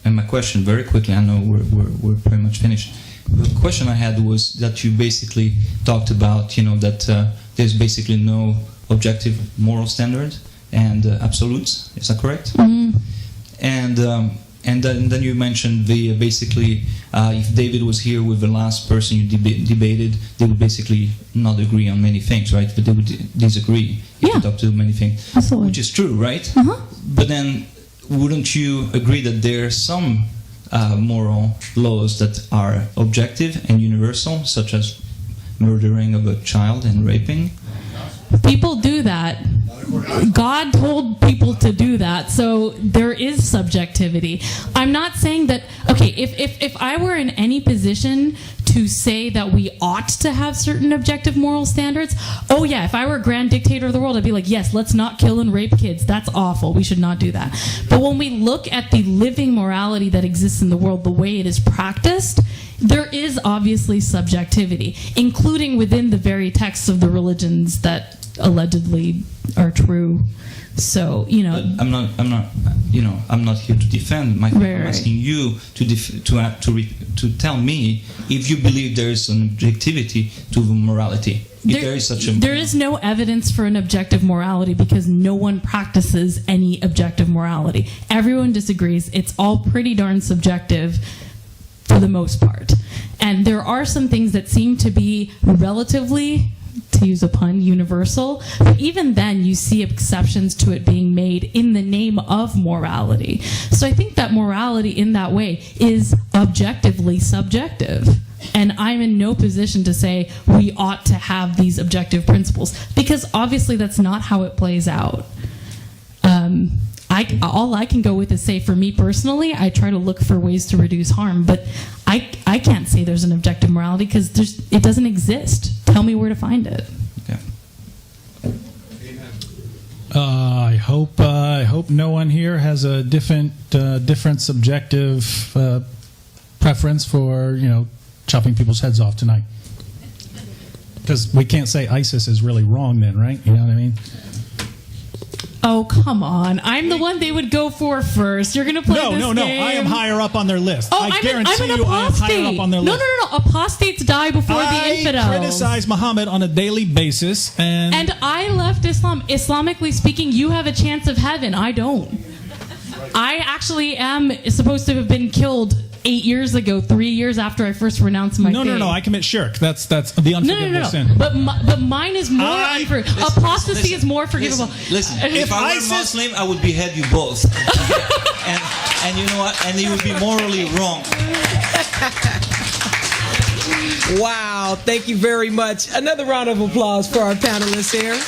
And my question, very quickly, I know we're pretty much finished. The question I had was that you basically talked about, that there's basically no objective moral standard and absolutes. Is that correct? Mm-hmm. And then you mentioned basically if David was here with the last person you debated, they would basically not agree on many things, right? But they would disagree if you talk to many things. Absolutely. Which is true, right? Uh-huh. But then wouldn't you agree that there are some moral laws that are objective and universal, such as murdering of a child and raping? People do that. God told people to do that, so there is subjectivity. I'm not saying that, okay, if I were in any position to say that we ought to have certain objective moral standards, oh yeah, if I were a grand dictator of the world, I'd be like, yes, let's not kill and rape kids. That's awful. We should not do that. But when we look at the living morality that exists in the world, the way it is practiced, there is obviously subjectivity, including within the very texts of the religions that allegedly are true. So I'm not here to defend. I'm asking you to tell me if you believe there is an objectivity to the morality. There is no evidence for an objective morality because no one practices any objective morality. Everyone disagrees. It's all pretty darn subjective for the most part. And there are some things that seem to be relatively, to use a pun, universal. But even then, you see exceptions to it being made in the name of morality. So I think that morality in that way is objectively subjective. And I'm in no position to say we ought to have these objective principles, because obviously that's not how it plays out. All I can go with is say, for me personally, I try to look for ways to reduce harm, but I can't say there's an objective morality because it doesn't exist. Tell me where to find it. Okay. I hope no one here has a different subjective preference for chopping people's heads off tonight. Because we can't say ISIS is really wrong then, right? You know what I mean? Oh, come on. I'm the one they would go for first. You're going to play this game. No. I am higher up on their list. Oh, I guarantee I'm an you I am higher up on their list. No. Apostates die before the infidels. I criticize Muhammad on a daily basis. And I left Islam. Islamically speaking, you have a chance of heaven. I don't. I actually am supposed to have been killed 8 years ago, 3 years after I first renounced my faith. No. I commit shirk. That's the unforgivable sin. But mine is more unforgivable. Apostasy is more forgivable. Listen. If I were Muslim, I would behead you both. and you know what? And you would be morally wrong. Wow, thank you very much. Another round of applause for our panelists here.